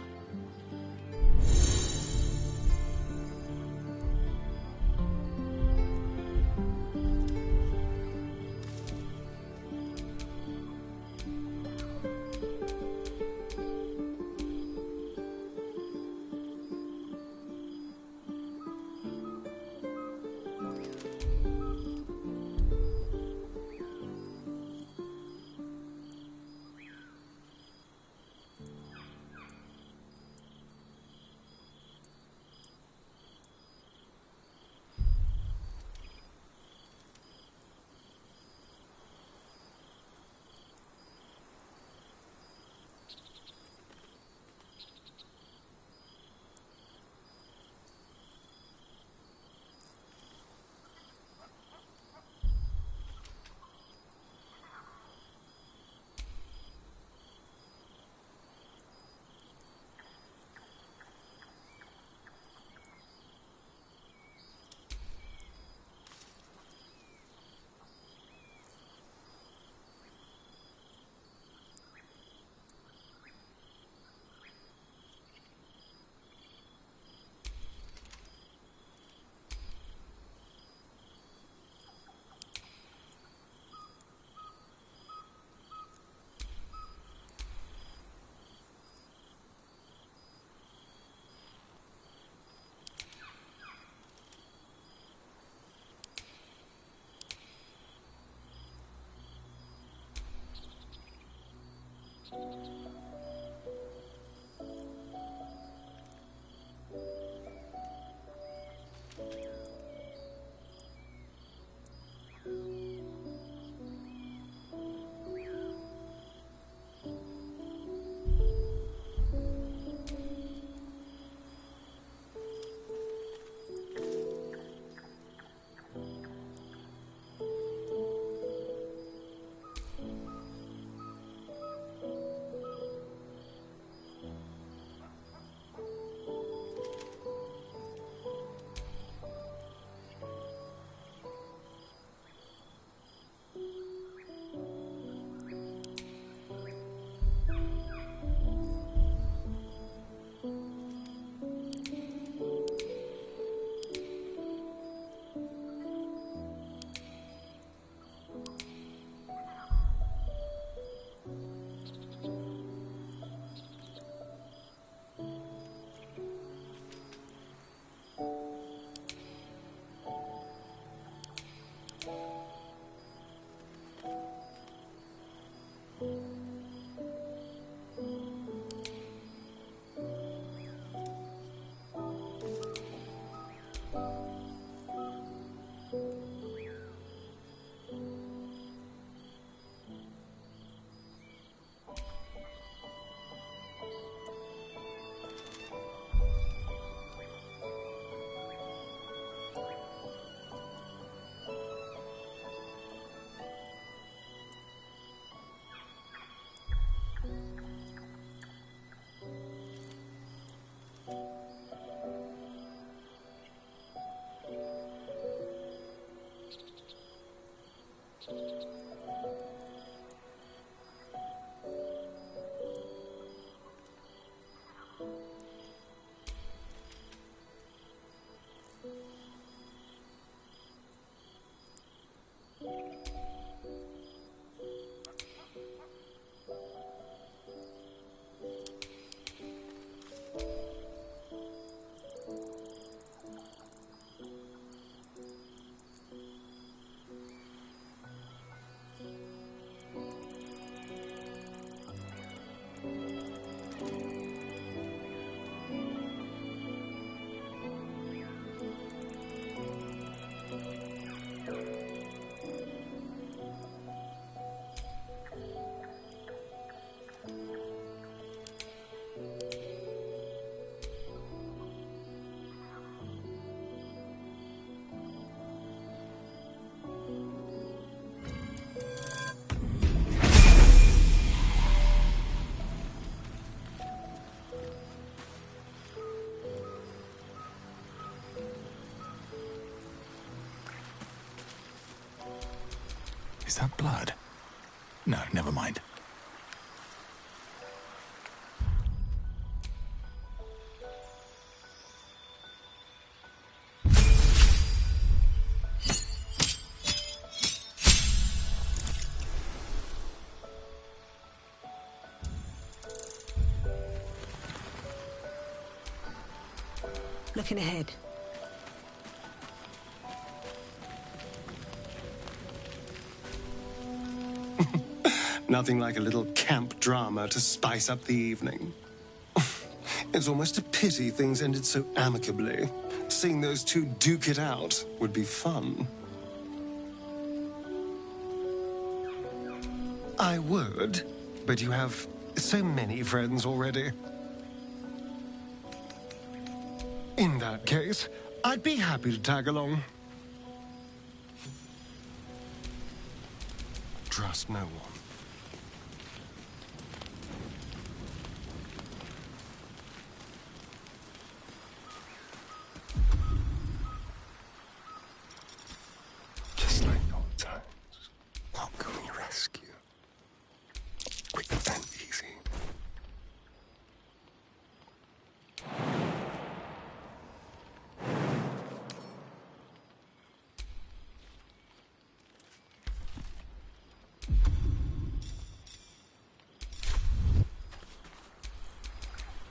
Is that blood? No, never mind. Looking ahead. Nothing like a little camp drama to spice up the evening. It's almost a pity things ended so amicably. Seeing those two duke it out would be fun. I would, but you have so many friends already. In that case, I'd be happy to tag along. Trust no one. Just like old times. What can we rescue? Quick and easy.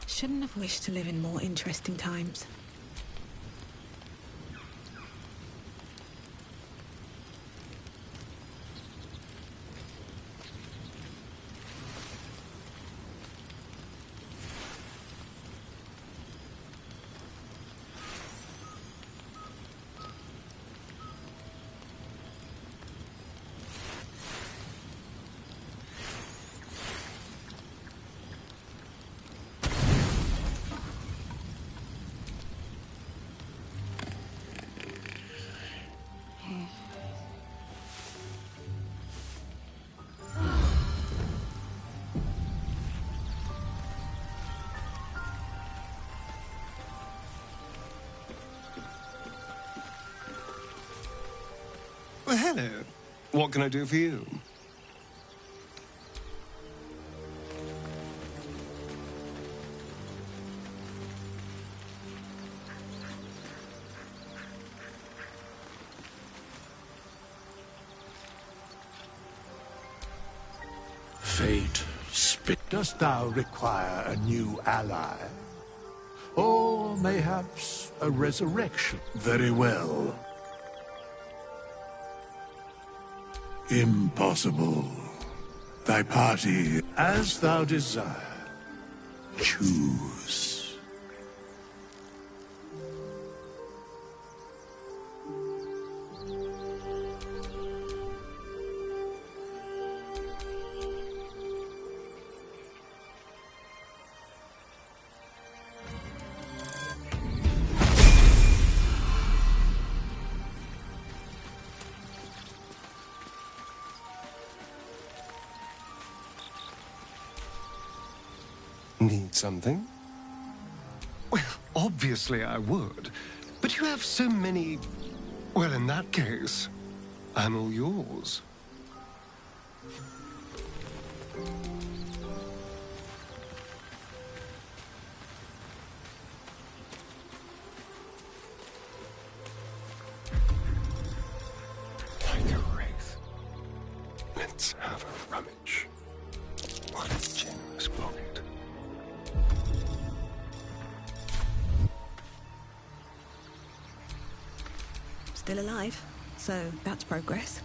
Shouldn't have wished to live in more interesting times. Well, hello. What can I do for you? Fate, dost thou require a new ally? Or mayhaps a resurrection? Very well. Impossible. Thy party, as thou desire. Choose. Need something? Well, obviously I would. But you have so many... Well, in that case, I'm all yours. Like a wraith. Let's have a rummage. What a generous pocket. Still alive, so that's progress.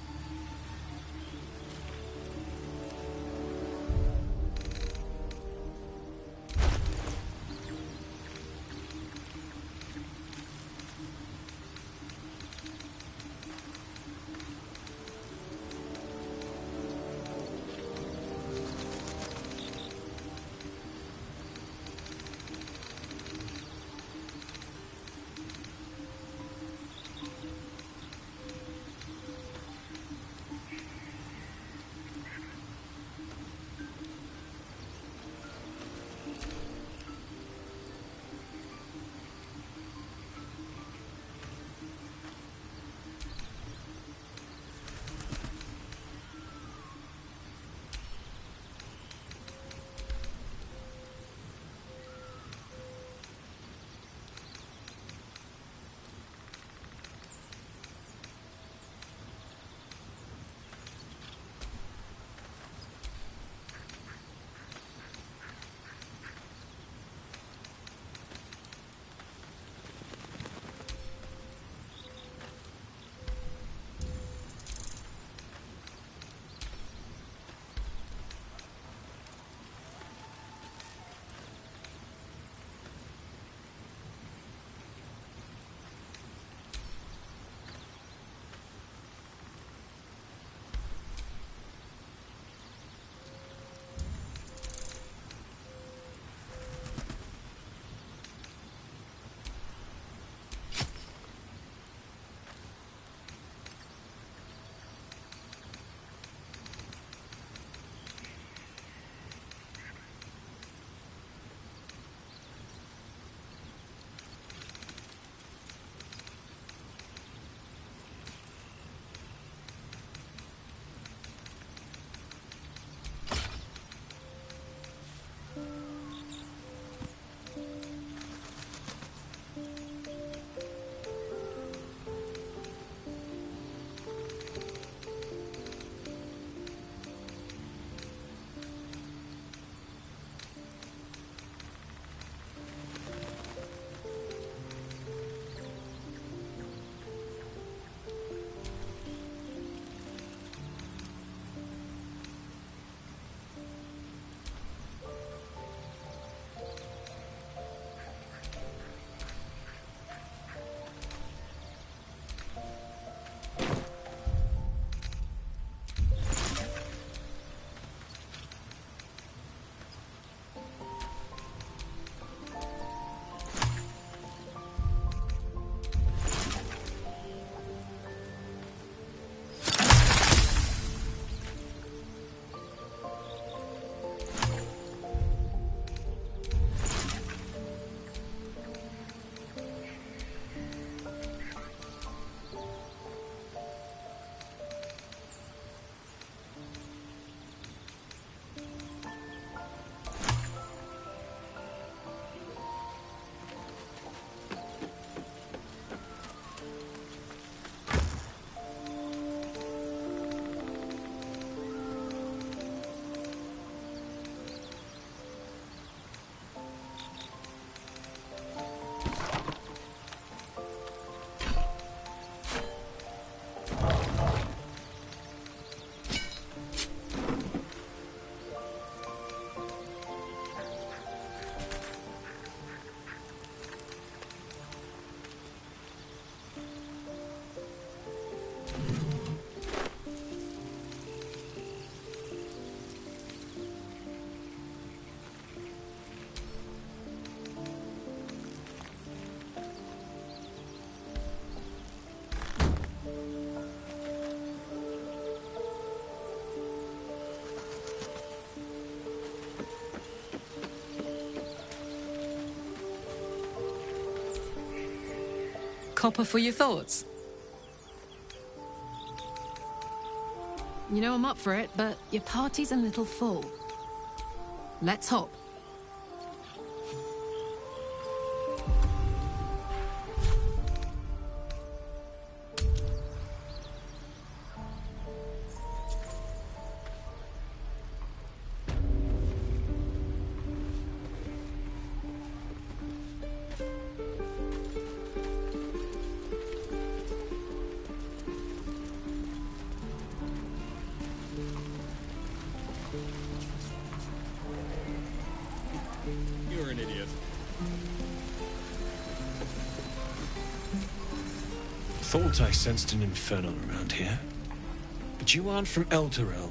Copper for your thoughts? You know I'm up for it, but your party's a little full. Let's hop. You're an idiot. Thought I sensed an infernal around here. But you aren't from Elturel.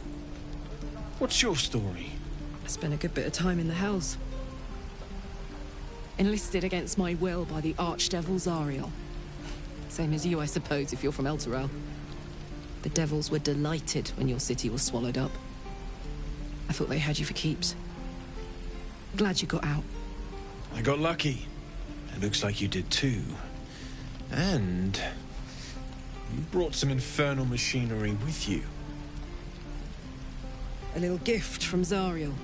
What's your story? I spent a good bit of time in the Hells. Enlisted against my will by the Archdevil Zariel. Same as you, I suppose, if you're from Elturel. The Devils were delighted when your city was swallowed up. I thought they had you for keeps. Glad you got out. I got lucky. It looks like you did too. And you brought some infernal machinery with you. A little gift from Zariel.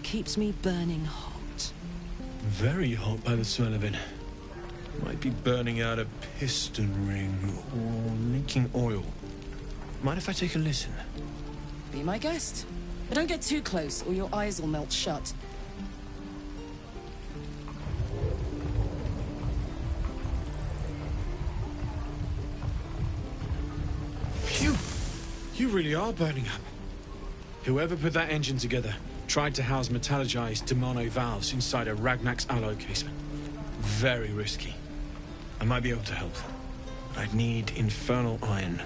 Keeps me burning hot. Very hot by the smell of it. Might be burning out a piston ring or leaking oil. Mind if I take a listen? Be my guest. But don't get too close, or your eyes will melt shut. Phew! You really are burning up. Whoever put that engine together tried to house metallogized Demono valves inside a Ragnak's alloy casement. Very risky. I might be able to help, but I'd need infernal iron.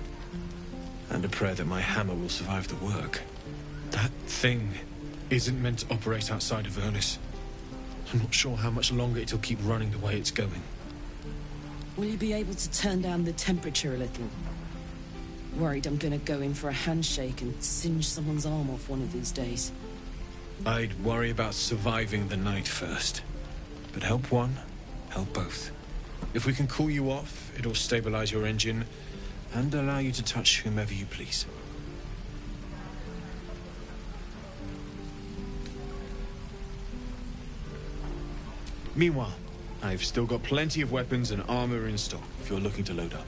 And a prayer that my hammer will survive the work. That thing isn't meant to operate outside of Vernus. I'm not sure how much longer it'll keep running the way it's going. Will you be able to turn down the temperature a little? Worried I'm gonna go in for a handshake and singe someone's arm off one of these days. I'd worry about surviving the night first. But help one, help both. If we can cool you off, it'll stabilize your engine and allow you to touch whomever you please. Meanwhile, I've still got plenty of weapons and armor in stock if you're looking to load up.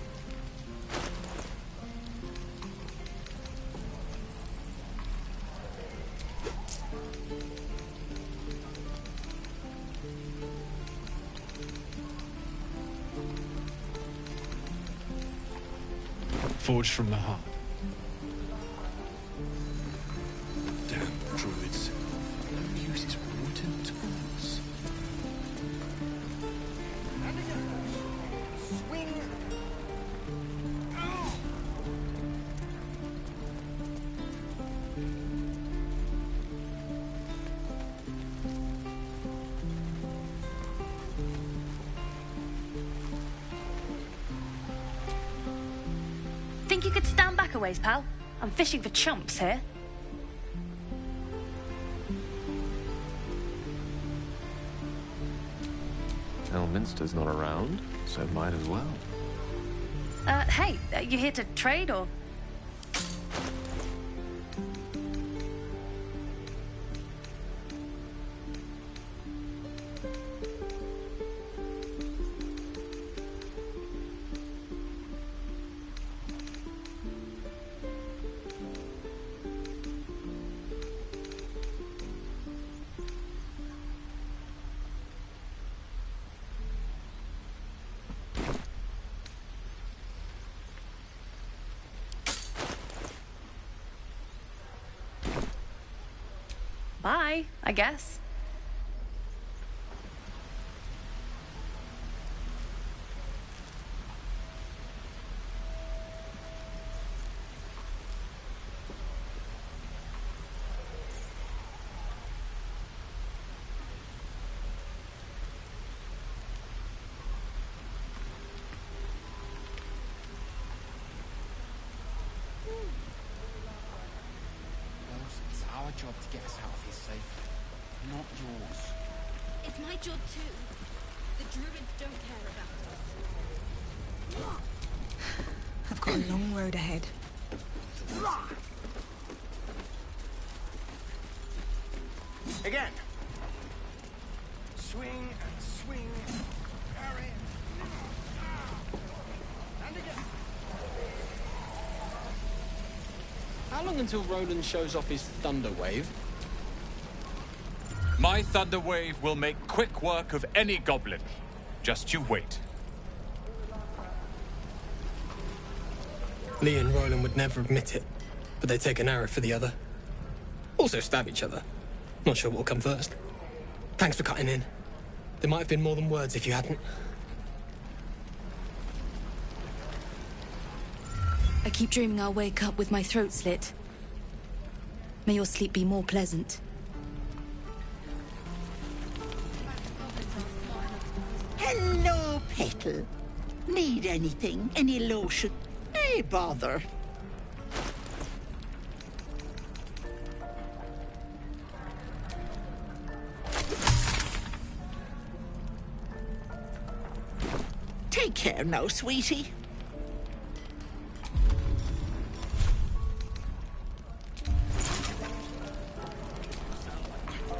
Forged from the heart. Damn druids. Who uses wooden tools? Swing. Think you could stand back a ways, pal? I'm fishing for chumps here. Elminster's not around, so might as well. Hey, you here to trade or? Bye, I guess. It's our job to get us out of here safely, not yours. It's my job too. The druids don't care about us. I've got a long road ahead. Again. Swing and swing. Parry. And again. How long until Roland shows off his Thunder Wave? My Thunder Wave will make quick work of any goblin. Just you wait. Lee and Roland would never admit it, but they take an arrow for the other. Also stab each other. Not sure what will come first. Thanks for cutting in. There might have been more than words if you hadn't. I keep dreaming I'll wake up with my throat slit. May your sleep be more pleasant. Hello, Petal. Need anything? Any lotion? Hey, bother. Take care now, sweetie.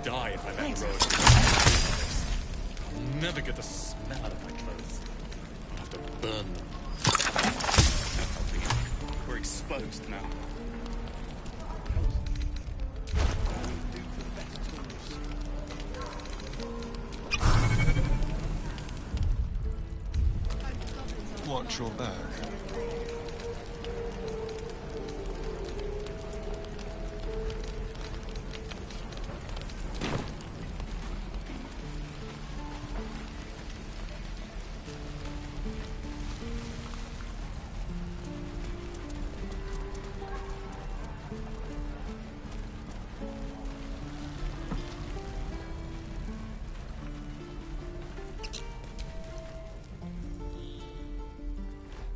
Die if I let road. I'll never get the smell out of my clothes. I'll have to burn them. We're exposed now. Watch your back.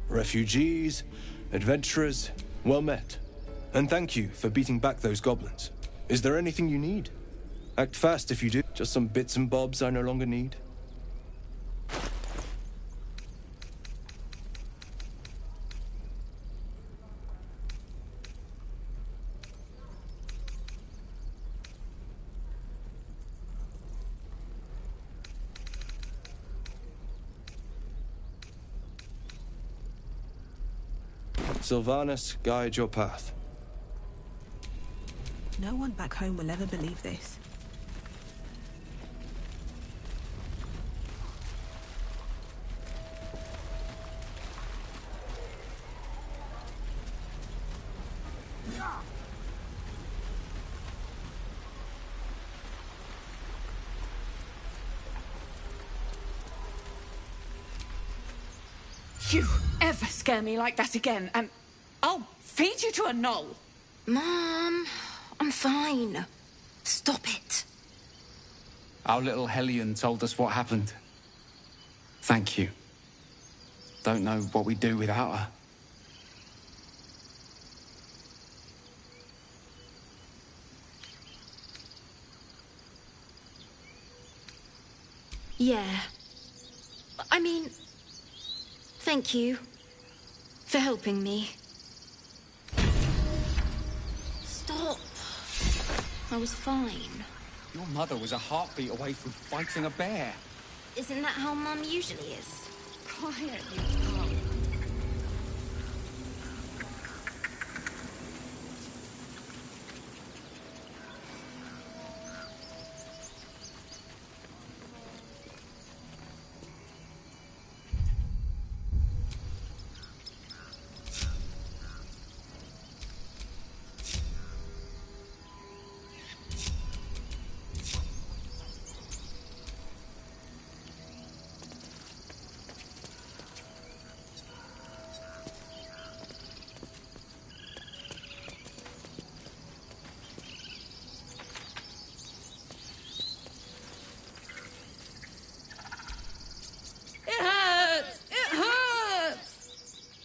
Refugees, adventurers, well met. And thank you for beating back those goblins. Is there anything you need? Act fast if you do. Just some bits and bobs I no longer need. Sylvanus, guide your path. No one back home will ever believe this. You ever scare me like that again, and I'll feed you to a knoll. Mom, I'm fine. Stop it. Our little Hellion told us what happened. Thank you. Don't know what we'd do without her. Yeah. I mean, thank you for helping me. Stop. I was fine. Your mother was a heartbeat away from fighting a bear. Isn't that how Mum usually is? Quiet, you pal.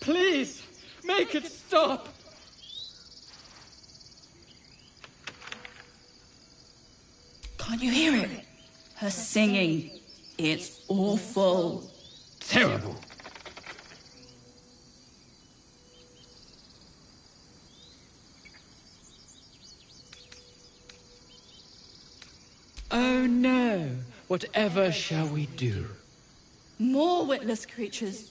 Please, make it stop! Can't you hear it? Her singing. It's awful. Terrible. Oh no! Whatever shall we do? More witless creatures.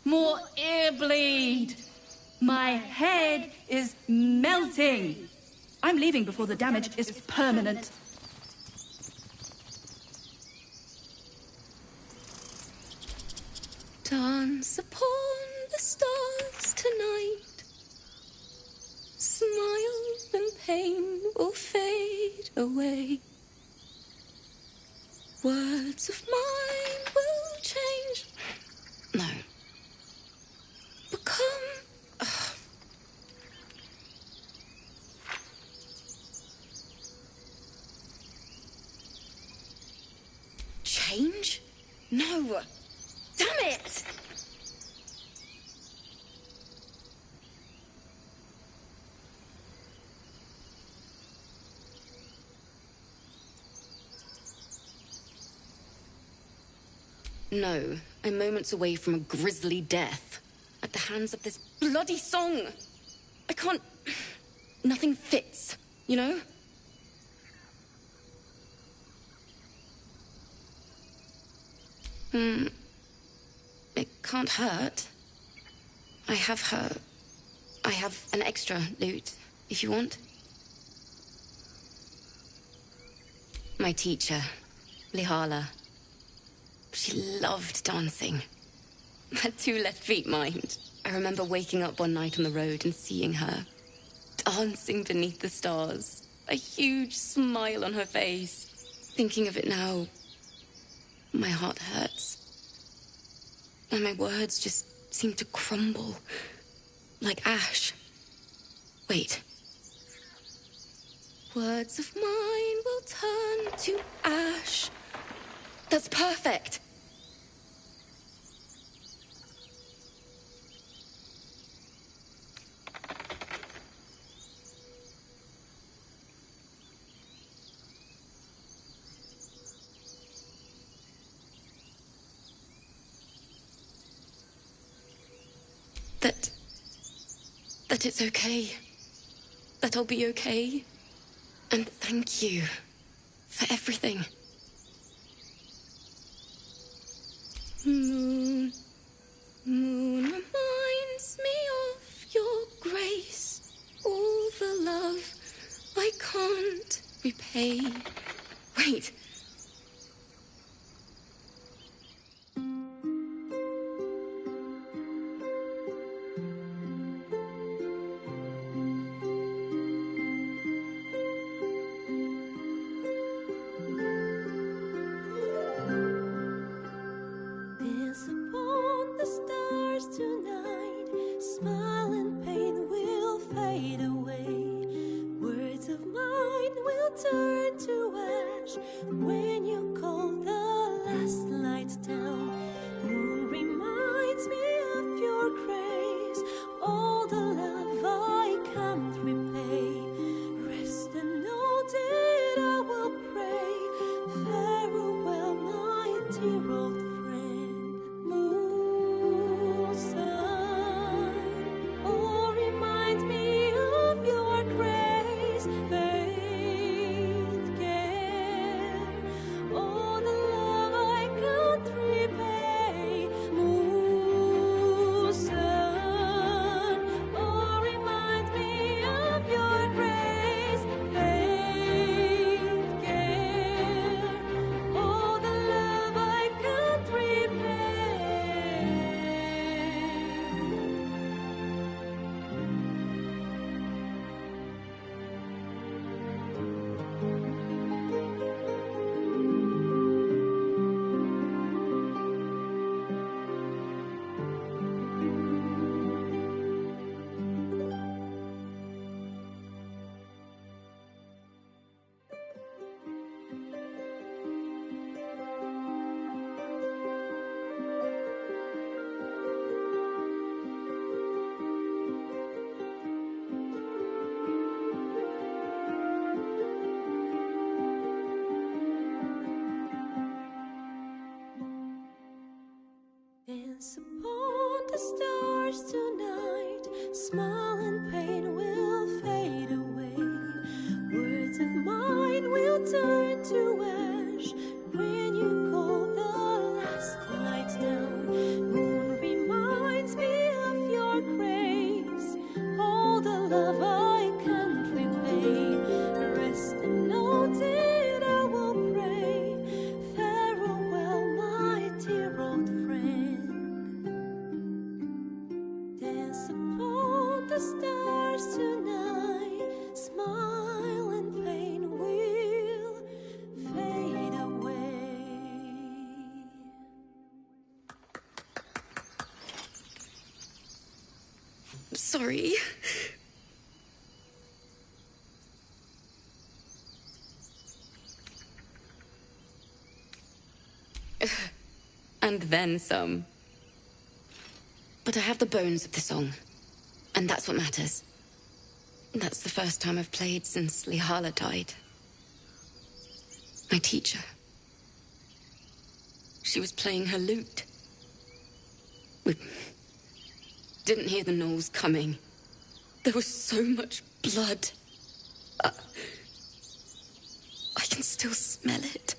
More ear bleed. My head is melting. I'm leaving before the damage is permanent. Dance upon the stars tonight. Smile and pain will fade away. Words of mine will change. No. Become. Change? No. Damn it! No, I'm moments away from a grisly death. At the hands of this bloody song. I can't... Nothing fits, you know? It can't hurt. I have an extra loot, if you want. My teacher, Lihala. She loved dancing. Had 2 left feet, mind. I remember waking up one night on the road and seeing her. Dancing beneath the stars. A huge smile on her face. Thinking of it now, my heart hurts. And my words just seem to crumble. Like ash. Wait. Words of mine will turn to ash. That's perfect. That it's okay. That I'll be okay. And thank you for everything. Moon, moon reminds me of your grace. All the love I can't repay. Wait. Dance upon the stars tonight. Smile and pain will fade away. Words of mine will turn to ash sorry. And then some. But I have the bones of the song, and that's what matters. That's the first time I've played since Lihala died. My teacher. She was playing her lute. We didn't hear the gnolls coming. There was so much blood. I can still smell it.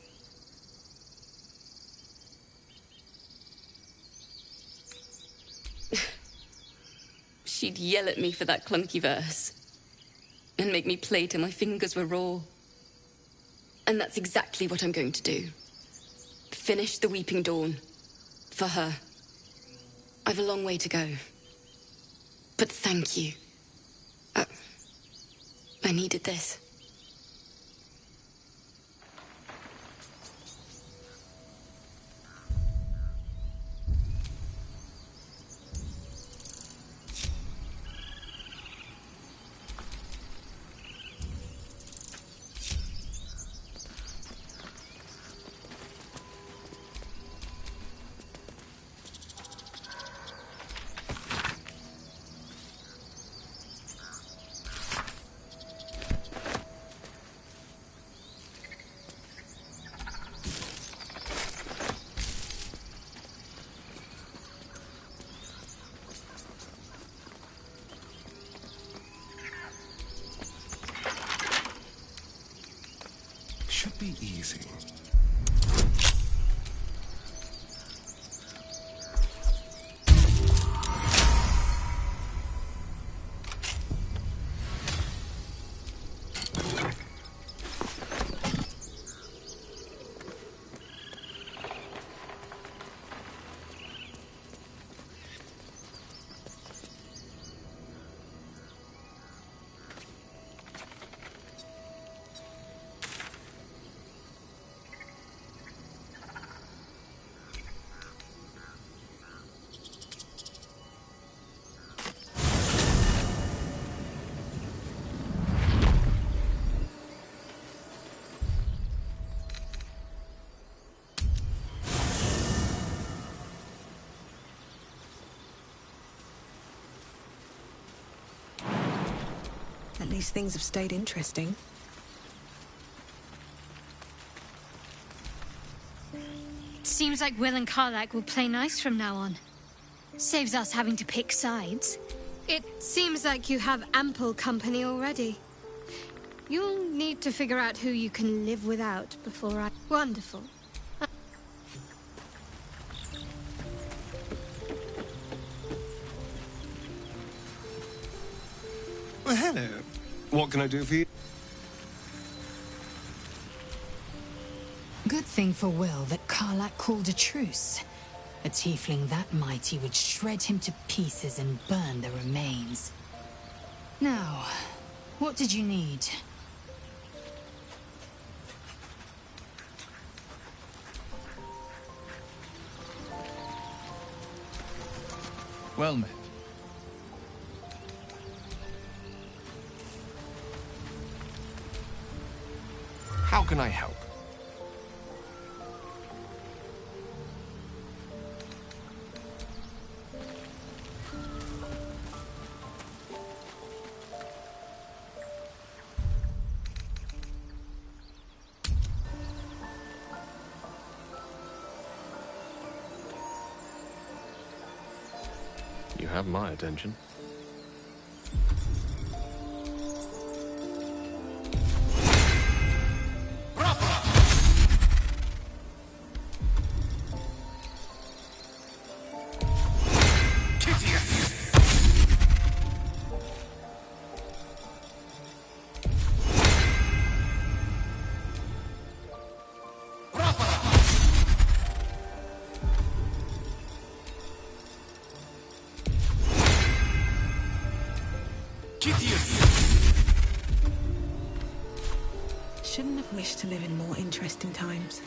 She'd yell at me for that clunky verse and make me play till my fingers were raw. And that's exactly what I'm going to do. Finish the Weeping Dawn. For her. I've a long way to go. But thank you. I needed this. Should be easy. At least things have stayed interesting. Seems like Will and Karlak will play nice from now on. Saves us having to pick sides. It seems like you have ample company already. You'll need to figure out who you can live without before I... Wonderful. Well, hello. What can I do for you? Good thing for Will that Karlak called a truce. A tiefling that mighty would shred him to pieces and burn the remains. Now, what did you need? Well met. How can I help? You have my attention. Shouldn't have wished to live in more interesting times.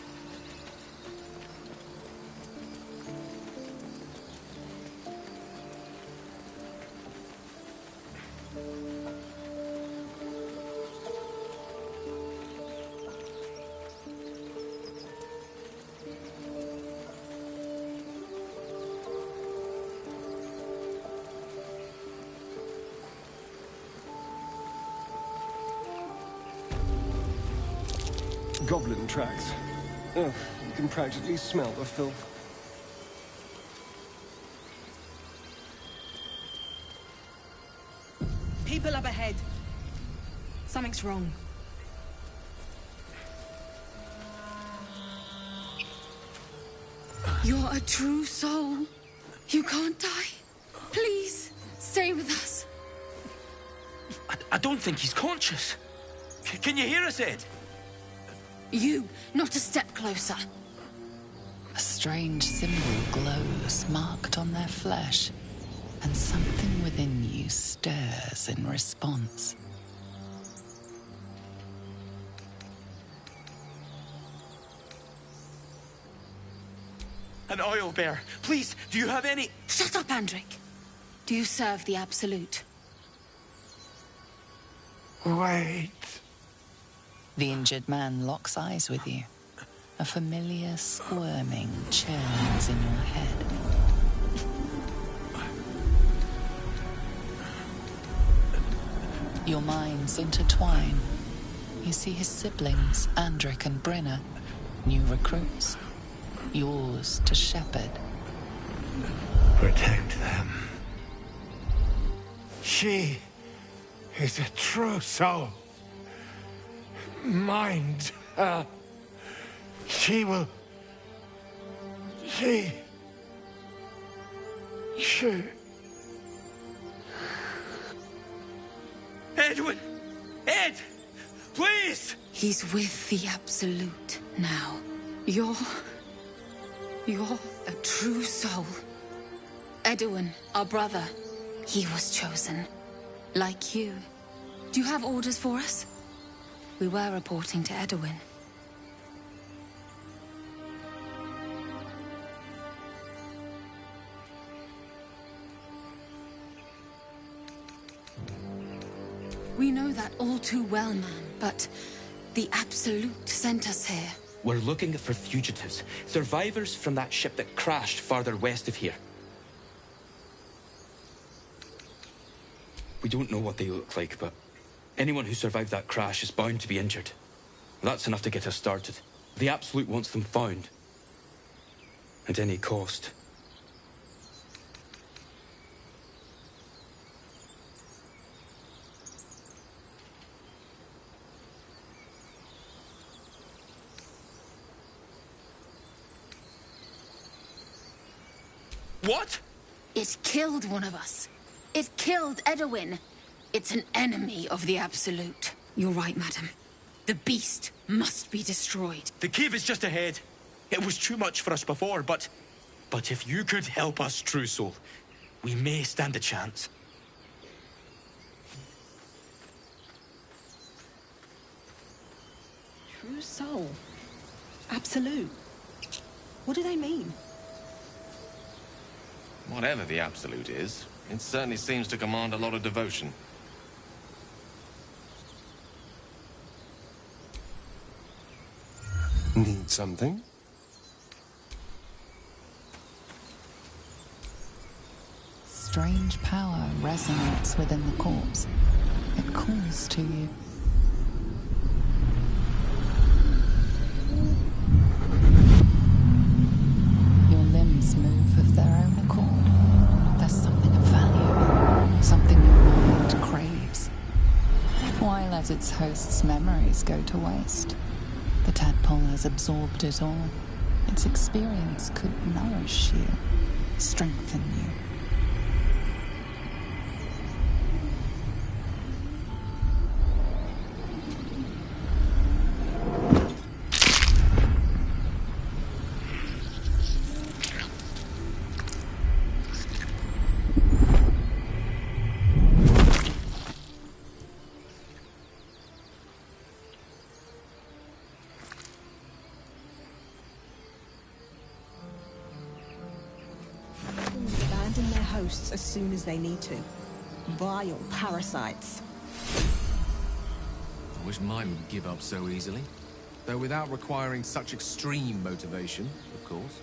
Goblin tracks. Ugh, you can practically smell the filth. People up ahead. Something's wrong. You're a true soul. You can't die. Please, stay with us. I don't think he's conscious. Can you hear us, Ed? You, not a step closer. A strange symbol glows, marked on their flesh, and something within you stirs in response. An oil bear. Please, do you have any... Shut up, Andric. Do you serve the Absolute? Wait. The injured man locks eyes with you. A familiar squirming churns in your head. Your minds intertwine. You see his siblings, Andric and Brenna, new recruits. Yours to shepherd. Protect them. She is a true soul. Mind her. She will... She... Edwin! Ed! Please! He's with the Absolute now. You're a true soul. Edwin, our brother, he was chosen. Like you. Do you have orders for us? We were reporting to Edwin. We know that all too well, man, but the Absolute sent us here. We're looking for fugitives. Survivors from that ship that crashed farther west of here. We don't know what they look like, but anyone who survived that crash is bound to be injured. That's enough to get us started. The Absolute wants them found. At any cost. What? It killed one of us. It killed Edwin. It's an enemy of the Absolute. You're right, madam. The beast must be destroyed. The cave is just ahead. It was too much for us before, but if you could help us, True Soul, we may stand a chance. True soul. Absolute. What do they mean? Whatever the Absolute is, it certainly seems to command a lot of devotion. Need something? Strange power resonates within the corpse. It calls to you. Your limbs move of their own accord. There's something of value, something your mind craves. While as its host's memories go to waste, the tadpole has absorbed it all. Its experience could nourish you, strengthen you. Abandon their hosts as soon as they need to. Vile parasites. I wish mine would give up so easily. Though without requiring such extreme motivation, of course.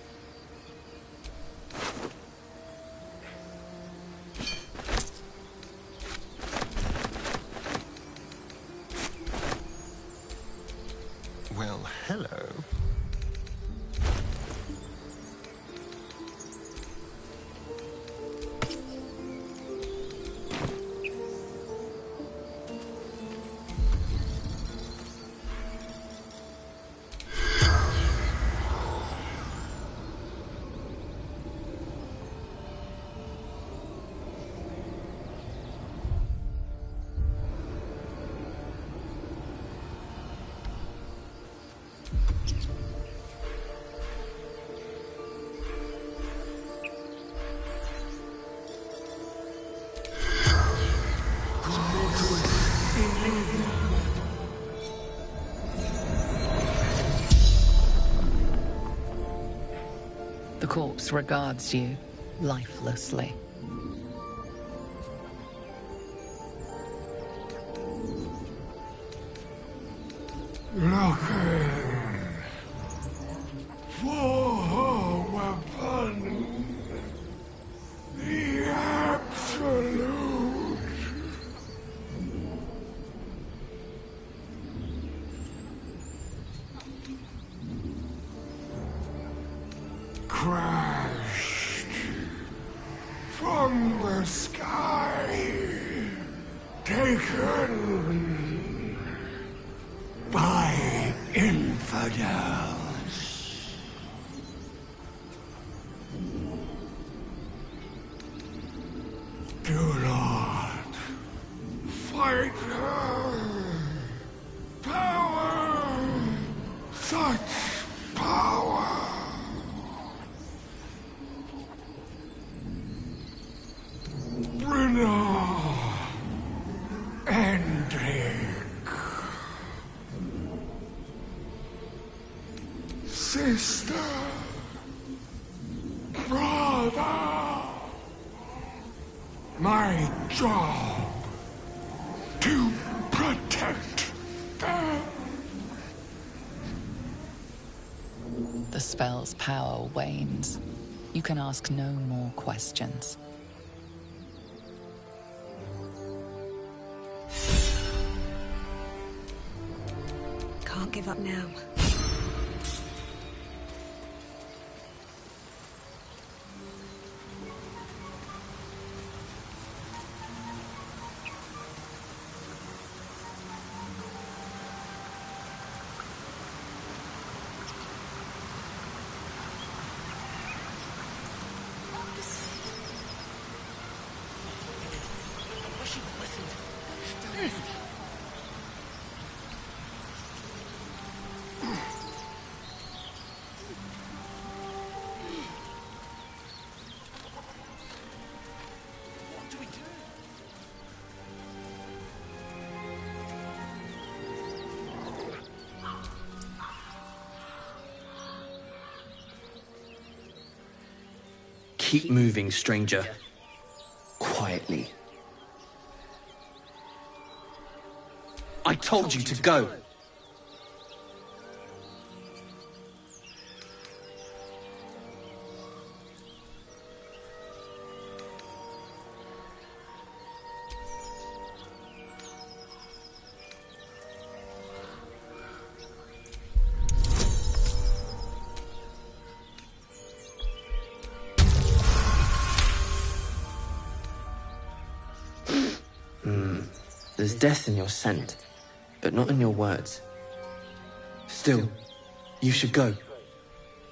Well, hello. The corpse regards you lifelessly. Looking for weapon. The absolute. Crashed from the sky. Taken by infidels. Do not fight her. Power, such power. Brynna ending. Sister, brother, my job to protect them. The spell's power wanes. You can ask no more questions. Can't give up now. Keep moving, stranger. Quietly. I told you to go. There's death in your scent, but not in your words. Still, you should go.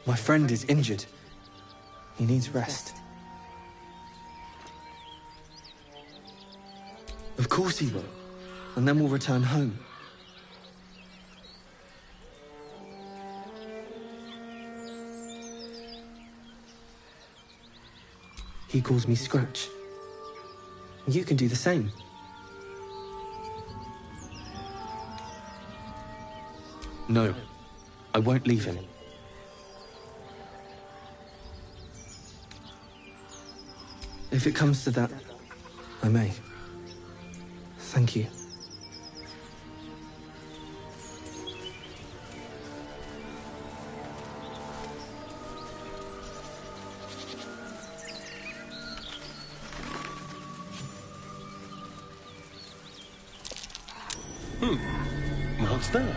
My friend is injured. He needs rest. Of course he will. And then we'll return home. He calls me Scratch. You can do the same. No, I won't leave him. If it comes to that, I may. Thank you. What's that?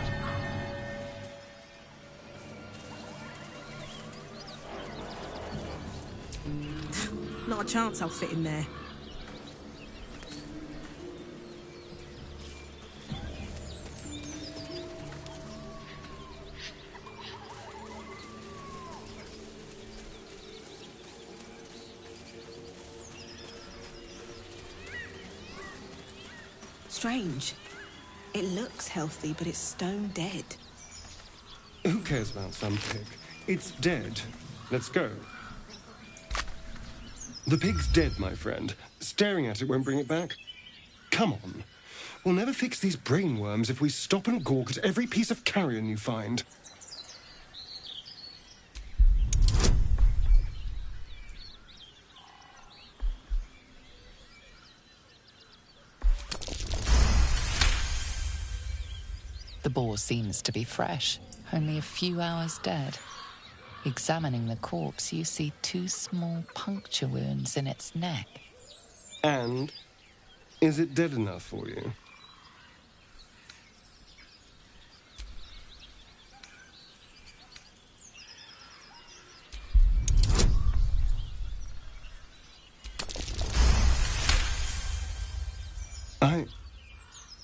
Not a chance I'll fit in there. Strange. It looks healthy, but it's stone dead. Who cares about some pig? It's dead. Let's go. The pig's dead, my friend. Staring at it won't bring it back. Come on. We'll never fix these brainworms if we stop and gawk at every piece of carrion you find. The boar seems to be fresh, only a few hours dead. Examining the corpse, you see 2 small puncture wounds in its neck. And is it dead enough for you?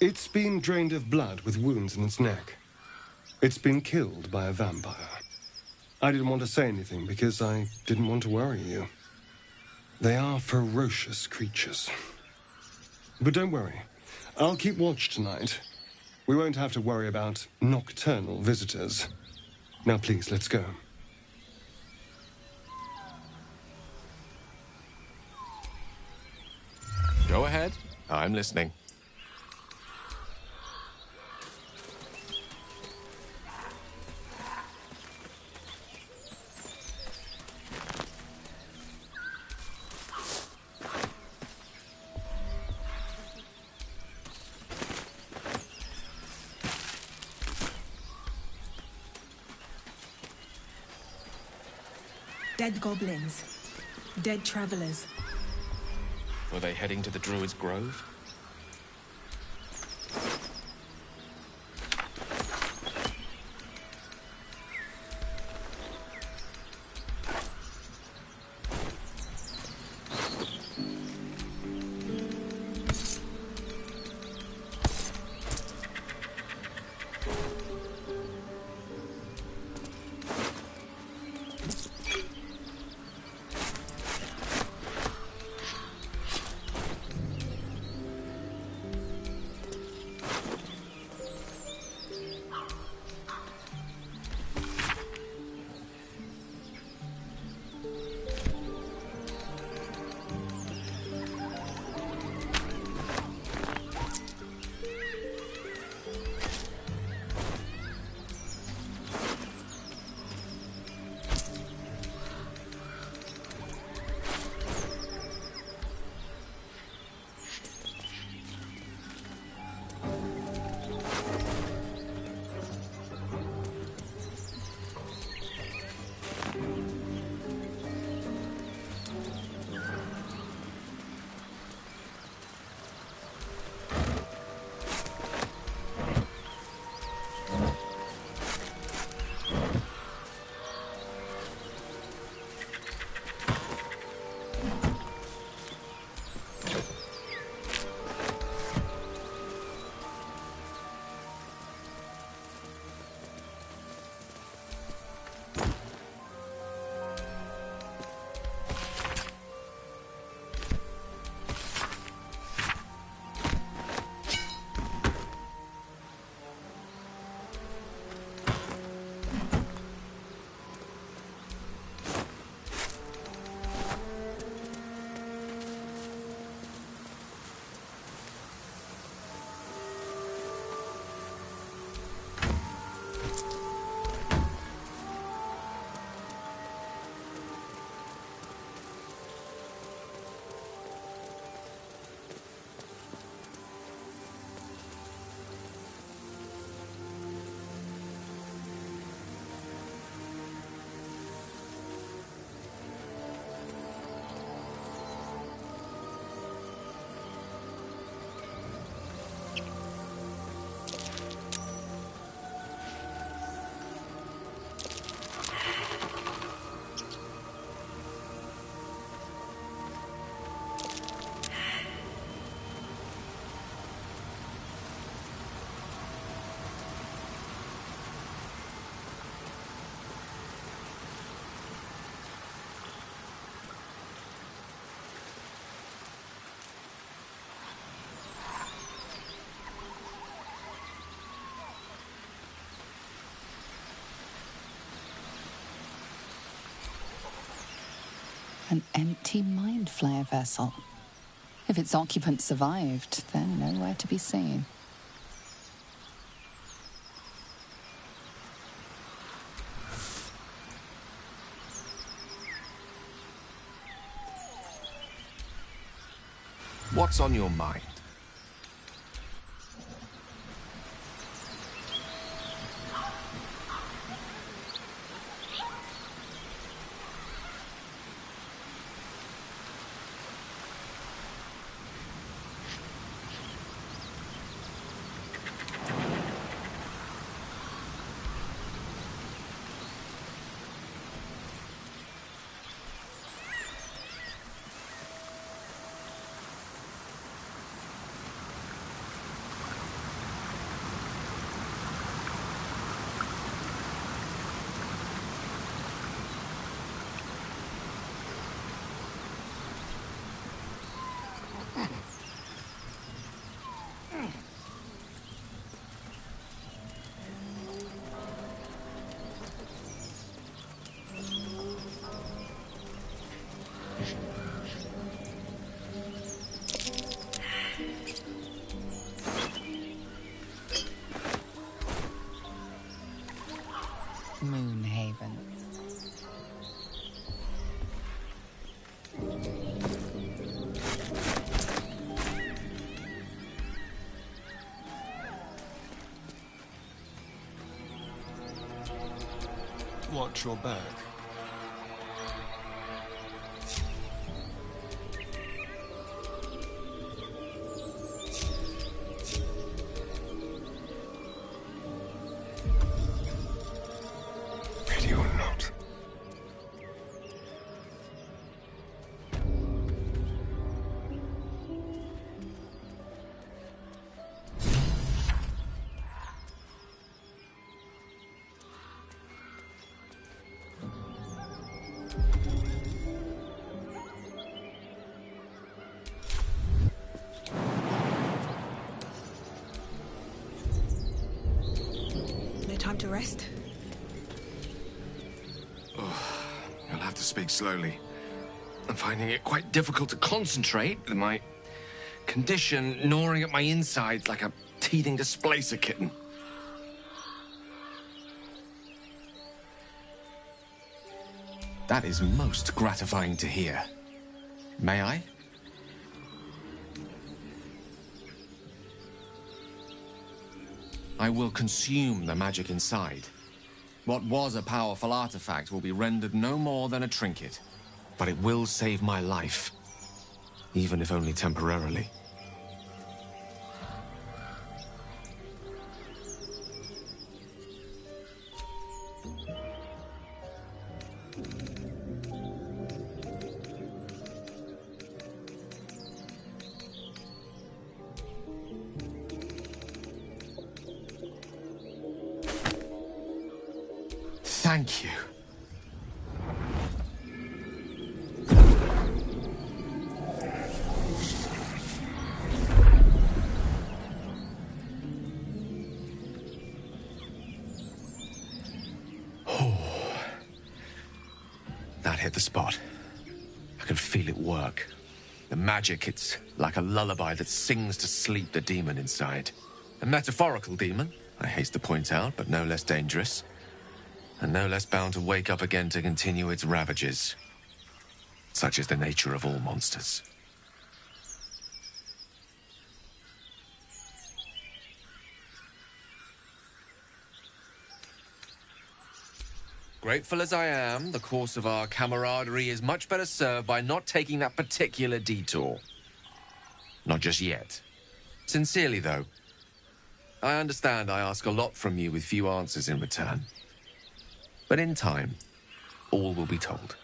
It's been drained of blood with wounds in its neck. It's been killed by a vampire. I didn't want to say anything because I didn't want to worry you. They are ferocious creatures. But don't worry. I'll keep watch tonight. We won't have to worry about nocturnal visitors. Now please, let's go. Go ahead. I'm listening. Dead goblins. Dead travelers. Were they heading to the Druid's Grove? An empty mind flayer vessel. If its occupants survived, they're nowhere to be seen. What's on your mind? Moonhaven. Watch your back. Ready or not. No time to rest? You'll have to speak slowly. I'm finding it quite difficult to concentrate with my condition gnawing at my insides like a teething displacer kitten. That is most gratifying to hear. May I? I will consume the magic inside. What was a powerful artifact will be rendered no more than a trinket. But it will save my life, even if only temporarily. Thank you. That hit the spot. I can feel it work. The magic, it's like a lullaby that sings to sleep the demon inside. A metaphorical demon, I haste to point out, but no less dangerous. And no less bound to wake up again to continue its ravages. Such is the nature of all monsters. Grateful as I am, the course of our camaraderie is much better served by not taking that particular detour. Not just yet. Sincerely, though, I understand I ask a lot from you with few answers in return. But in time, all will be told.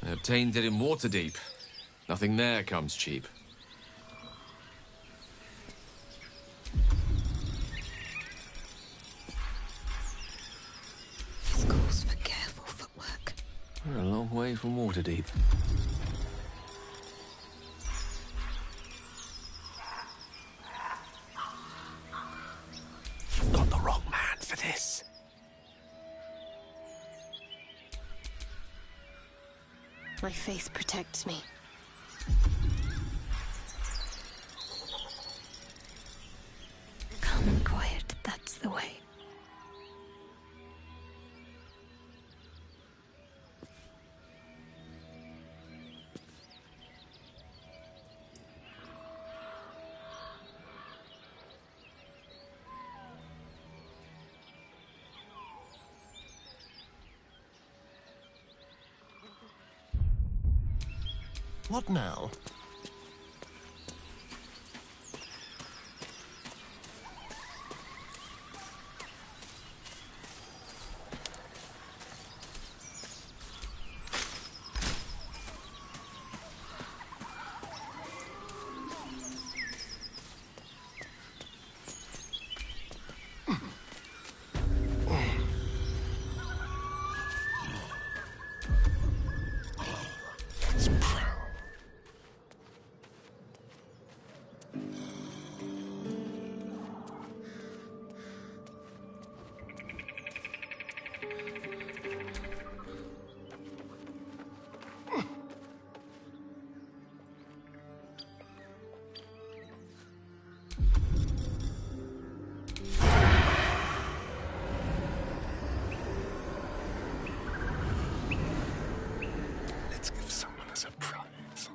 I obtained it in Waterdeep. Nothing there comes cheap. This calls for careful footwork. We're a long way from Waterdeep. Not the wrong man for this. my faith protects me. Calm and quiet, that's the way. What now? Let's give someone a surprise.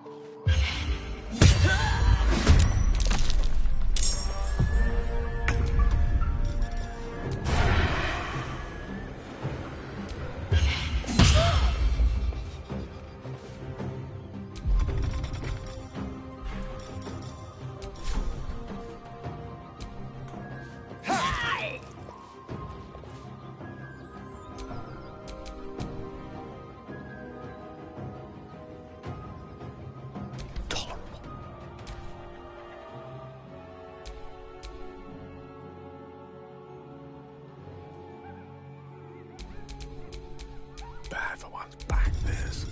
Bad for one's back, this.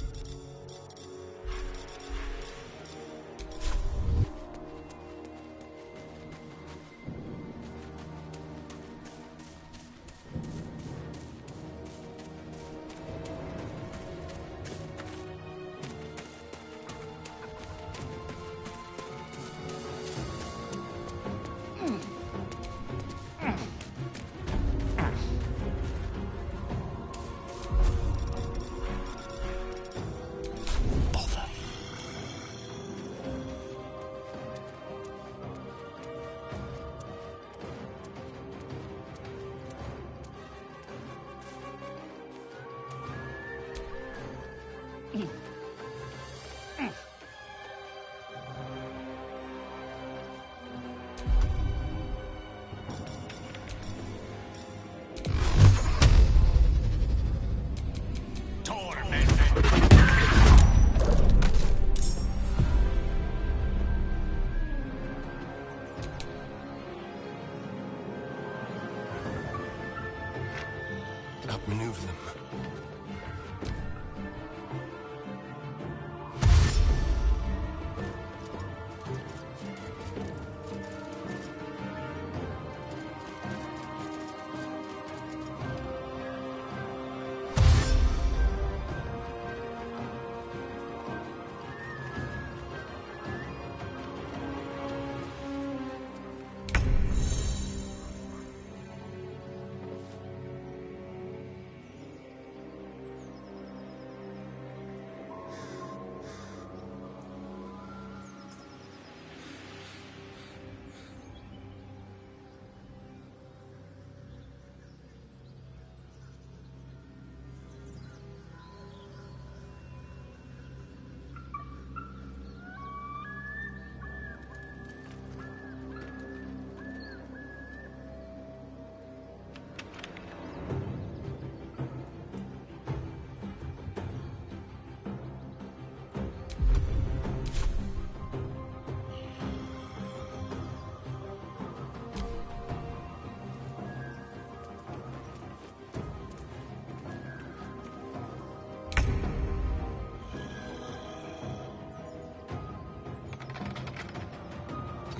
Outmaneuver them.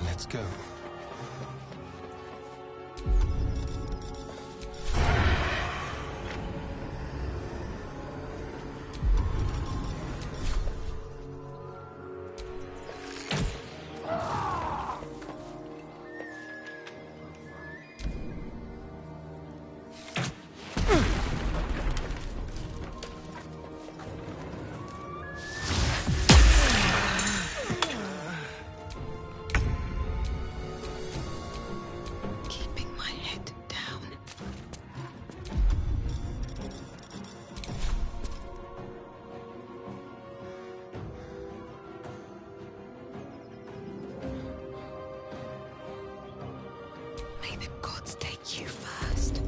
Let's go. May the gods take you first.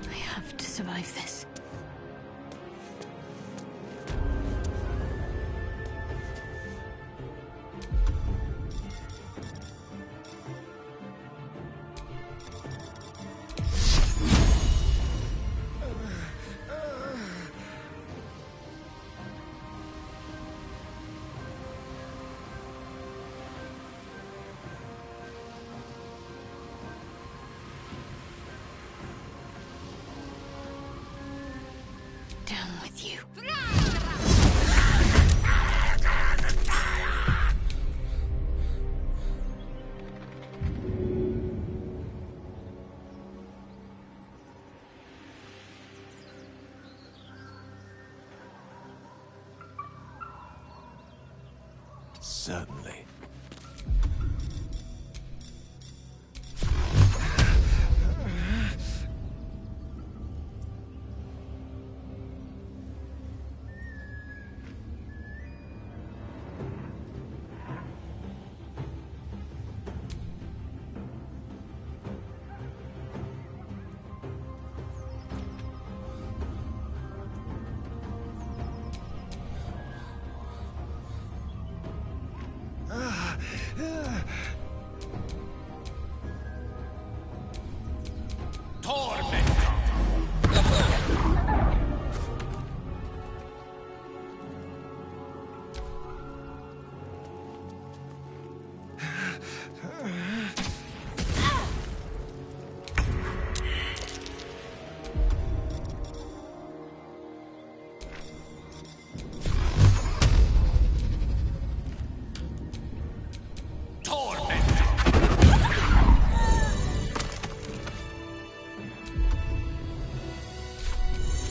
I have to survive this. Down with you. Certainly.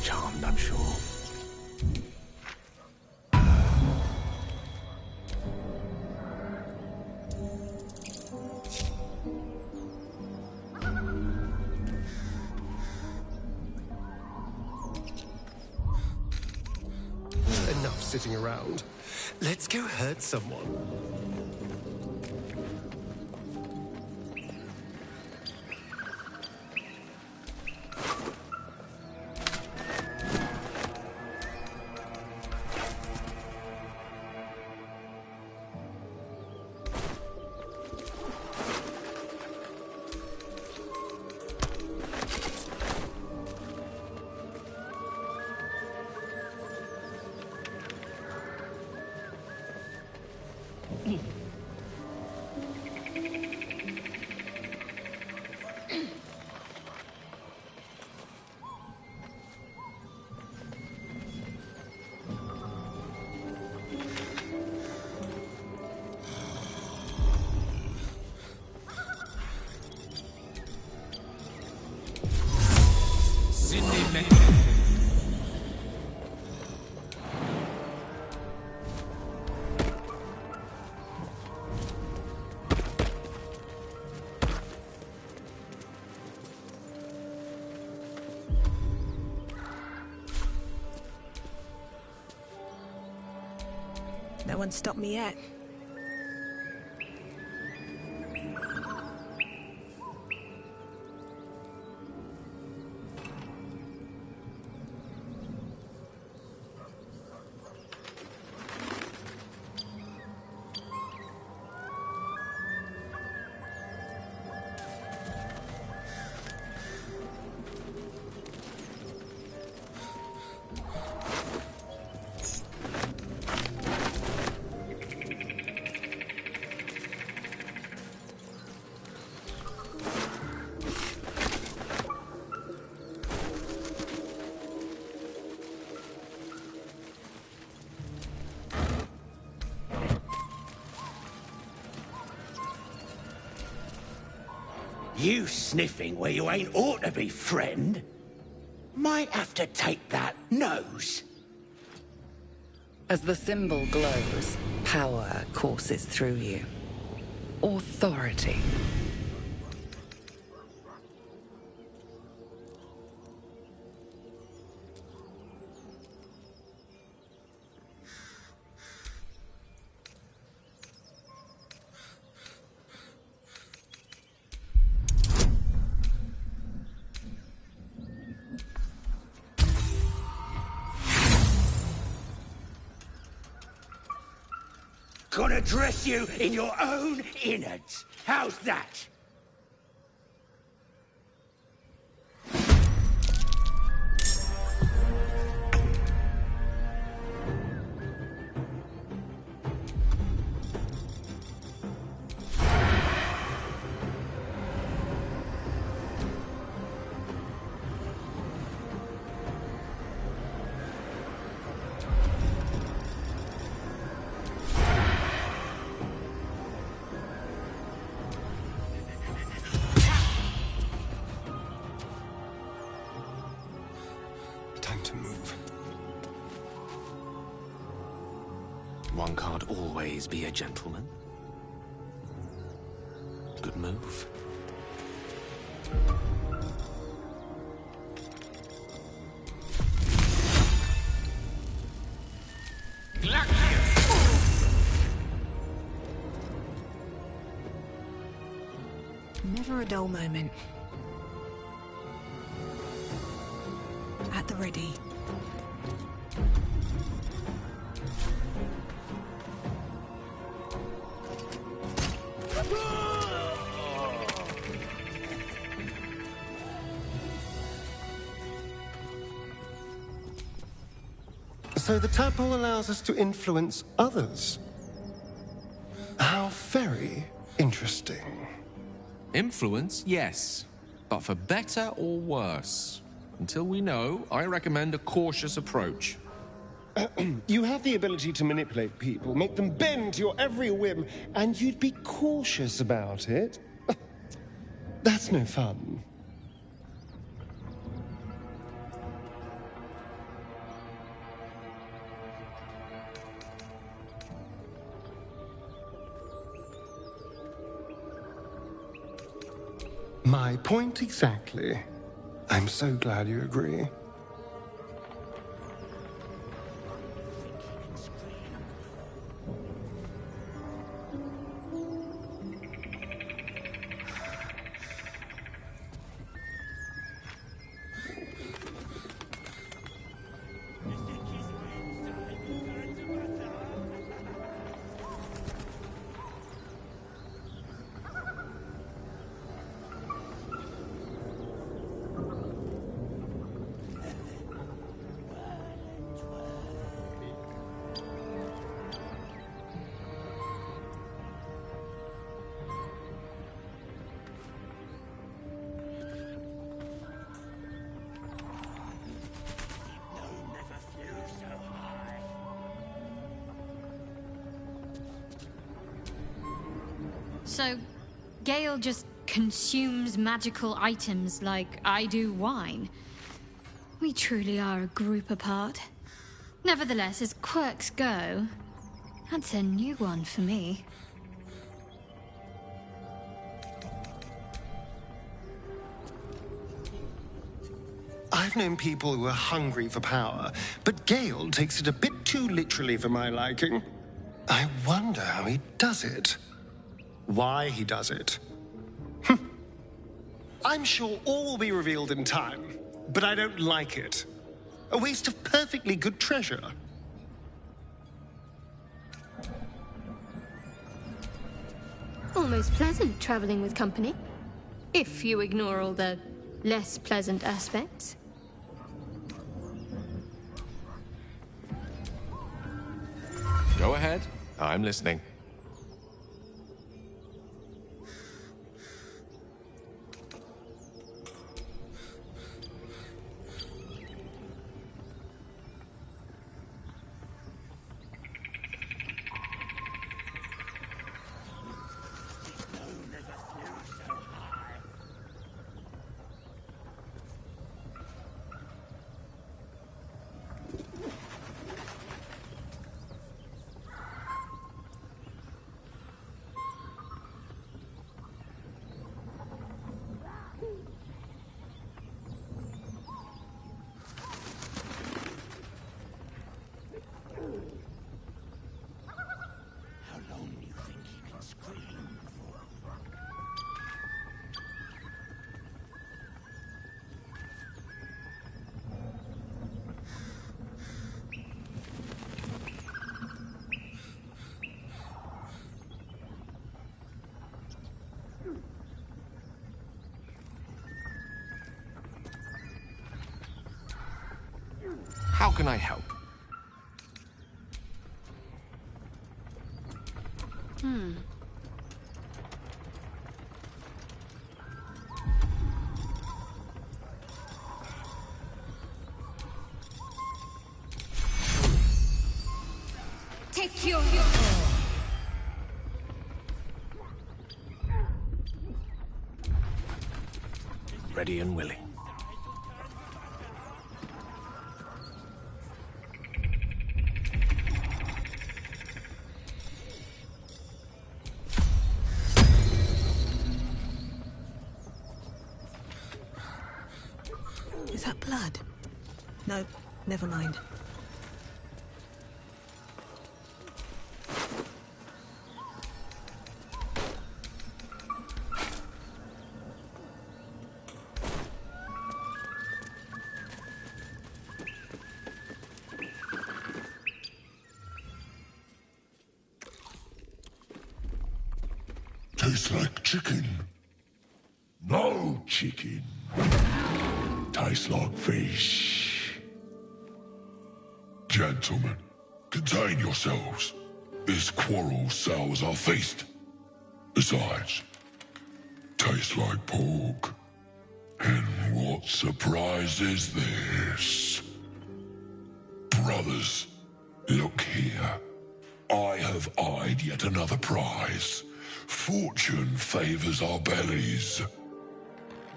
Charmed, I'm sure. Enough sitting around. Let's go hurt someone. No one stopped me yet. You sniffing where you ain't ought to be, friend? Might have to take that nose. As the symbol glows, power courses through you. Authority. Gonna dress you in your own innards. How's that? Time to move. One can't always be a gentleman. Good move. Never a dull moment. At the ready. So the tadpole allows us to influence others. How very interesting. Influence, yes. But for better or worse. Until we know, I recommend a cautious approach. You have the ability to manipulate people, make them bend to your every whim, and you'd be cautious about it? That's no fun. My point exactly. I'm so glad you agree. So, Gale just consumes magical items like I do wine. We truly are a group apart. Nevertheless, as quirks go, that's a new one for me. I've known people who are hungry for power, but Gale takes it a bit too literally for my liking. I wonder how he does it. Why he does it. I'm sure all will be revealed in time, but I don't like it. A waste of perfectly good treasure. Almost pleasant traveling with company. If you ignore all the less pleasant aspects. Go ahead. I'm listening. How can I help? Take your... Ready and willing. Is that blood? No, never mind. Tastes like chicken. No chicken. Tastes like fish. Gentlemen, contain yourselves. This quarrel sours our feast. Besides, tastes like pork. And what surprise is this? Brothers, look here. I have eyed yet another prize. Fortune favors our bellies.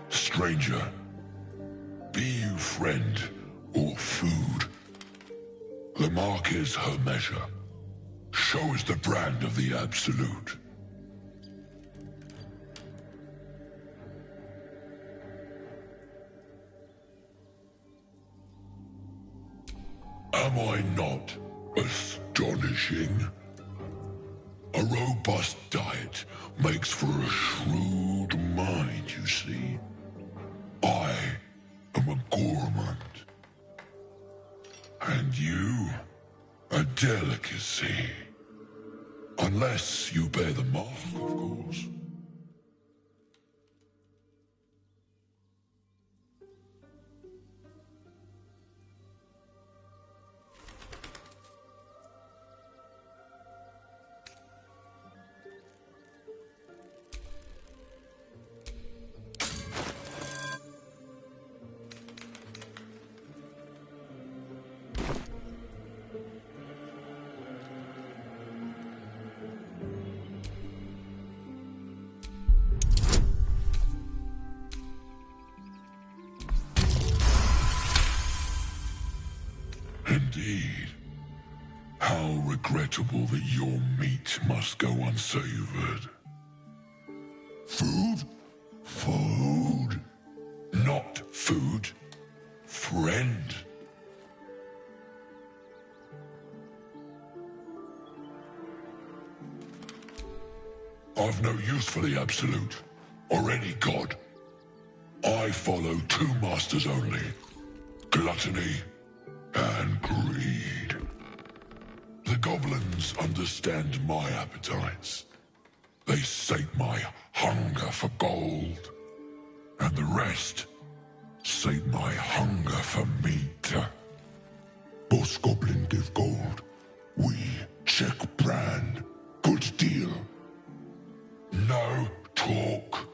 Stranger, be you friend or food. The mark is her measure. Show us the brand of the absolute. Am I not astonishing? A robust diet makes for a shrewd mind, you see. I am a gourmand. And you, a delicacy. Unless you bear the mark, of course. Indeed. How regrettable that your meat must go unsavored. Food? Food. Not food. Friend. I've no use for the Absolute, or any god. I follow two masters only. Gluttony and greed. The goblins understand my appetites. They sate my hunger for gold. And the rest sate my hunger for meat. Boss goblin give gold. We check brand. Good deal. No talk.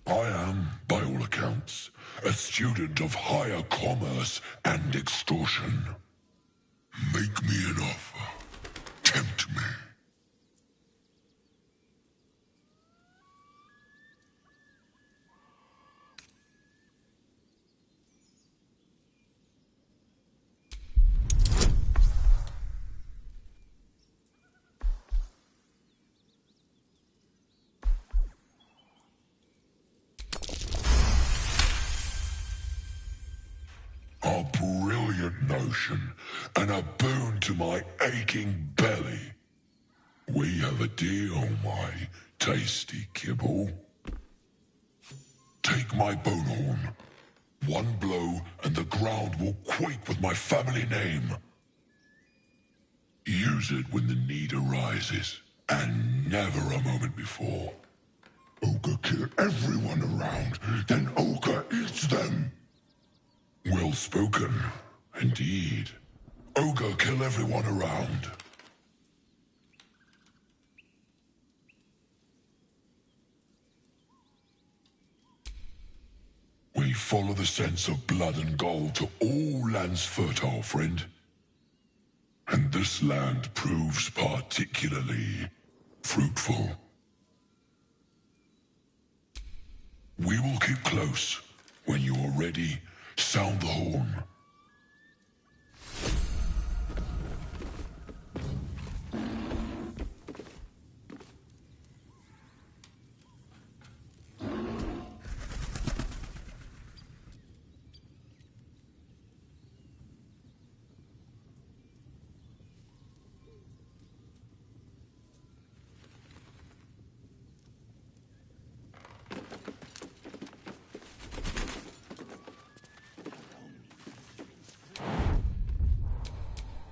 I am, by all accounts, a student of higher commerce and extortion. Make me an offer. Tempt me. A brilliant notion, and a boon to my aching belly. We have a deal, my tasty kibble. Take my bone horn. One blow and the ground will quake with my family name. Use it when the need arises, and never a moment before. Ogre kill everyone around, then Ogre eats them. Well spoken, indeed. Ogre kill everyone around. We follow the sense of blood and gold to all lands fertile, friend. And this land proves particularly fruitful. We will keep close. When you are ready, sound the horn.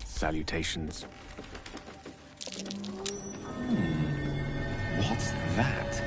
Salutations. What's that?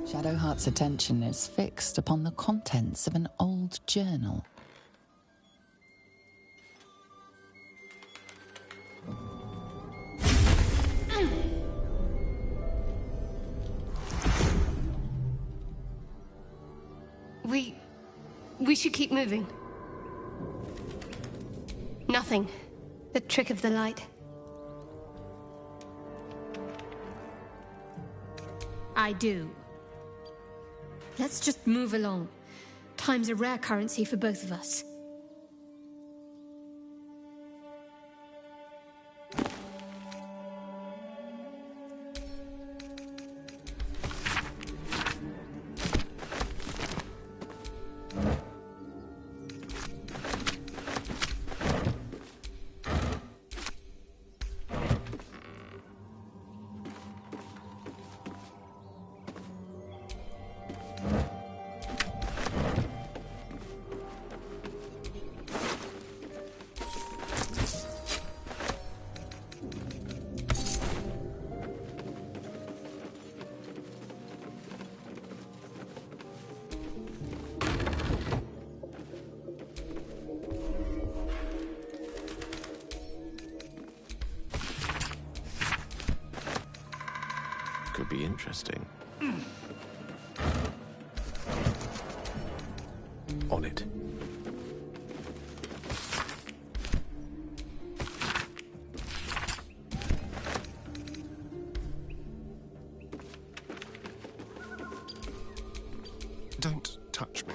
Shadowheart's attention is fixed upon the contents of an old journal. We should keep moving. Nothing. The trick of the light. I do. Let's just move along. Time's a rare currency for both of us. Could be interesting. On it. Don't touch me.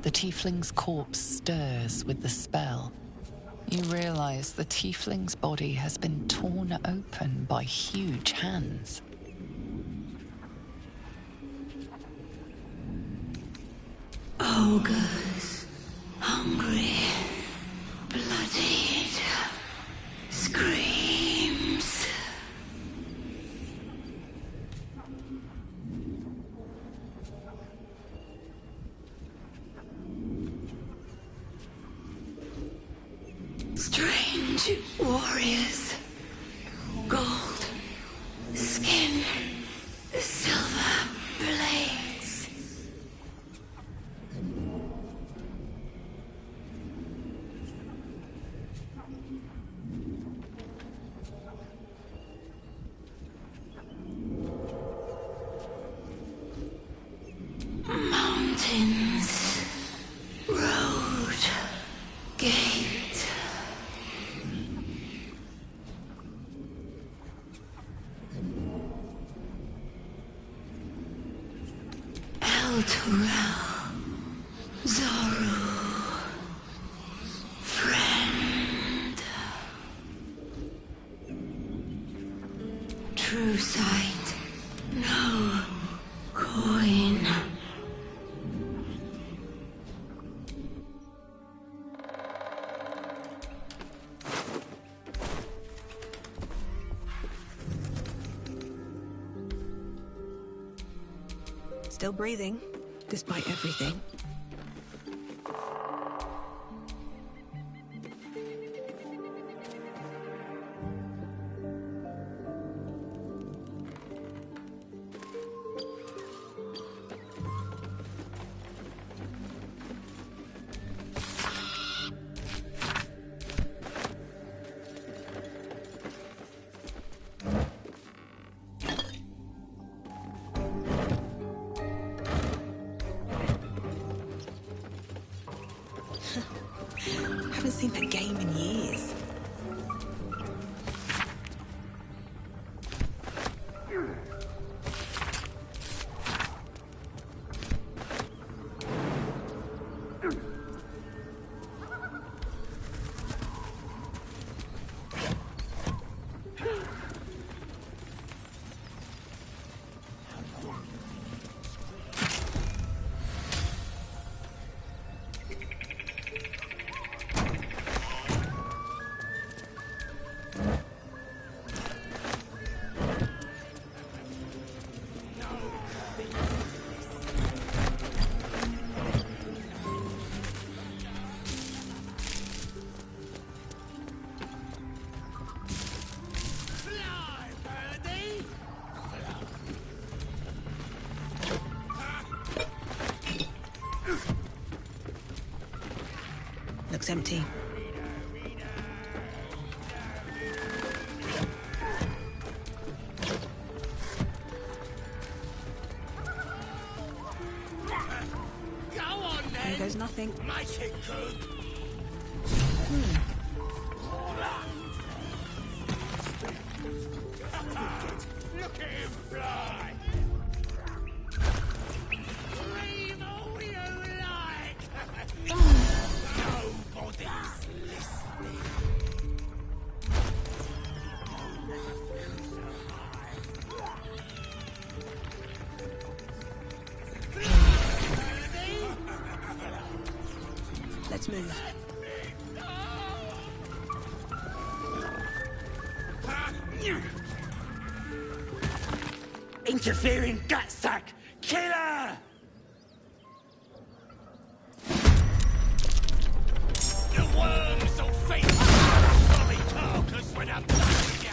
The tiefling's corpse stirs with the spell. You realize the tiefling's body has been torn open by huge hands. Ogres, hungry, bloodied, screams. Strange warriors, gold skin, silver blades. Mountains, road, gate. El Turel, Zoru, friend. True sight, no coin. Still breathing, despite everything. Haven't seen that game in years. Looks empty. Go on then. There goes nothing. Make it good. Look at him fly. Scream all you like. Nobody's listening. Let's move. Interfering gutsack! Killer! The worms will feast on the sorry carcass when I'm done with ya!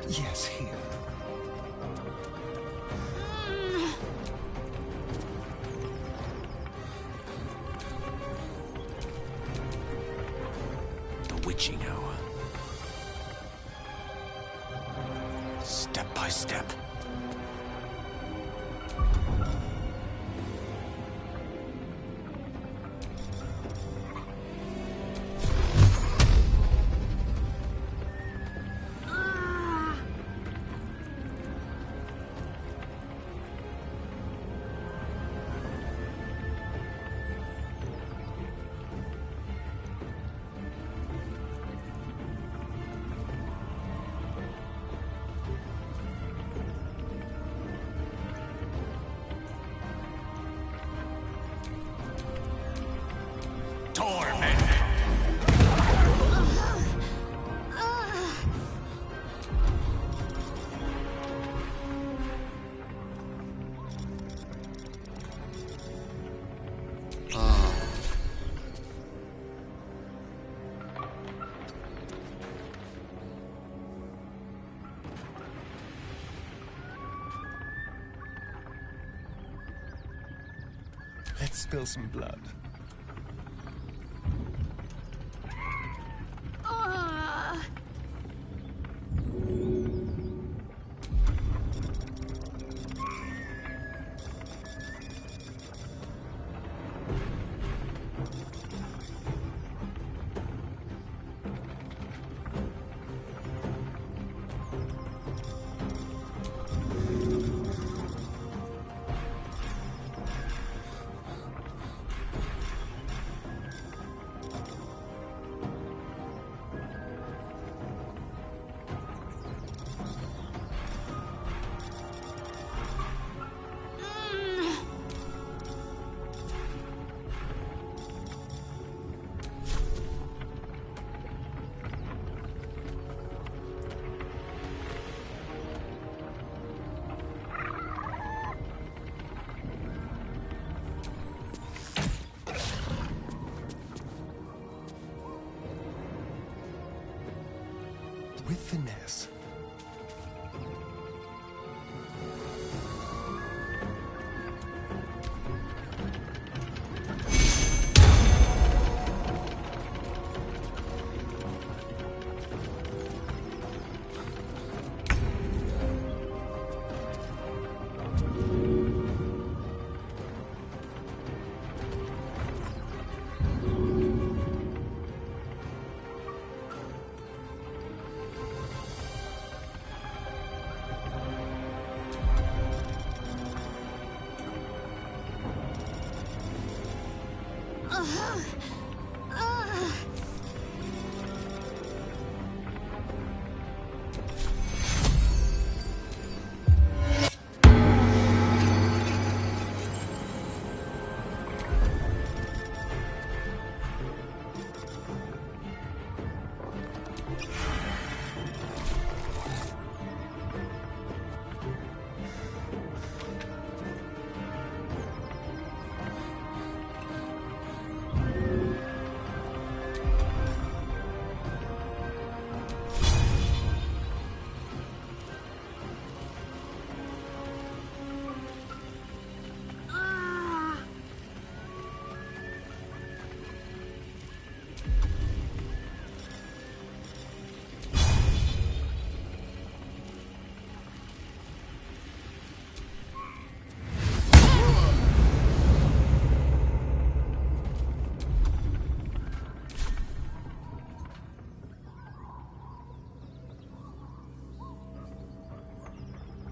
Yes, here. The witching hour. Step by step. Let's spill some blood. With finesse.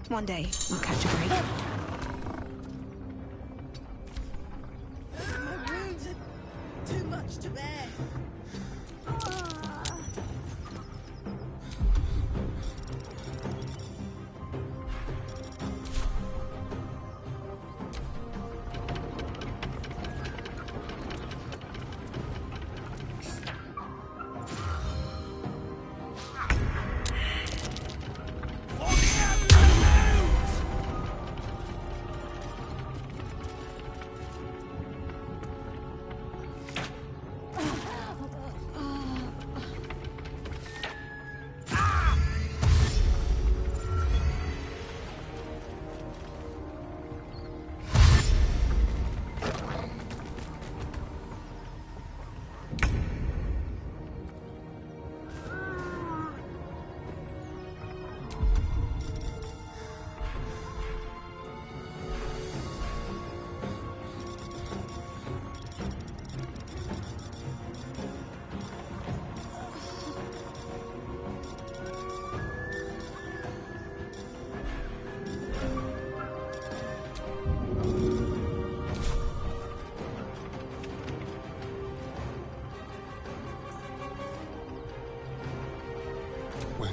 One day, we'll catch a break. My wounds are too much to bear.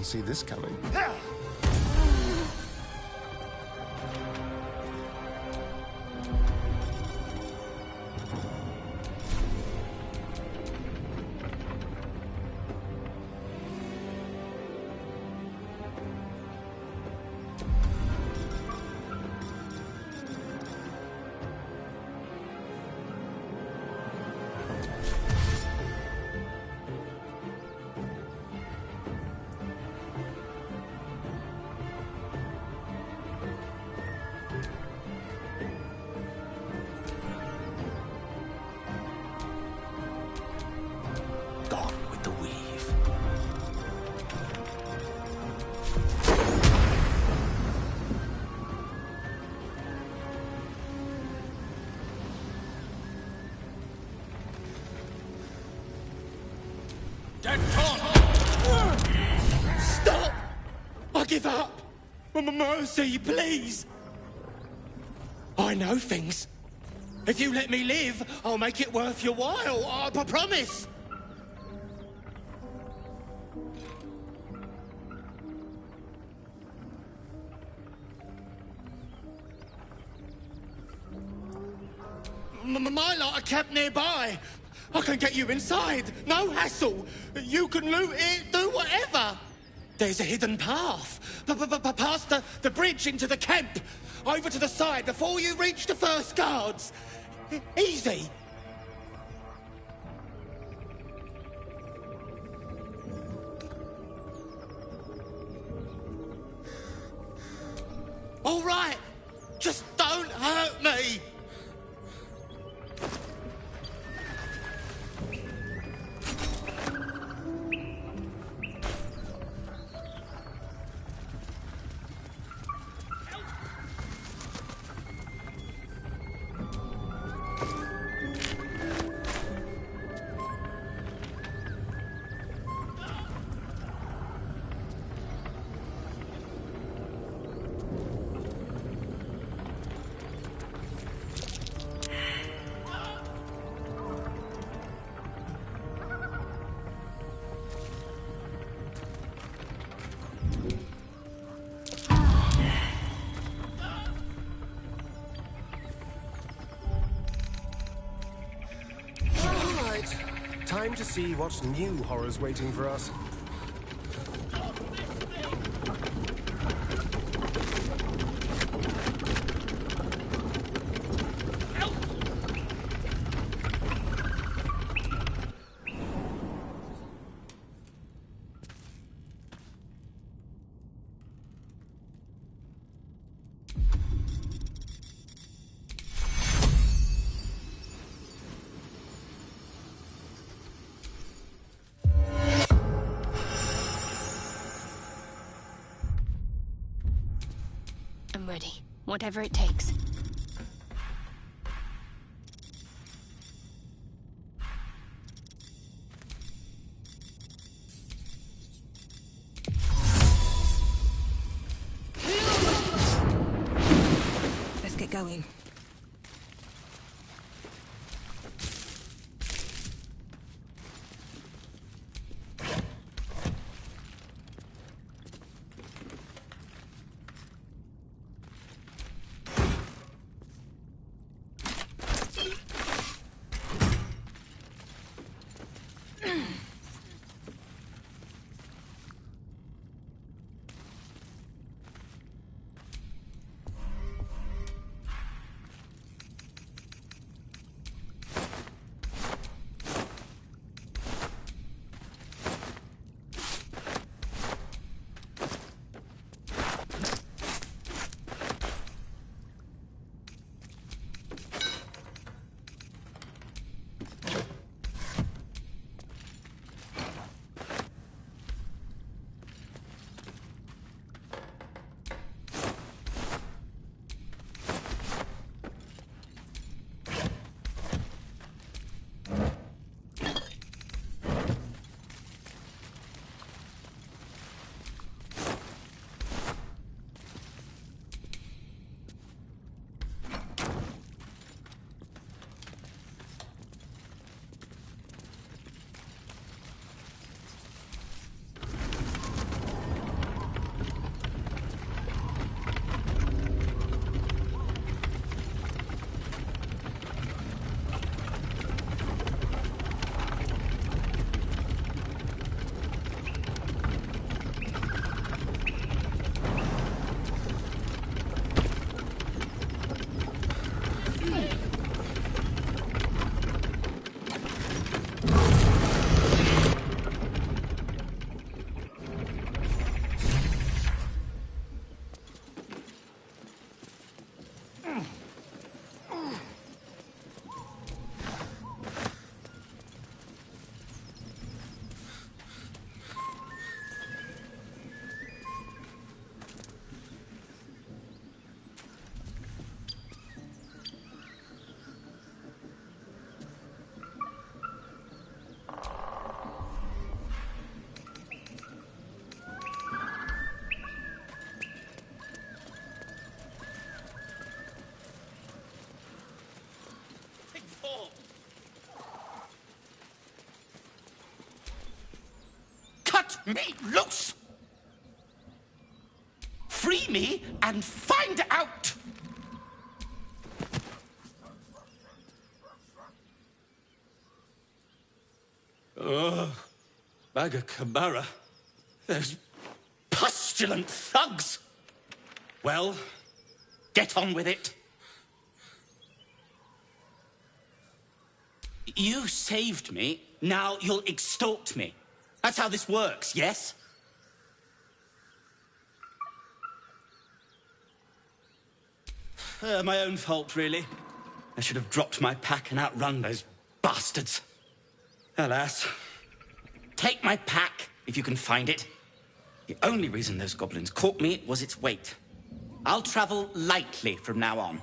Didn't see this coming. Gone with the weave. Stop! I give up! Mercy, please! I know things. If you let me live, I'll make it worth your while. I promise! My lot are kept nearby. I can get you inside. No hassle. You can loot it, do whatever. There's a hidden path. Past the bridge into the camp. Over to the side before you reach the first guards. Easy. All right. Just don't hurt me. Time to see what new horror's waiting for us. I'm ready. Whatever it takes. Let's get going. me loose! Free me and find out! Baga Kamara. Those pustulant thugs! Well, get on with it. You saved me, now you'll extort me. That's how this works, yes? My own fault, really. I should have dropped my pack and outrun those bastards. Alas. Take my pack, if you can find it. The only reason those goblins caught me was its weight. I'll travel lightly from now on.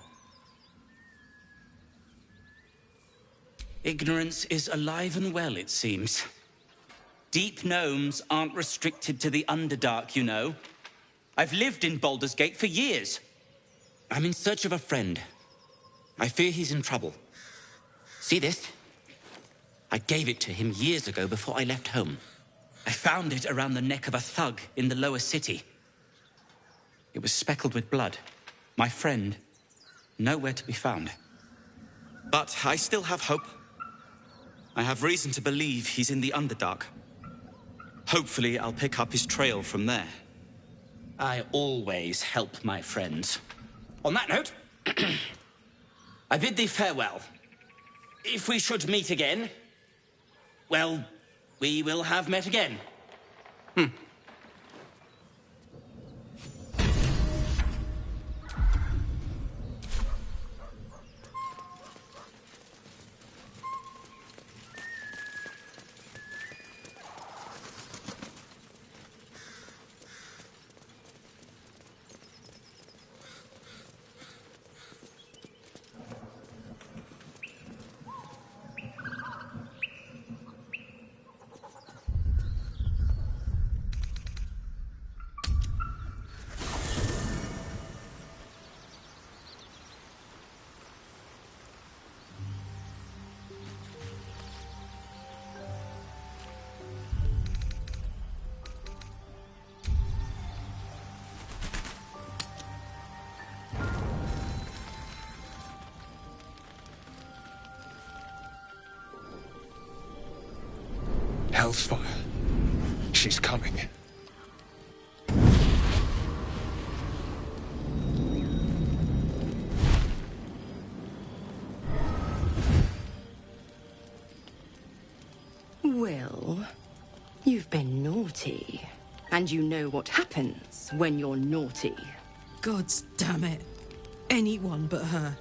Ignorance is alive and well, it seems. Deep gnomes aren't restricted to the Underdark, you know. I've lived in Baldur's Gate for years. I'm in search of a friend. I fear he's in trouble. See this? I gave it to him years ago before I left home. I found it around the neck of a thug in the lower city. It was speckled with blood. My friend, nowhere to be found. But I still have hope. I have reason to believe he's in the Underdark. Hopefully, I'll pick up his trail from there. I always help my friends. On that note, I bid thee farewell. If we should meet again, well, we will have met again. Hellsfire. She's coming. Well, you've been naughty. And you know what happens when you're naughty. Gods damn it. Anyone but her.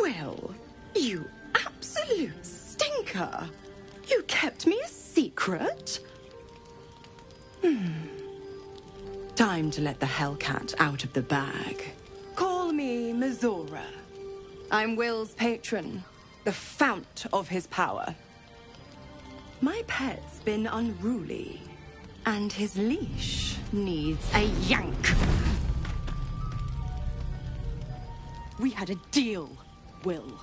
Well, you absolute stinker. You kept me a secret? Time to let the Hellcat out of the bag. Call me Mizora. I'm Will's patron, the fount of his power. My pet's been unruly, and his leash needs a yank. We had a deal, Will.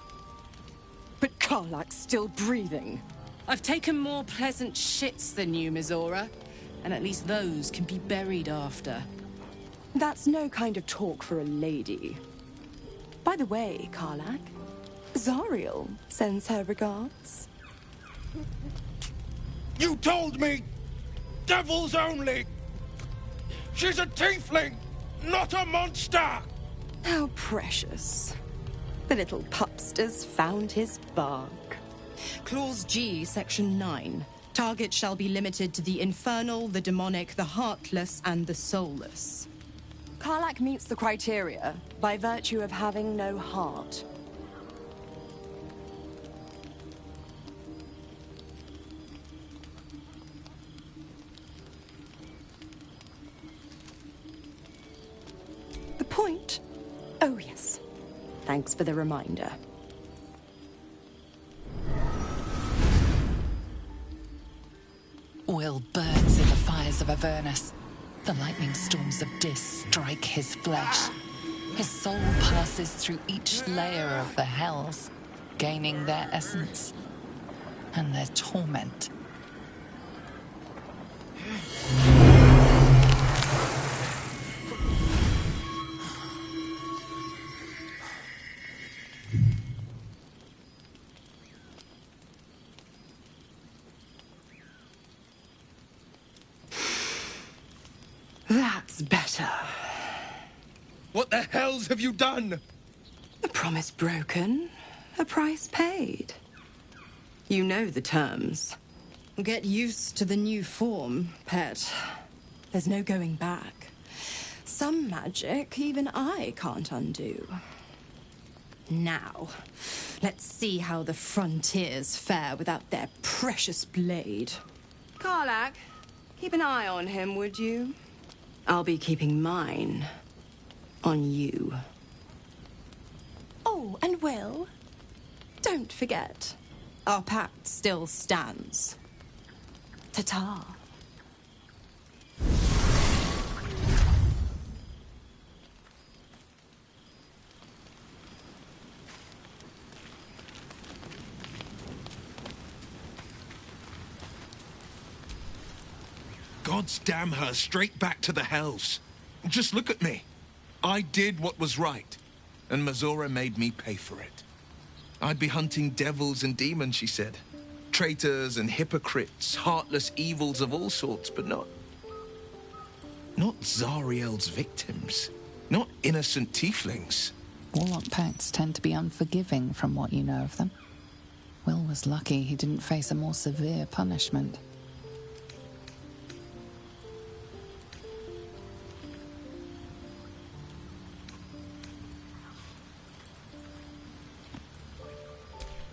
But Karlak's still breathing. I've taken more pleasant shits than you, Mizora. And at least those can be buried after. That's no kind of talk for a lady. By the way, Karlak, Zariel sends her regards. You told me! Devils only! She's a tiefling, not a monster! How precious. The little pupster's found his bark. Clause G, Section 9. Target shall be limited to the infernal, the demonic, the heartless, and the soulless. Karlak meets the criteria by virtue of having no heart. The point? Oh, yes. Thanks for the reminder. Will burns in the fires of Avernus. The lightning storms of Dis strike his flesh. His soul passes through each layer of the hells, gaining their essence and their torment. That's better. What the hells have you done? A promise broken, a price paid. You know the terms. Get used to the new form, pet. There's no going back. Some magic even I can't undo. Now, let's see how the frontiers fare without their precious blade. Karlach, keep an eye on him, would you? I'll be keeping mine on you. Oh, and Will, don't forget, our pact still stands. Ta-ta. God's damn her, straight back to the hells. Just look at me. I did what was right, and Mizora made me pay for it. I'd be hunting devils and demons, she said. Traitors and hypocrites, heartless evils of all sorts, but not Zariel's victims. Not innocent tieflings. Warlock pacts tend to be unforgiving from what you know of them. Will was lucky he didn't face a more severe punishment.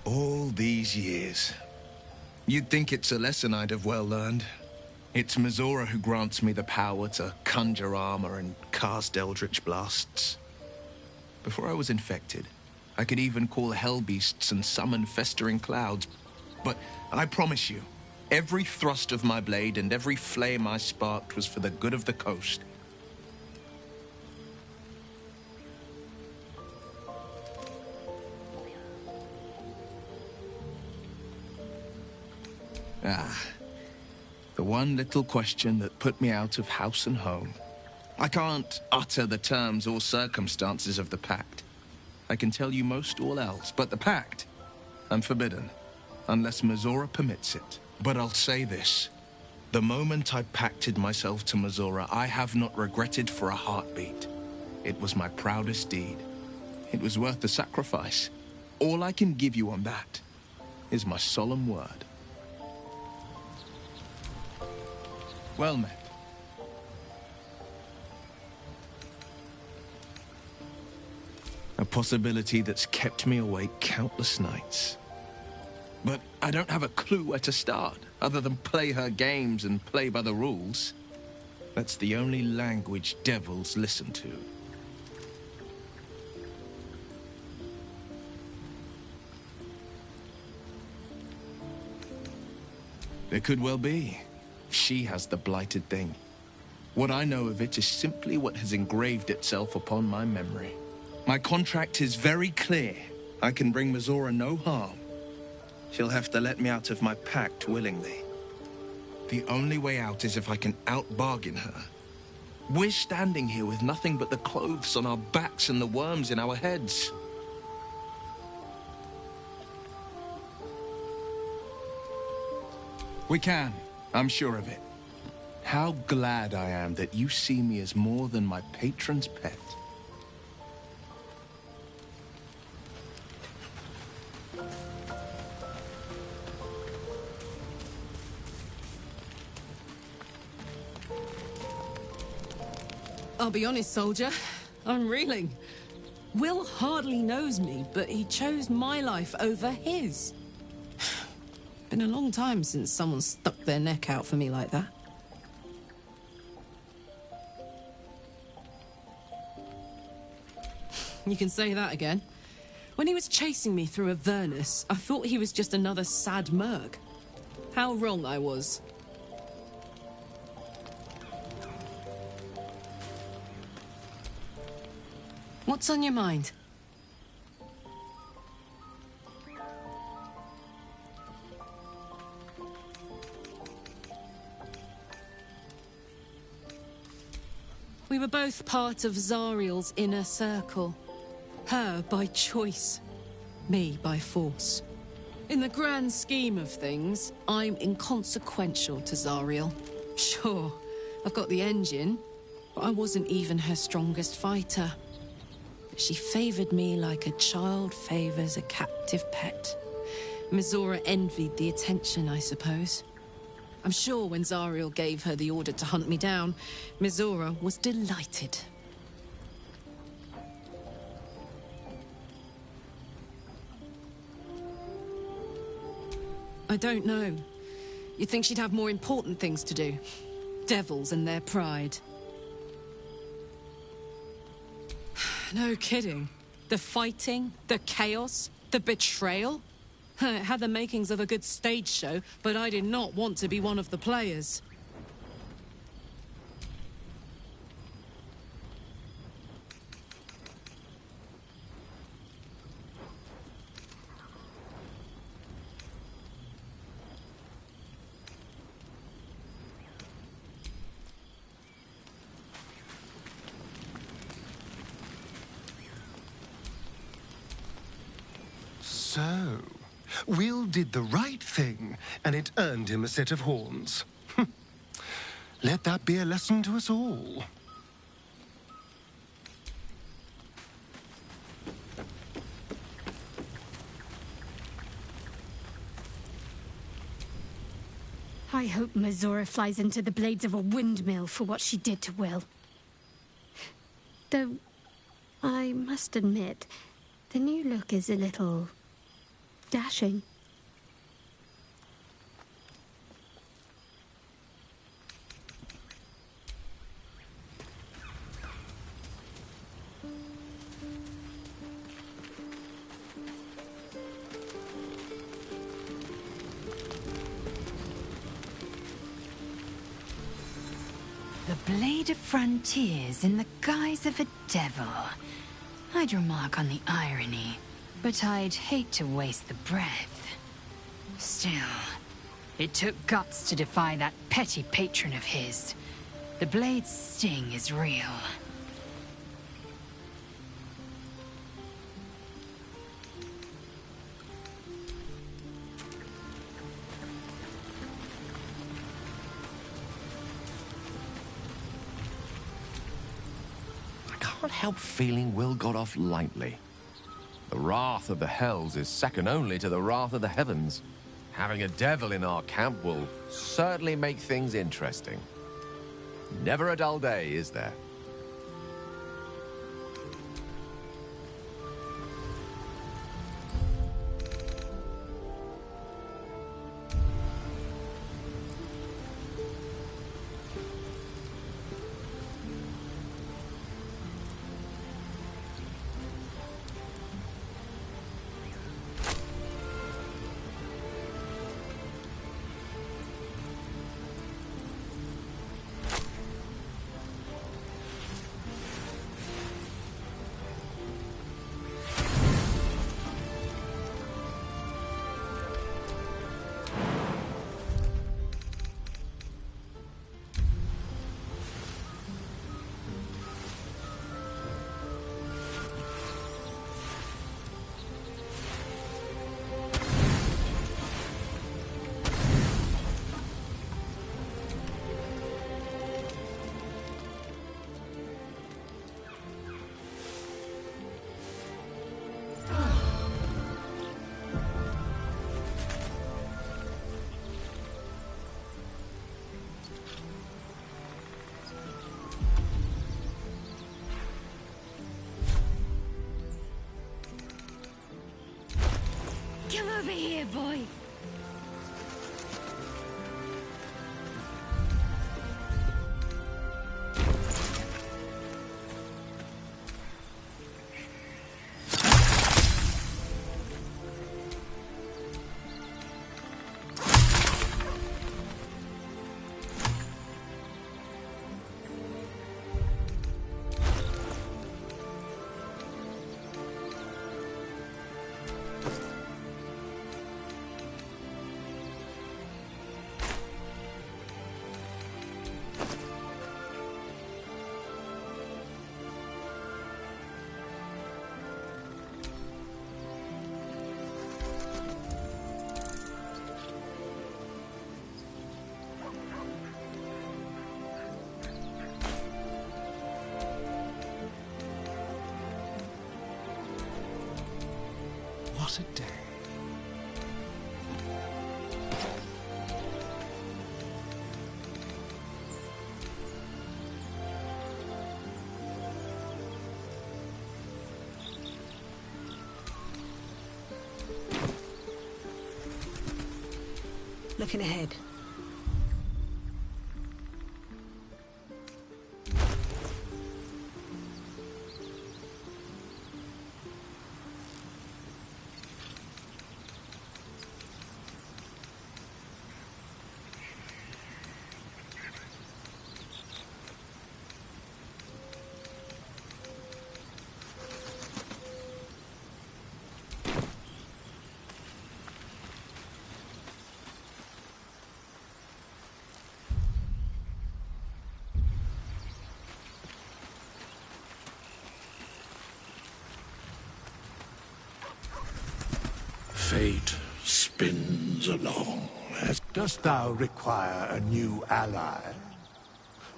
All these years. You'd think it's a lesson I'd have well learned. It's Mizora who grants me the power to conjure armor and cast eldritch blasts. Before I was infected, I could even call hell beasts and summon festering clouds. But I promise you, every thrust of my blade and every flame I sparked was for the good of the coast. The one little question that put me out of house and home. I can't utter the terms or circumstances of the pact. I can tell you most all else, but the pact, I'm forbidden, unless Mizora permits it. But I'll say this. The moment I pacted myself to Mizora, I have not regretted for a heartbeat. It was my proudest deed. It was worth the sacrifice. All I can give you on that is my solemn word. Well met. A possibility that's kept me awake countless nights. But I don't have a clue where to start, other than play her games and play by the rules. That's the only language devils listen to. It could well be. She has the blighted thing. What I know of it is simply what has engraved itself upon my memory. My contract is very clear. I can bring Mizora no harm. She'll have to let me out of my pact willingly. The only way out is if I can out-bargain her. We're standing here with nothing but the clothes on our backs and the worms in our heads. We can. I'm sure of it. How glad I am that you see me as more than my patron's pet. I'll be honest, soldier. I'm reeling. Will hardly knows me, but he chose my life over his. Been a long time since someone stuck their neck out for me like that. You can say that again. When he was chasing me through Avernus, I thought he was just another sad merc. How wrong I was. What's on your mind? We were both part of Zariel's inner circle. Her by choice, me by force. In the grand scheme of things, I'm inconsequential to Zariel. Sure, I've got the engine, but I wasn't even her strongest fighter. But she favored me like a child favors a captive pet. Mizora envied the attention, I suppose. I'm sure when Zariel gave her the order to hunt me down, Mizora was delighted. I don't know. You'd think she'd have more important things to do. Devils and their pride. No kidding. The fighting, the chaos, the betrayal. It had the makings of a good stage show, but I did not want to be one of the players. So, Will did the right thing, and it earned him a set of horns. Let that be a lesson to us all. I hope Mizora flies into the blades of a windmill for what she did to Will. Though, I must admit, the new look is a little dashing. The Blade of Frontiers in the guise of a devil. I'd remark on the irony, but I'd hate to waste the breath. Still, it took guts to defy that petty patron of his. The Blade's sting is real. I can't help feeling Will got off lightly. The wrath of the Hells is second only to the wrath of the heavens. Having a devil in our camp will certainly make things interesting. Never a dull day, is there? Come over here, boy. What a day. Looking ahead. Fate spins along. Dost thou require a new ally?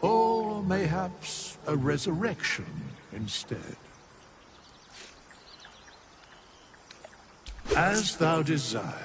Or mayhaps a resurrection instead? As thou desire.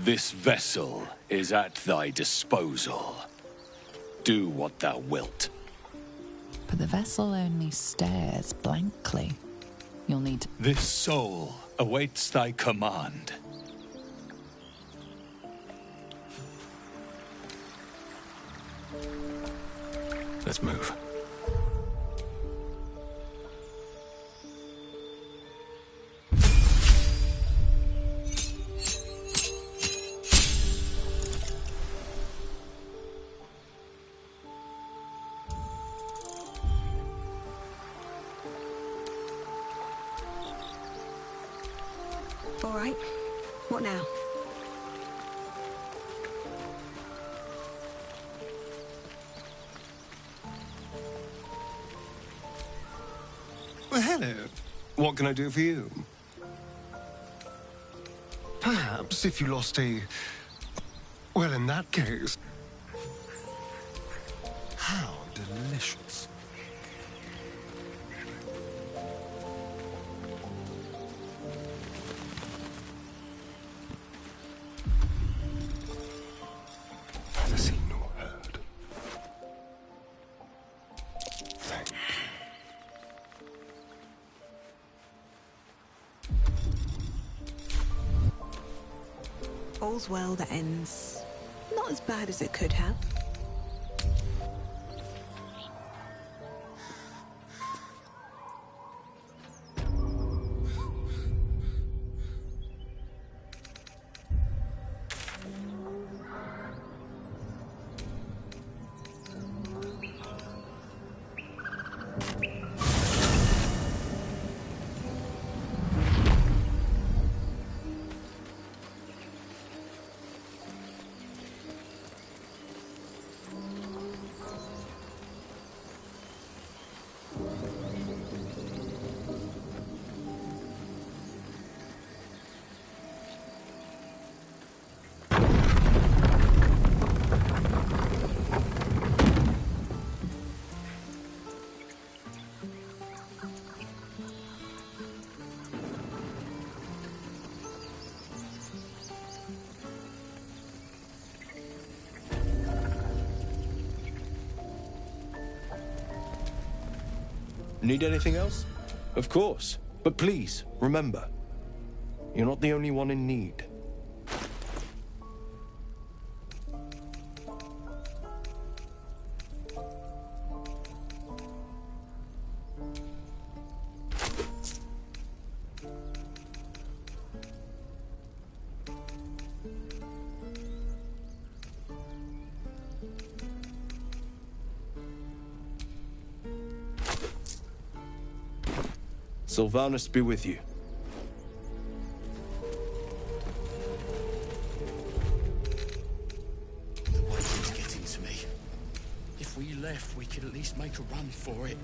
This vessel is at thy disposal. Do what thou wilt. But the vessel only stares blankly. You'll need to... This soul awaits thy command. Let's move. All right. What now? Well, hello. What can I do for you? Perhaps if you lost a... Well, in that case... How delicious. Never seen nor heard. Thank you. All's well that ends not as bad as it could have. Need anything else? Of course. But please, remember, you're not the only one in need. Sylvanus be with you. The waiting's getting to me. If we left, we could at least make a run for it.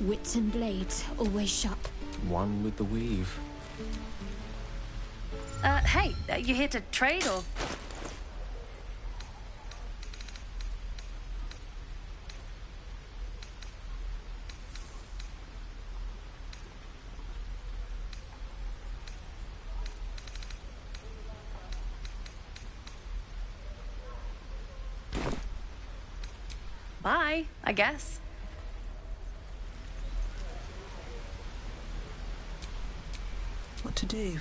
Wits and blades, always sharp. One with the weave. Hey, you here to trade or? Bye, I guess. What to do?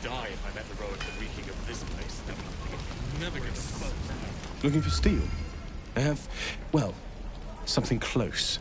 Die if I met the road the reeking of this place. Never get exposed. Looking for steel? I have, well, something close.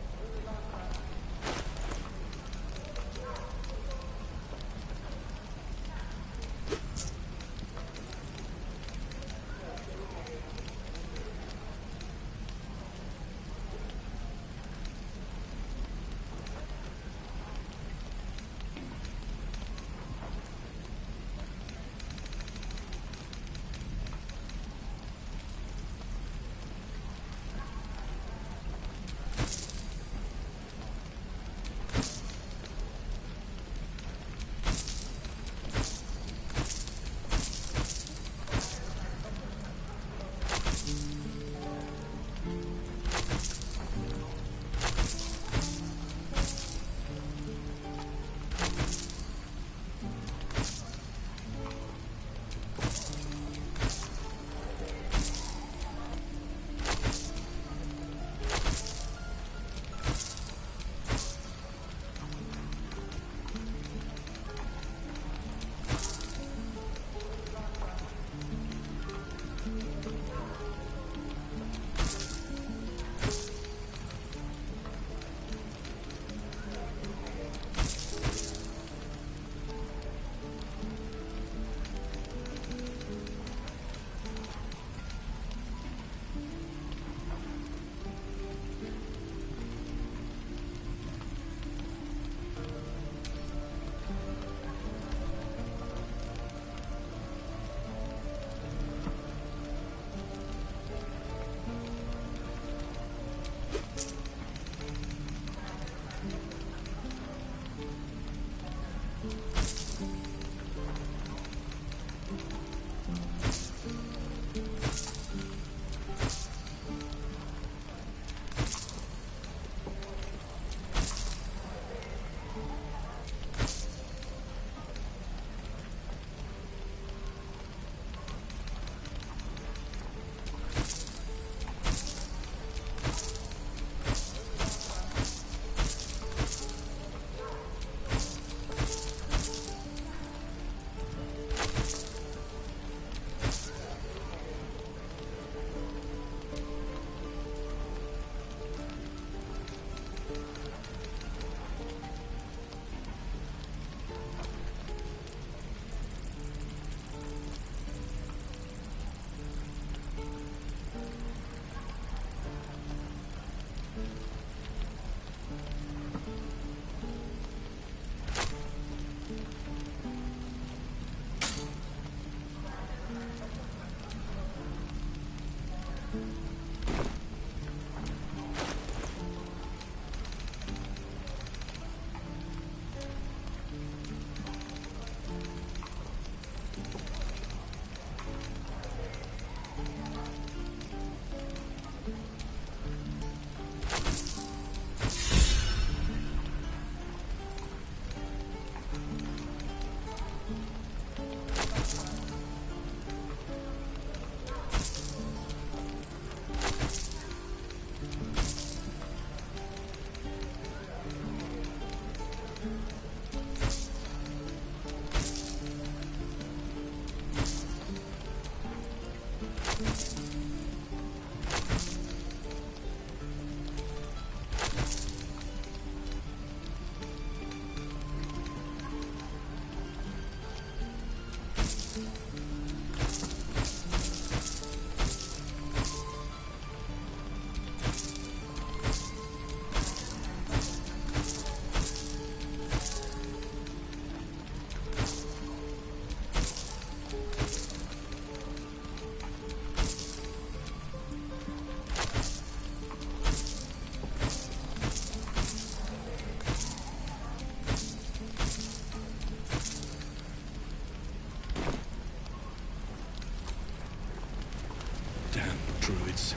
druids.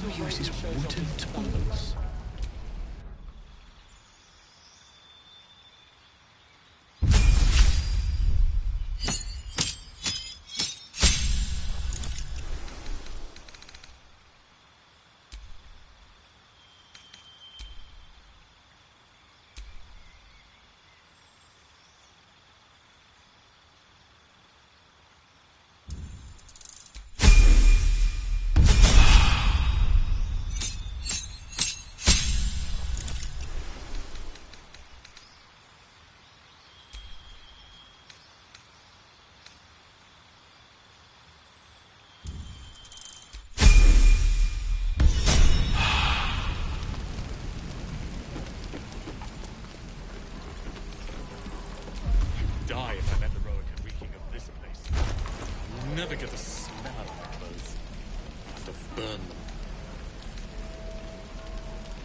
Who uses wooden tools? Die if I met the Roica reeking of this place. You'll never get the smell out of my clothes. I have to burn them.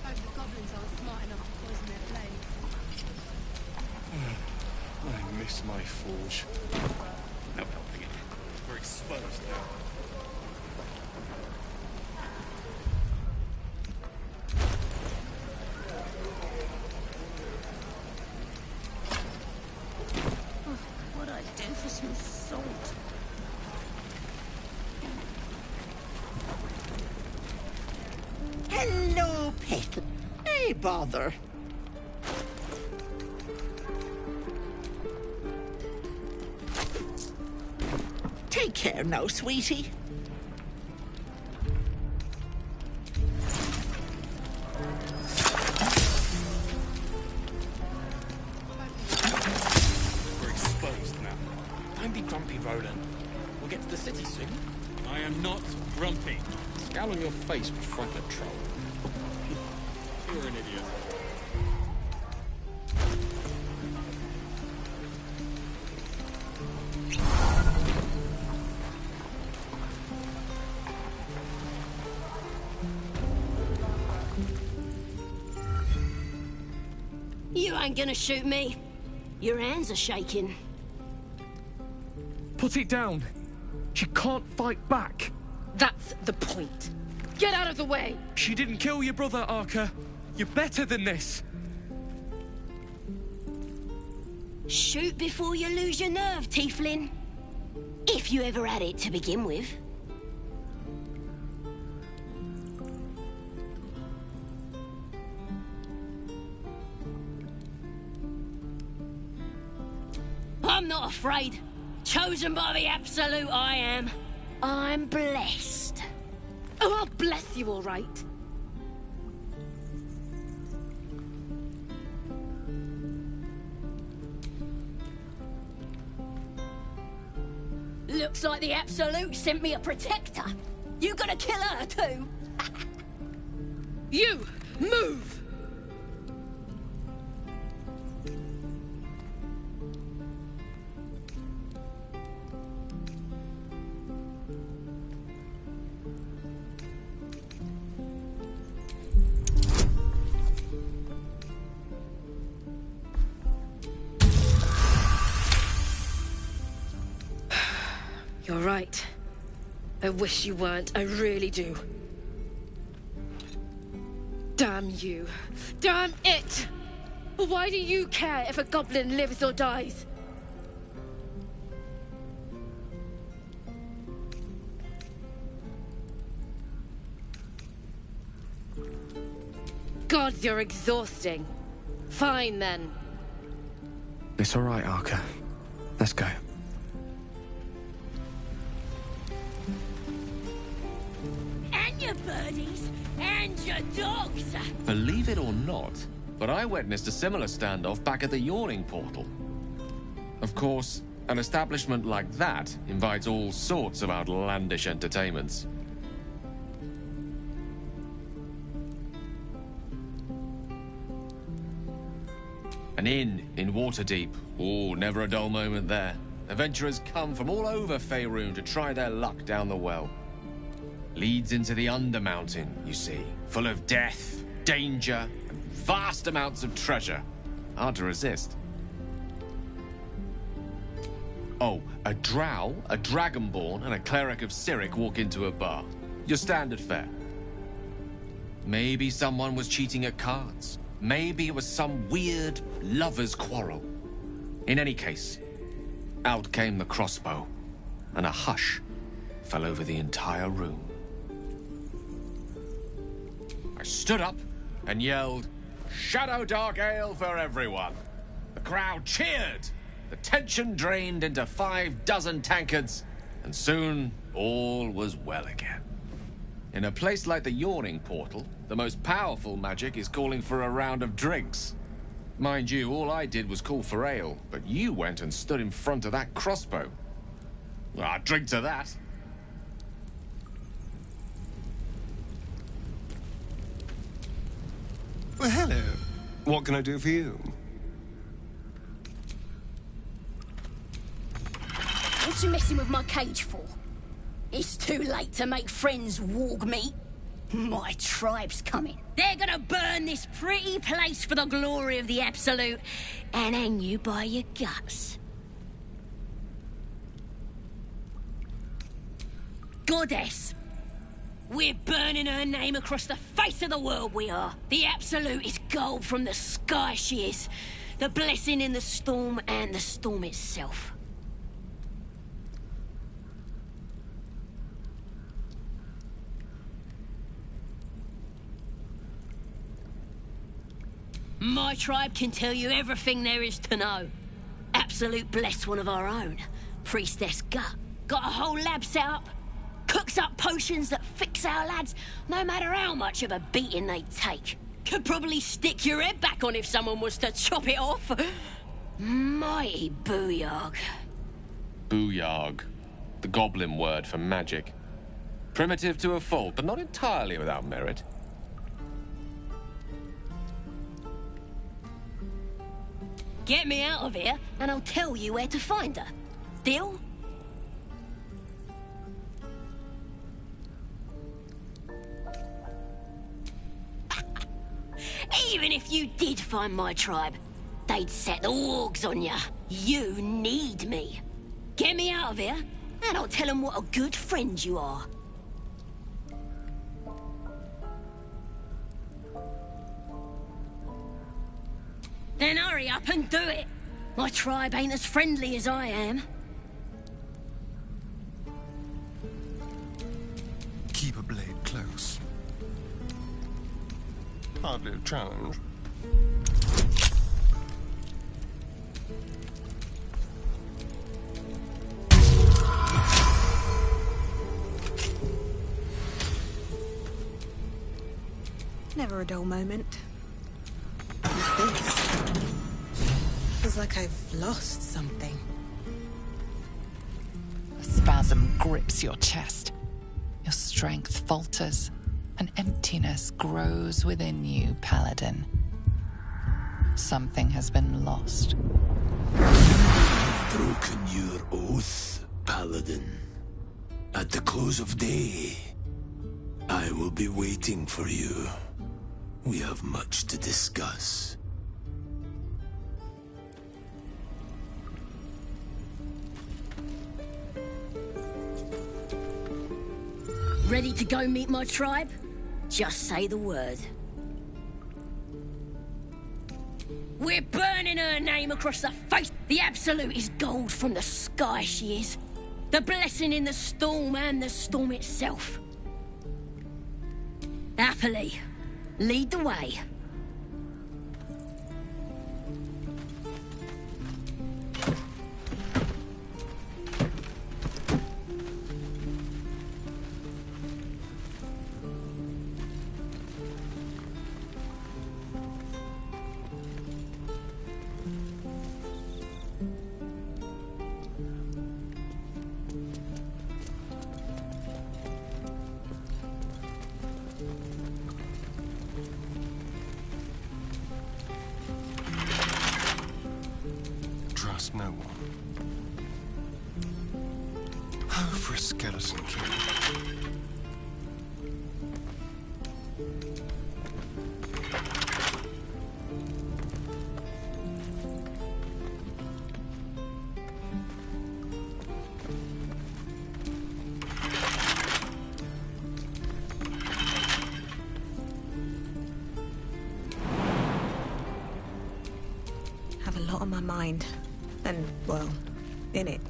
Hope the goblins aren't smart enough to poison their flames. I miss my forge. No helping it. We're exposed now. What I do for some salt. Hello, Bitten. Hey, bother. Take care now, sweetie. We're exposed now. Don't be grumpy, Roland. We'll get to the city soon. I am not grumpy. Scowl on your face would frighten a troll. You're an idiot. You ain't gonna shoot me. Your hands are shaking. Put it down. She can't fight back. That's the point. Get out of the way! She didn't kill your brother, Arca. You're better than this. Shoot before you lose your nerve, Tiefling. If you ever had it to begin with. I'm not afraid. Chosen by the Absolute, I am. I'm blessed. Oh, I'll bless you, all right. Looks like the Absolute sent me a protector. You gonna kill her too? You, move! You're right. I wish you weren't. I really do. Damn you. Damn it! Why do you care if a goblin lives or dies? God, you're exhausting. Fine, then. It's all right, Arca. Let's go. And your birdies, and your dogs. Believe it or not, but I witnessed a similar standoff back at the Yawning Portal. Of course, an establishment like that invites all sorts of outlandish entertainments. An inn in Waterdeep. Oh, never a dull moment there. Adventurers come from all over Faerun to try their luck down the well. Leads into the Undermountain, you see. Full of death, danger, and vast amounts of treasure. Hard to resist. Oh, a drow, a dragonborn, and a cleric of Cyric walk into a bar. Your standard fare. Maybe someone was cheating at cards. Maybe it was some weird lover's quarrel. In any case, out came the crossbow, and a hush fell over the entire room. I stood up and yelled, "Shadow Dark Ale for everyone!" The crowd cheered. The tension drained into 6 tankards, and soon all was well again. In a place like the Yawning Portal, the most powerful magic is calling for a round of drinks. Mind you, all I did was call for ale, but you went and stood in front of that crossbow. Well, I'd drink to that. Well, hello. What can I do for you? What you messing with my cage for? It's too late to make friends, warg meat. My tribe's coming. They're gonna burn this pretty place for the glory of the Absolute and hang you by your guts. Goddess. We're burning her name across the face of the world, we are. The Absolute is gold from the sky, she is. The blessing in the storm and the storm itself. My tribe can tell you everything there is to know. Absolute bless one of our own. Priestess Gut. Got a whole lab set up. Cooks up potions that fix our lads, no matter how much of a beating they take. Could probably stick your head back on if someone was to chop it off. Mighty booyarg. Booyarg. The goblin word for magic. Primitive to a fault, but not entirely without merit. Get me out of here, and I'll tell you where to find her. Deal? Even if you did find my tribe, they'd set the wargs on ya. You need me. Get me out of here, and I'll tell them what a good friend you are. Then hurry up and do it. My tribe ain't as friendly as I am. Keep a blade close. Hardly a challenge. Never a dull moment. What's this? Feels like I've lost something. A spasm grips your chest. Your strength falters. An emptiness grows within you, Paladin. Something has been lost. You've broken your oath, Paladin. At the close of day, I will be waiting for you. We have much to discuss. Ready to go meet my tribe? Just say the word. We're burning her name across the face. The Absolute is gold from the sky, she is. The blessing in the storm and the storm itself. Happily, lead the way. Trust no one. Oh, for a skeleton king. lot on my mind. And, well, in it.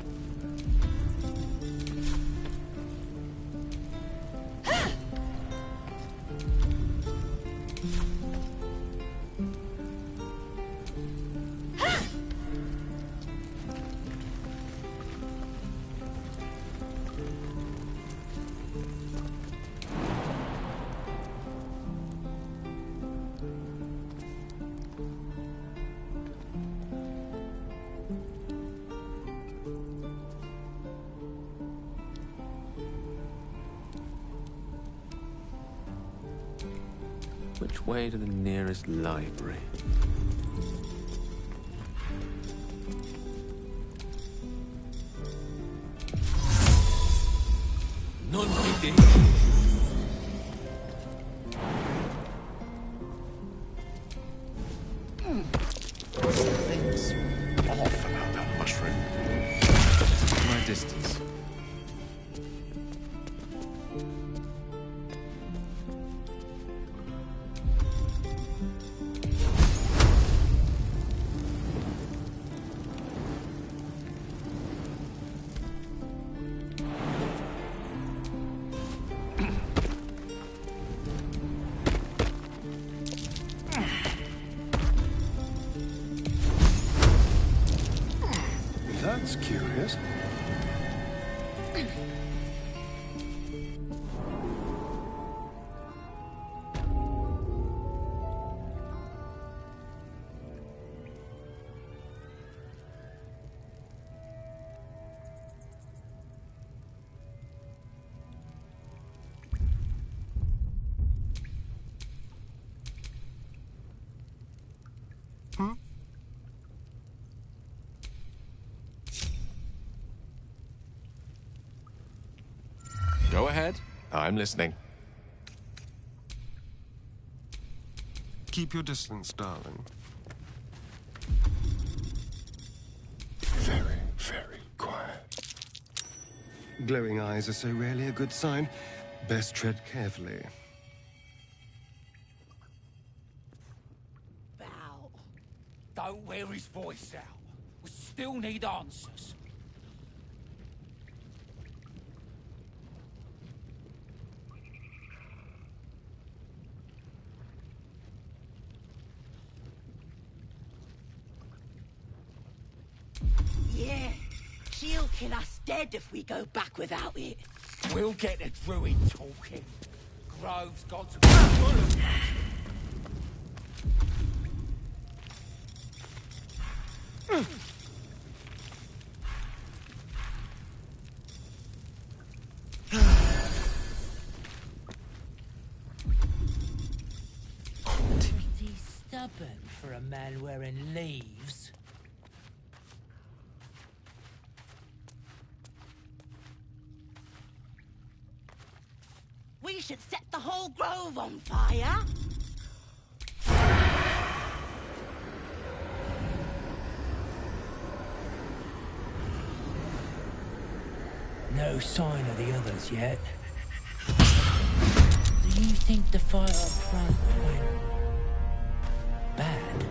Which way to the nearest library? Non-fitting. Something's off about that mushroom. My distance. That's curious. Go ahead. I'm listening. Keep your distance, darling. Very, very quiet. Glowing eyes are so rarely a good sign. Best tread carefully. Val, don't wear his voice out. We still need answers. Yeah, she'll kill us dead if we go back without it. We'll get the druid talking. Grove's got to be full of pretty stubborn for a man wearing leaves. We should set the whole grove on fire. No sign of the others yet. Do you think the fight up front went bad?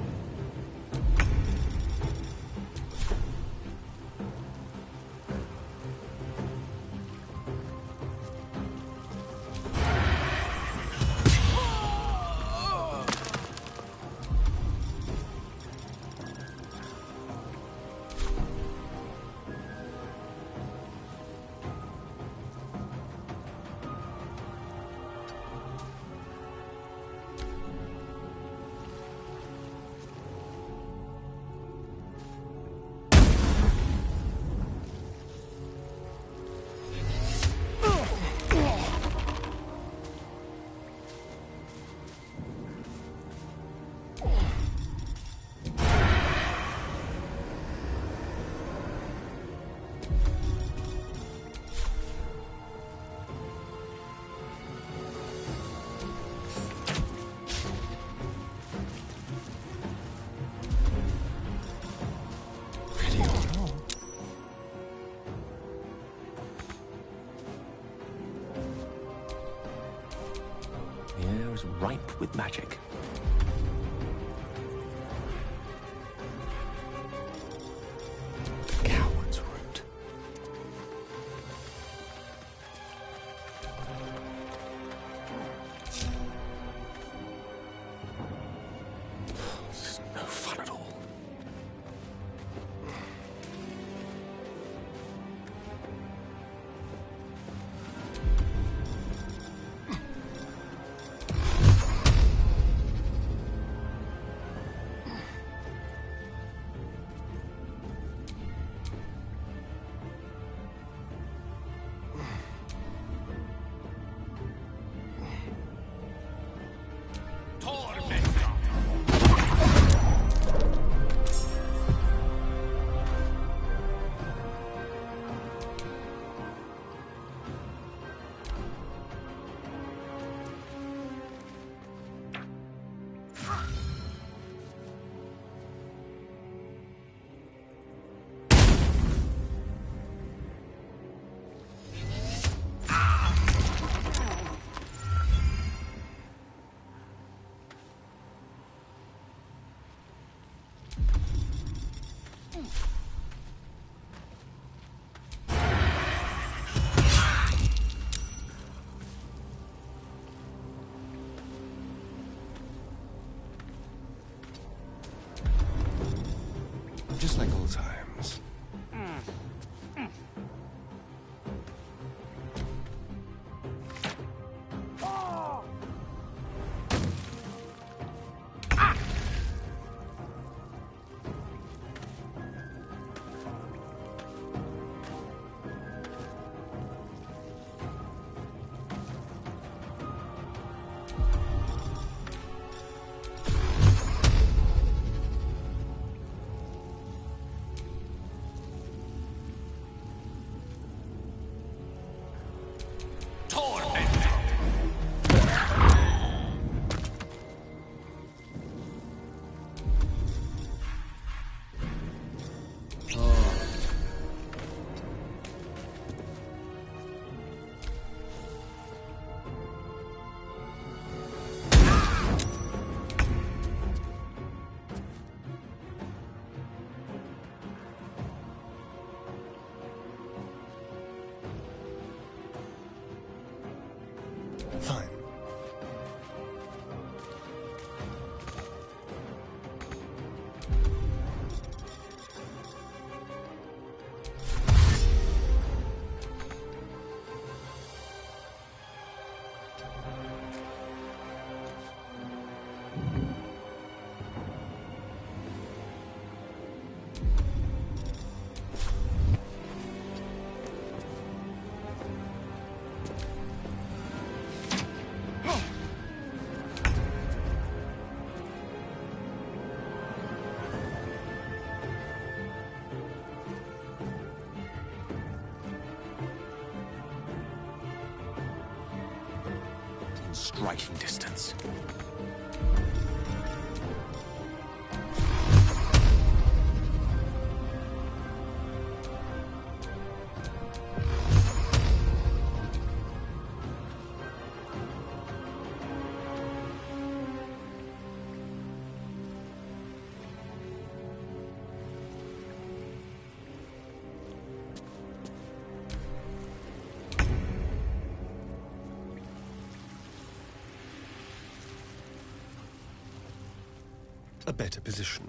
Ripe with magic. just like old times. Fine. Striking distance. A better position.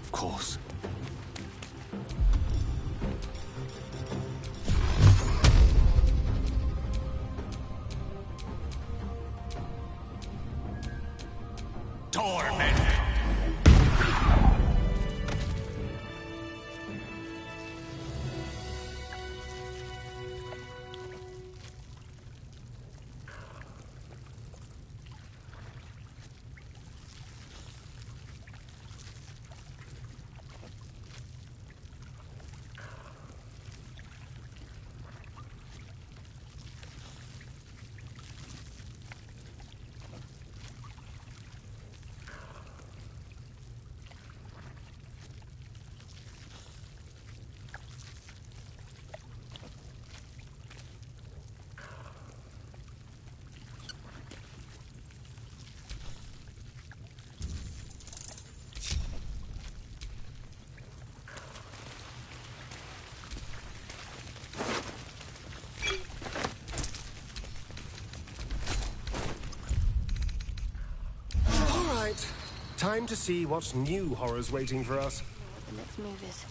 Of course. Torment! Time to see what new horror's waiting for us. The next move is.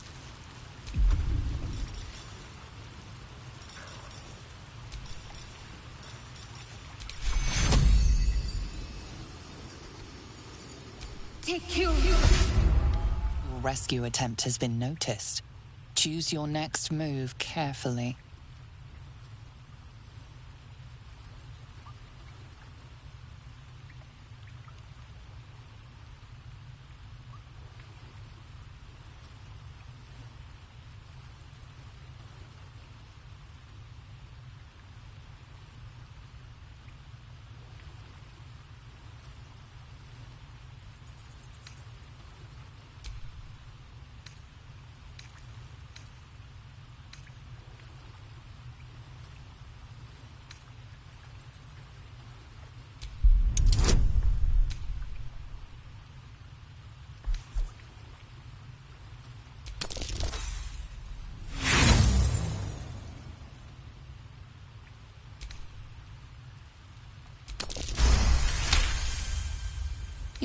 Your rescue attempt has been noticed. Choose your next move carefully.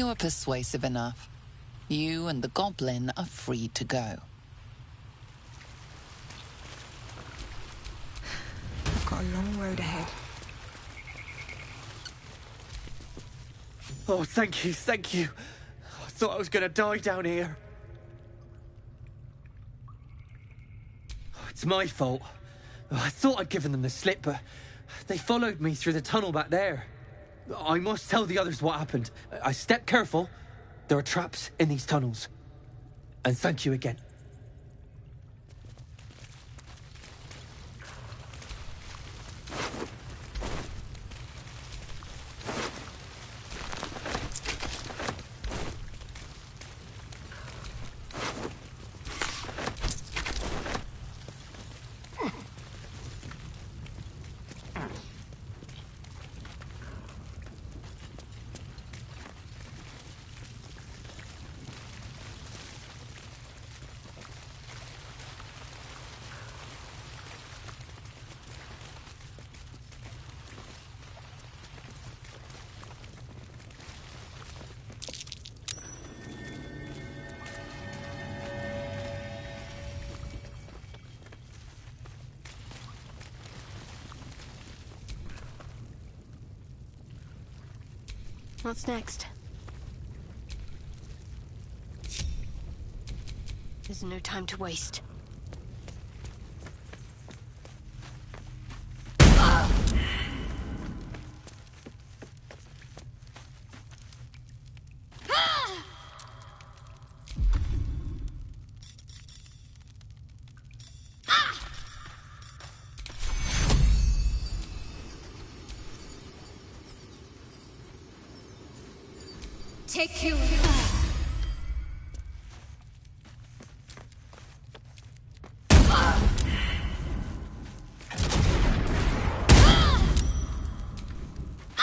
You are persuasive enough. You and the goblin are free to go. I've got a long road ahead. Oh, thank you, thank you. I thought I was going to die down here. Oh, it's my fault. I thought I'd given them the slip, but they followed me through the tunnel back there. I must tell the others what happened. I stepped careful. There are traps in these tunnels. And thank you again. What's next? There's no time to waste. Take you.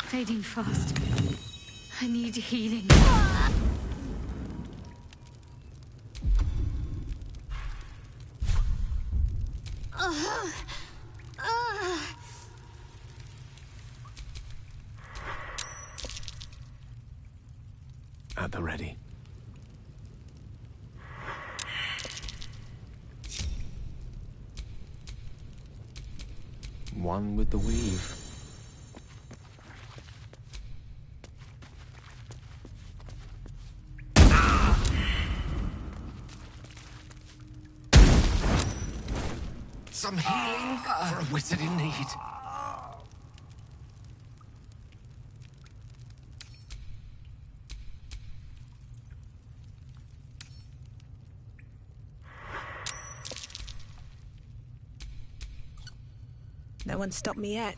Fading fast. I need healing. At the ready. One with the weave. Some healing for a wizard in need. No one stopped me yet.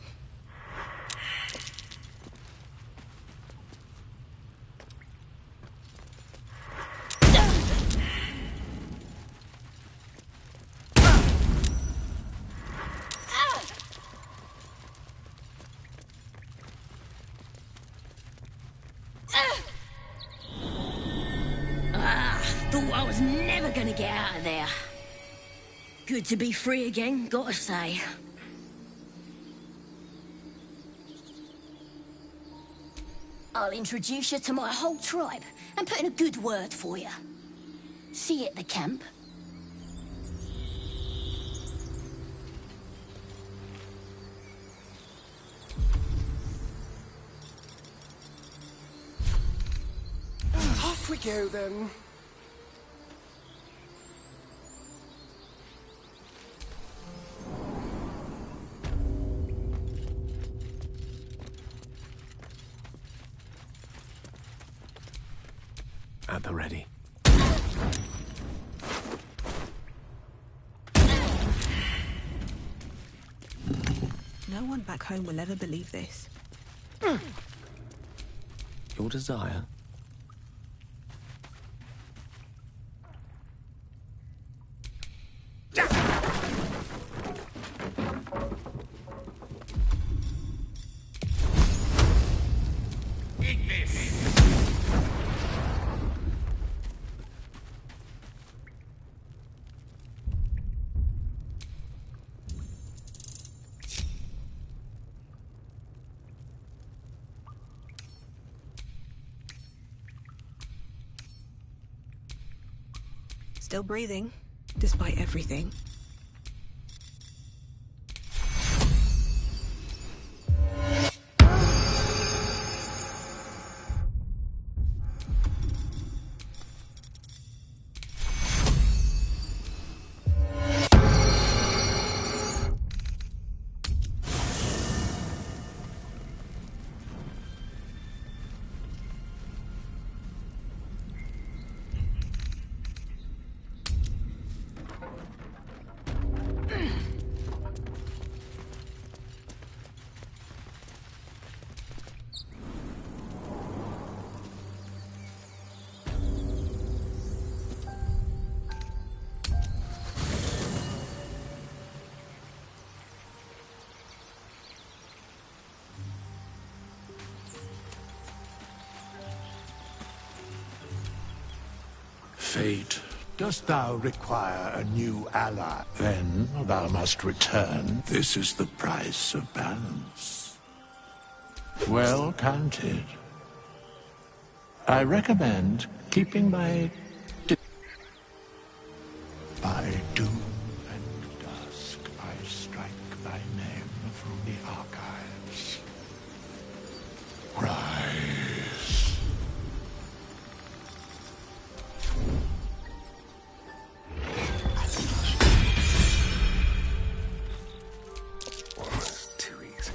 Thought I was never gonna get out of there. Good to be free again, gotta say. I'll introduce you to my whole tribe and put in a good word for you. See you at the camp. Off we go, then. At the ready. No one back home will ever believe this. Your desire. Still breathing, despite everything. Fate, dost thou require a new ally? Then thou must return. This is the price of balance. Well counted. I recommend keeping my... By doom and dusk, I strike thy name from the archives. Rise. Too easy.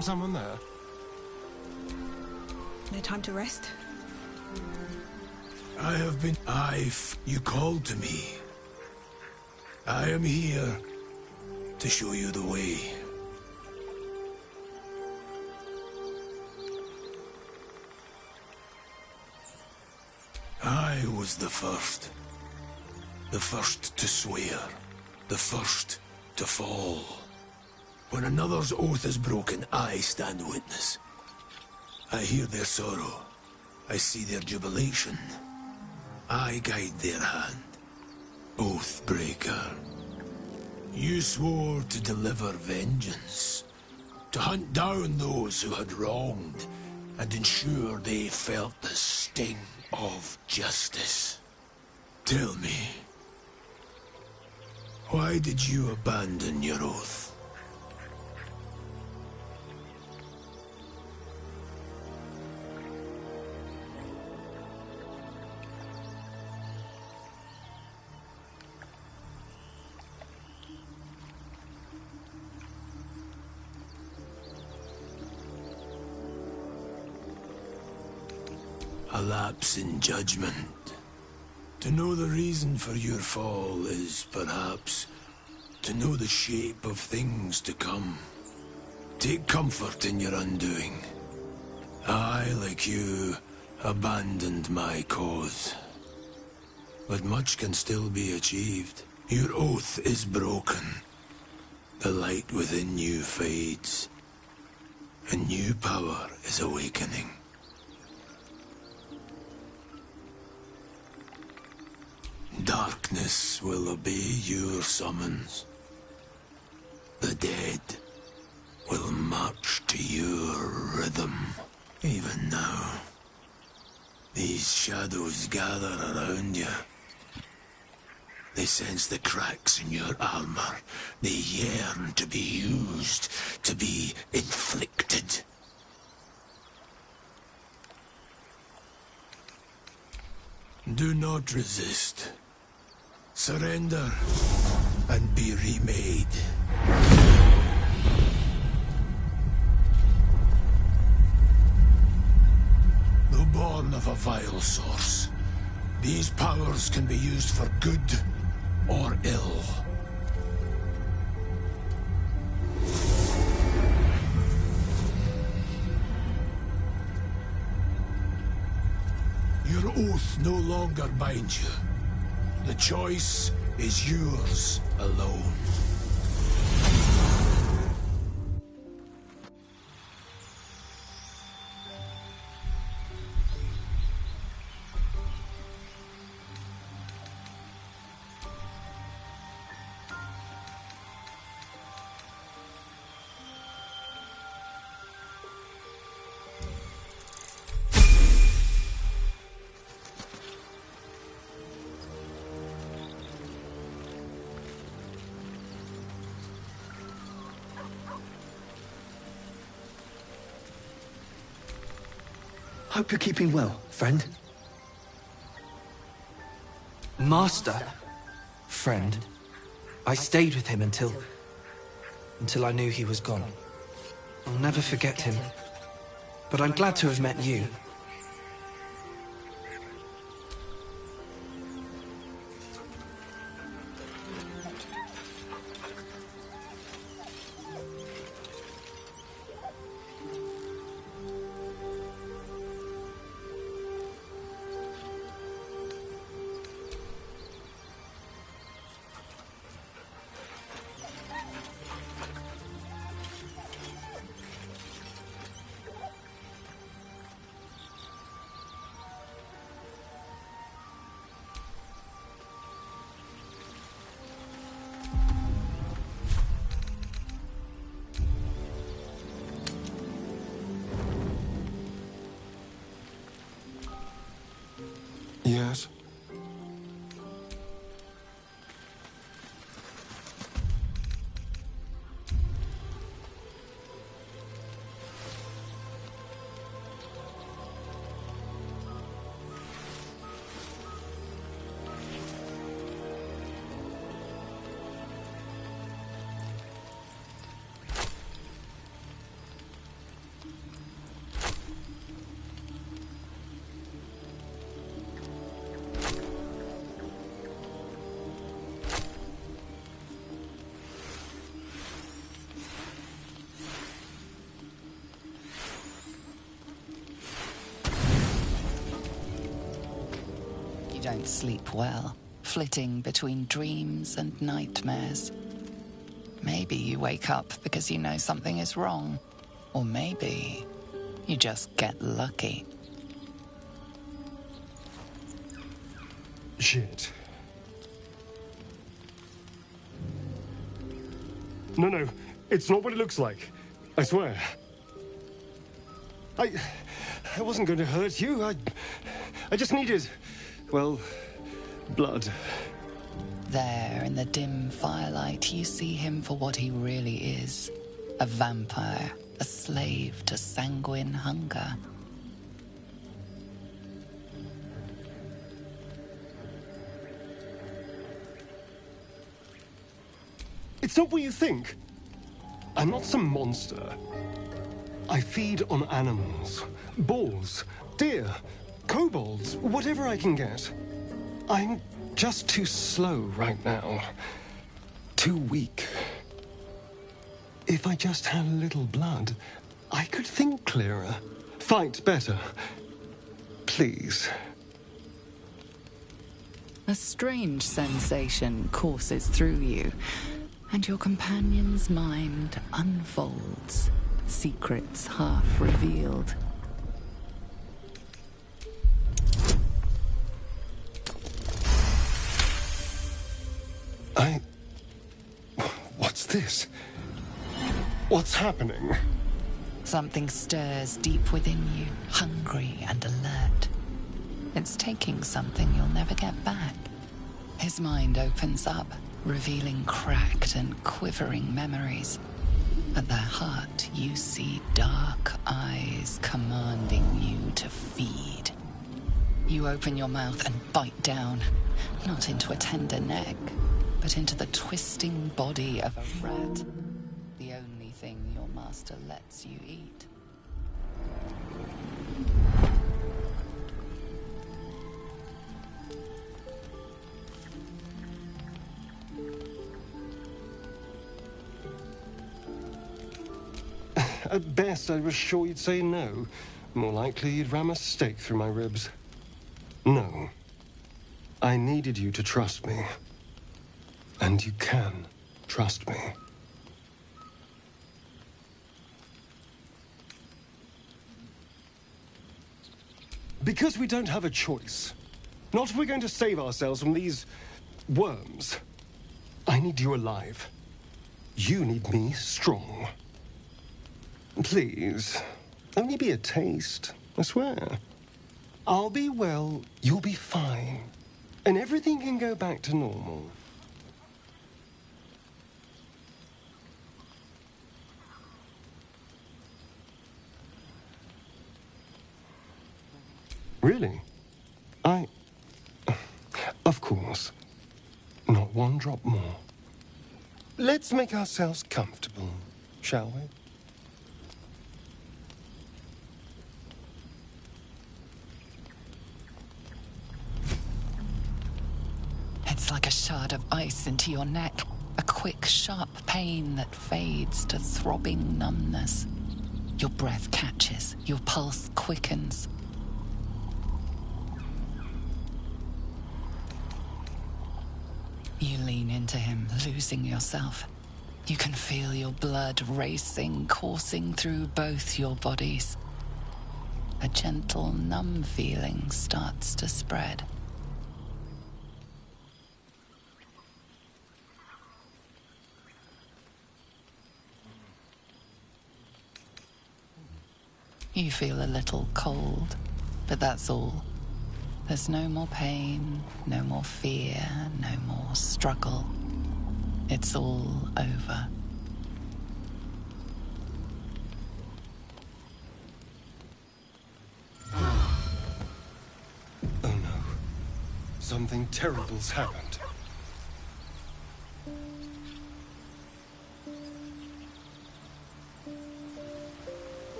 Someone there? No time to rest? I have been... You called to me. I am here to show you the way. I was the first. The first to swear. The first to fall. When another's oath is broken, I stand witness. I hear their sorrow. I see their jubilation. I guide their hand. Oathbreaker. You swore to deliver vengeance. To hunt down those who had wronged and ensure they felt the sting of justice. Tell me, why did you abandon your oath? A lapse in judgment. To know the reason for your fall is, perhaps, to know the shape of things to come. Take comfort in your undoing. I, like you, abandoned my cause. But much can still be achieved. Your oath is broken. The light within you fades. A new power is awakening. Darkness will obey your summons. The dead will march to your rhythm. Even now, these shadows gather around you. They sense the cracks in your armor. They yearn to be used, to be inflicted. Do not resist. Surrender and be remade. Though born of a vile source, these powers can be used for good or ill. Your oath no longer binds you. The choice is yours alone. Hope you're keeping well, friend. Master. Friend. I stayed with him until I knew he was gone. I'll never forget him. But I'm glad to have met you. Yes? You don't sleep well, flitting between dreams and nightmares. Maybe you wake up because you know something is wrong. Or maybe you just get lucky. Shit. No, it's not what it looks like. I swear. I wasn't going to hurt you. I just needed, well, blood. There, in the dim firelight, you see him for what he really is. A vampire, a slave to sanguine hunger. It's not what you think. I'm not some monster. I feed on animals, boars, deer, kobolds, whatever I can get. I'm just too slow right now. Too weak. If I just had a little blood, I could think clearer, fight better. Please. A strange sensation courses through you, and your companion's mind unfolds, secrets half revealed. What's this? What's happening? Something stirs deep within you, hungry and alert. It's taking something you'll never get back. His mind opens up, revealing cracked and quivering memories. At their heart, you see dark eyes commanding you to feed. You open your mouth and bite down, not into a tender neck, but into the twisting body of a rat. The only thing your master lets you eat. At best, I was sure you'd say no. More likely, you'd ram a stake through my ribs. No. I needed you to trust me. And you can trust me. Because we don't have a choice. Not if we're going to save ourselves from these worms. I need you alive. You need me strong. Please, only be a taste, I swear. I'll be well, you'll be fine. And everything can go back to normal. Not one drop more. Let's make ourselves comfortable, shall we? It's like a shard of ice into your neck. A quick, sharp pain that fades to throbbing numbness. Your breath catches, your pulse quickens. You lean into him, losing yourself. You can feel your blood racing, coursing through both your bodies. A gentle, numb feeling starts to spread. You feel a little cold, but that's all. There's no more pain, no more fear, no more struggle. It's all over. Oh no. Something terrible's happened.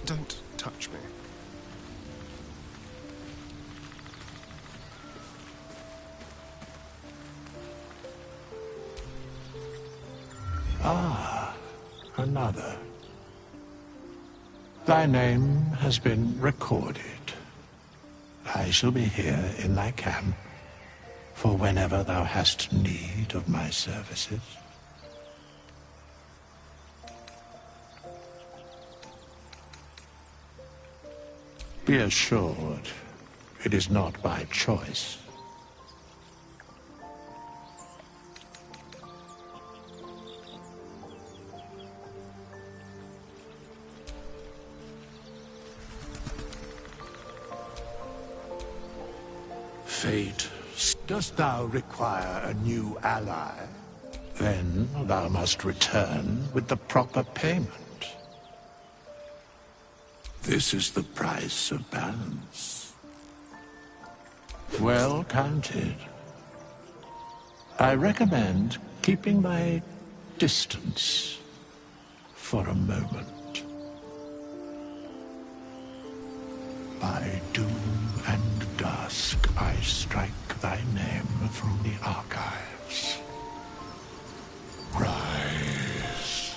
Don't touch me. Ah, another. Thy name has been recorded. I shall be here in thy camp for whenever thou hast need of my services. Be assured, it is not by choice. Fate, dost thou require a new ally? Then thou must return with the proper payment. This is the price of balance. Well counted. I recommend keeping thy distance for a moment. By doom and dusk, I strike thy name from the archives. Rise.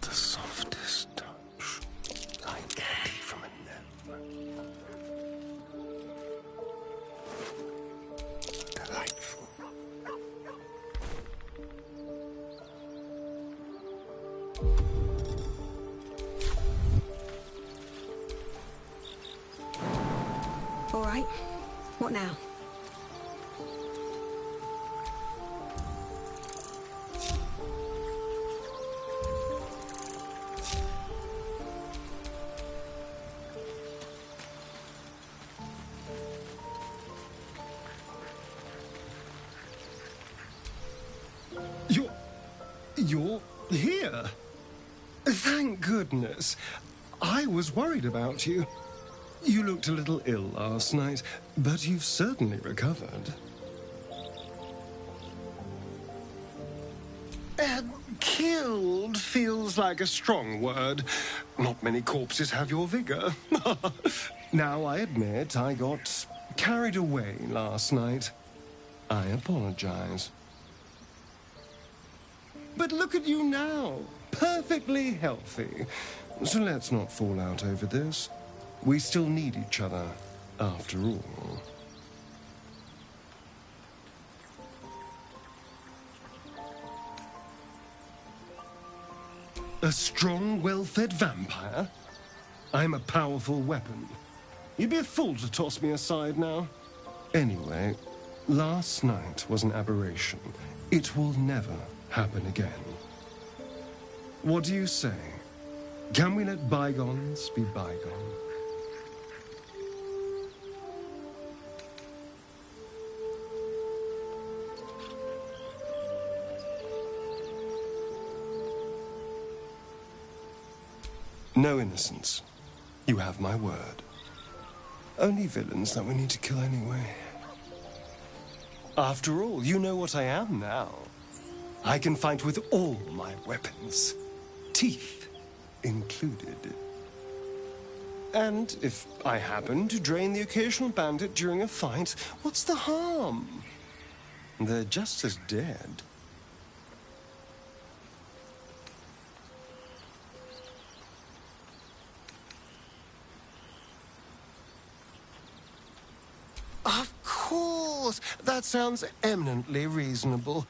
The softest touch, like candy from a gnome. Delightful. All right. What now? You're here? Thank goodness. I was worried about you. You looked a little ill last night, but you've certainly recovered. Killed feels like a strong word. Not many corpses have your vigor. Now, I admit I got carried away last night. I apologize. But look at you now, perfectly healthy. So let's not fall out over this. We still need each other, after all. A strong, well-fed vampire? I'm a powerful weapon. You'd be a fool to toss me aside now. Anyway, Last night was an aberration. It will never happen again. What do you say? Can we let bygones be bygones? No innocence. You have my word. Only villains that we need to kill anyway. After all, you know what I am now. I can fight with all my weapons. Teeth included. And if I happen to drain the occasional bandit during a fight, what's the harm? They're just as dead. Of course! That sounds eminently reasonable.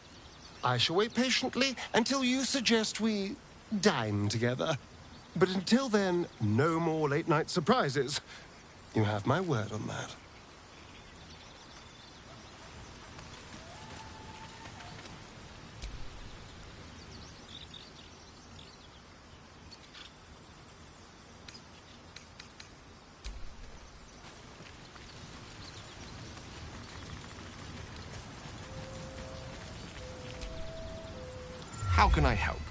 I shall wait patiently until you suggest we dine together. But until then, no more late-night surprises. You have my word on that. How can I help?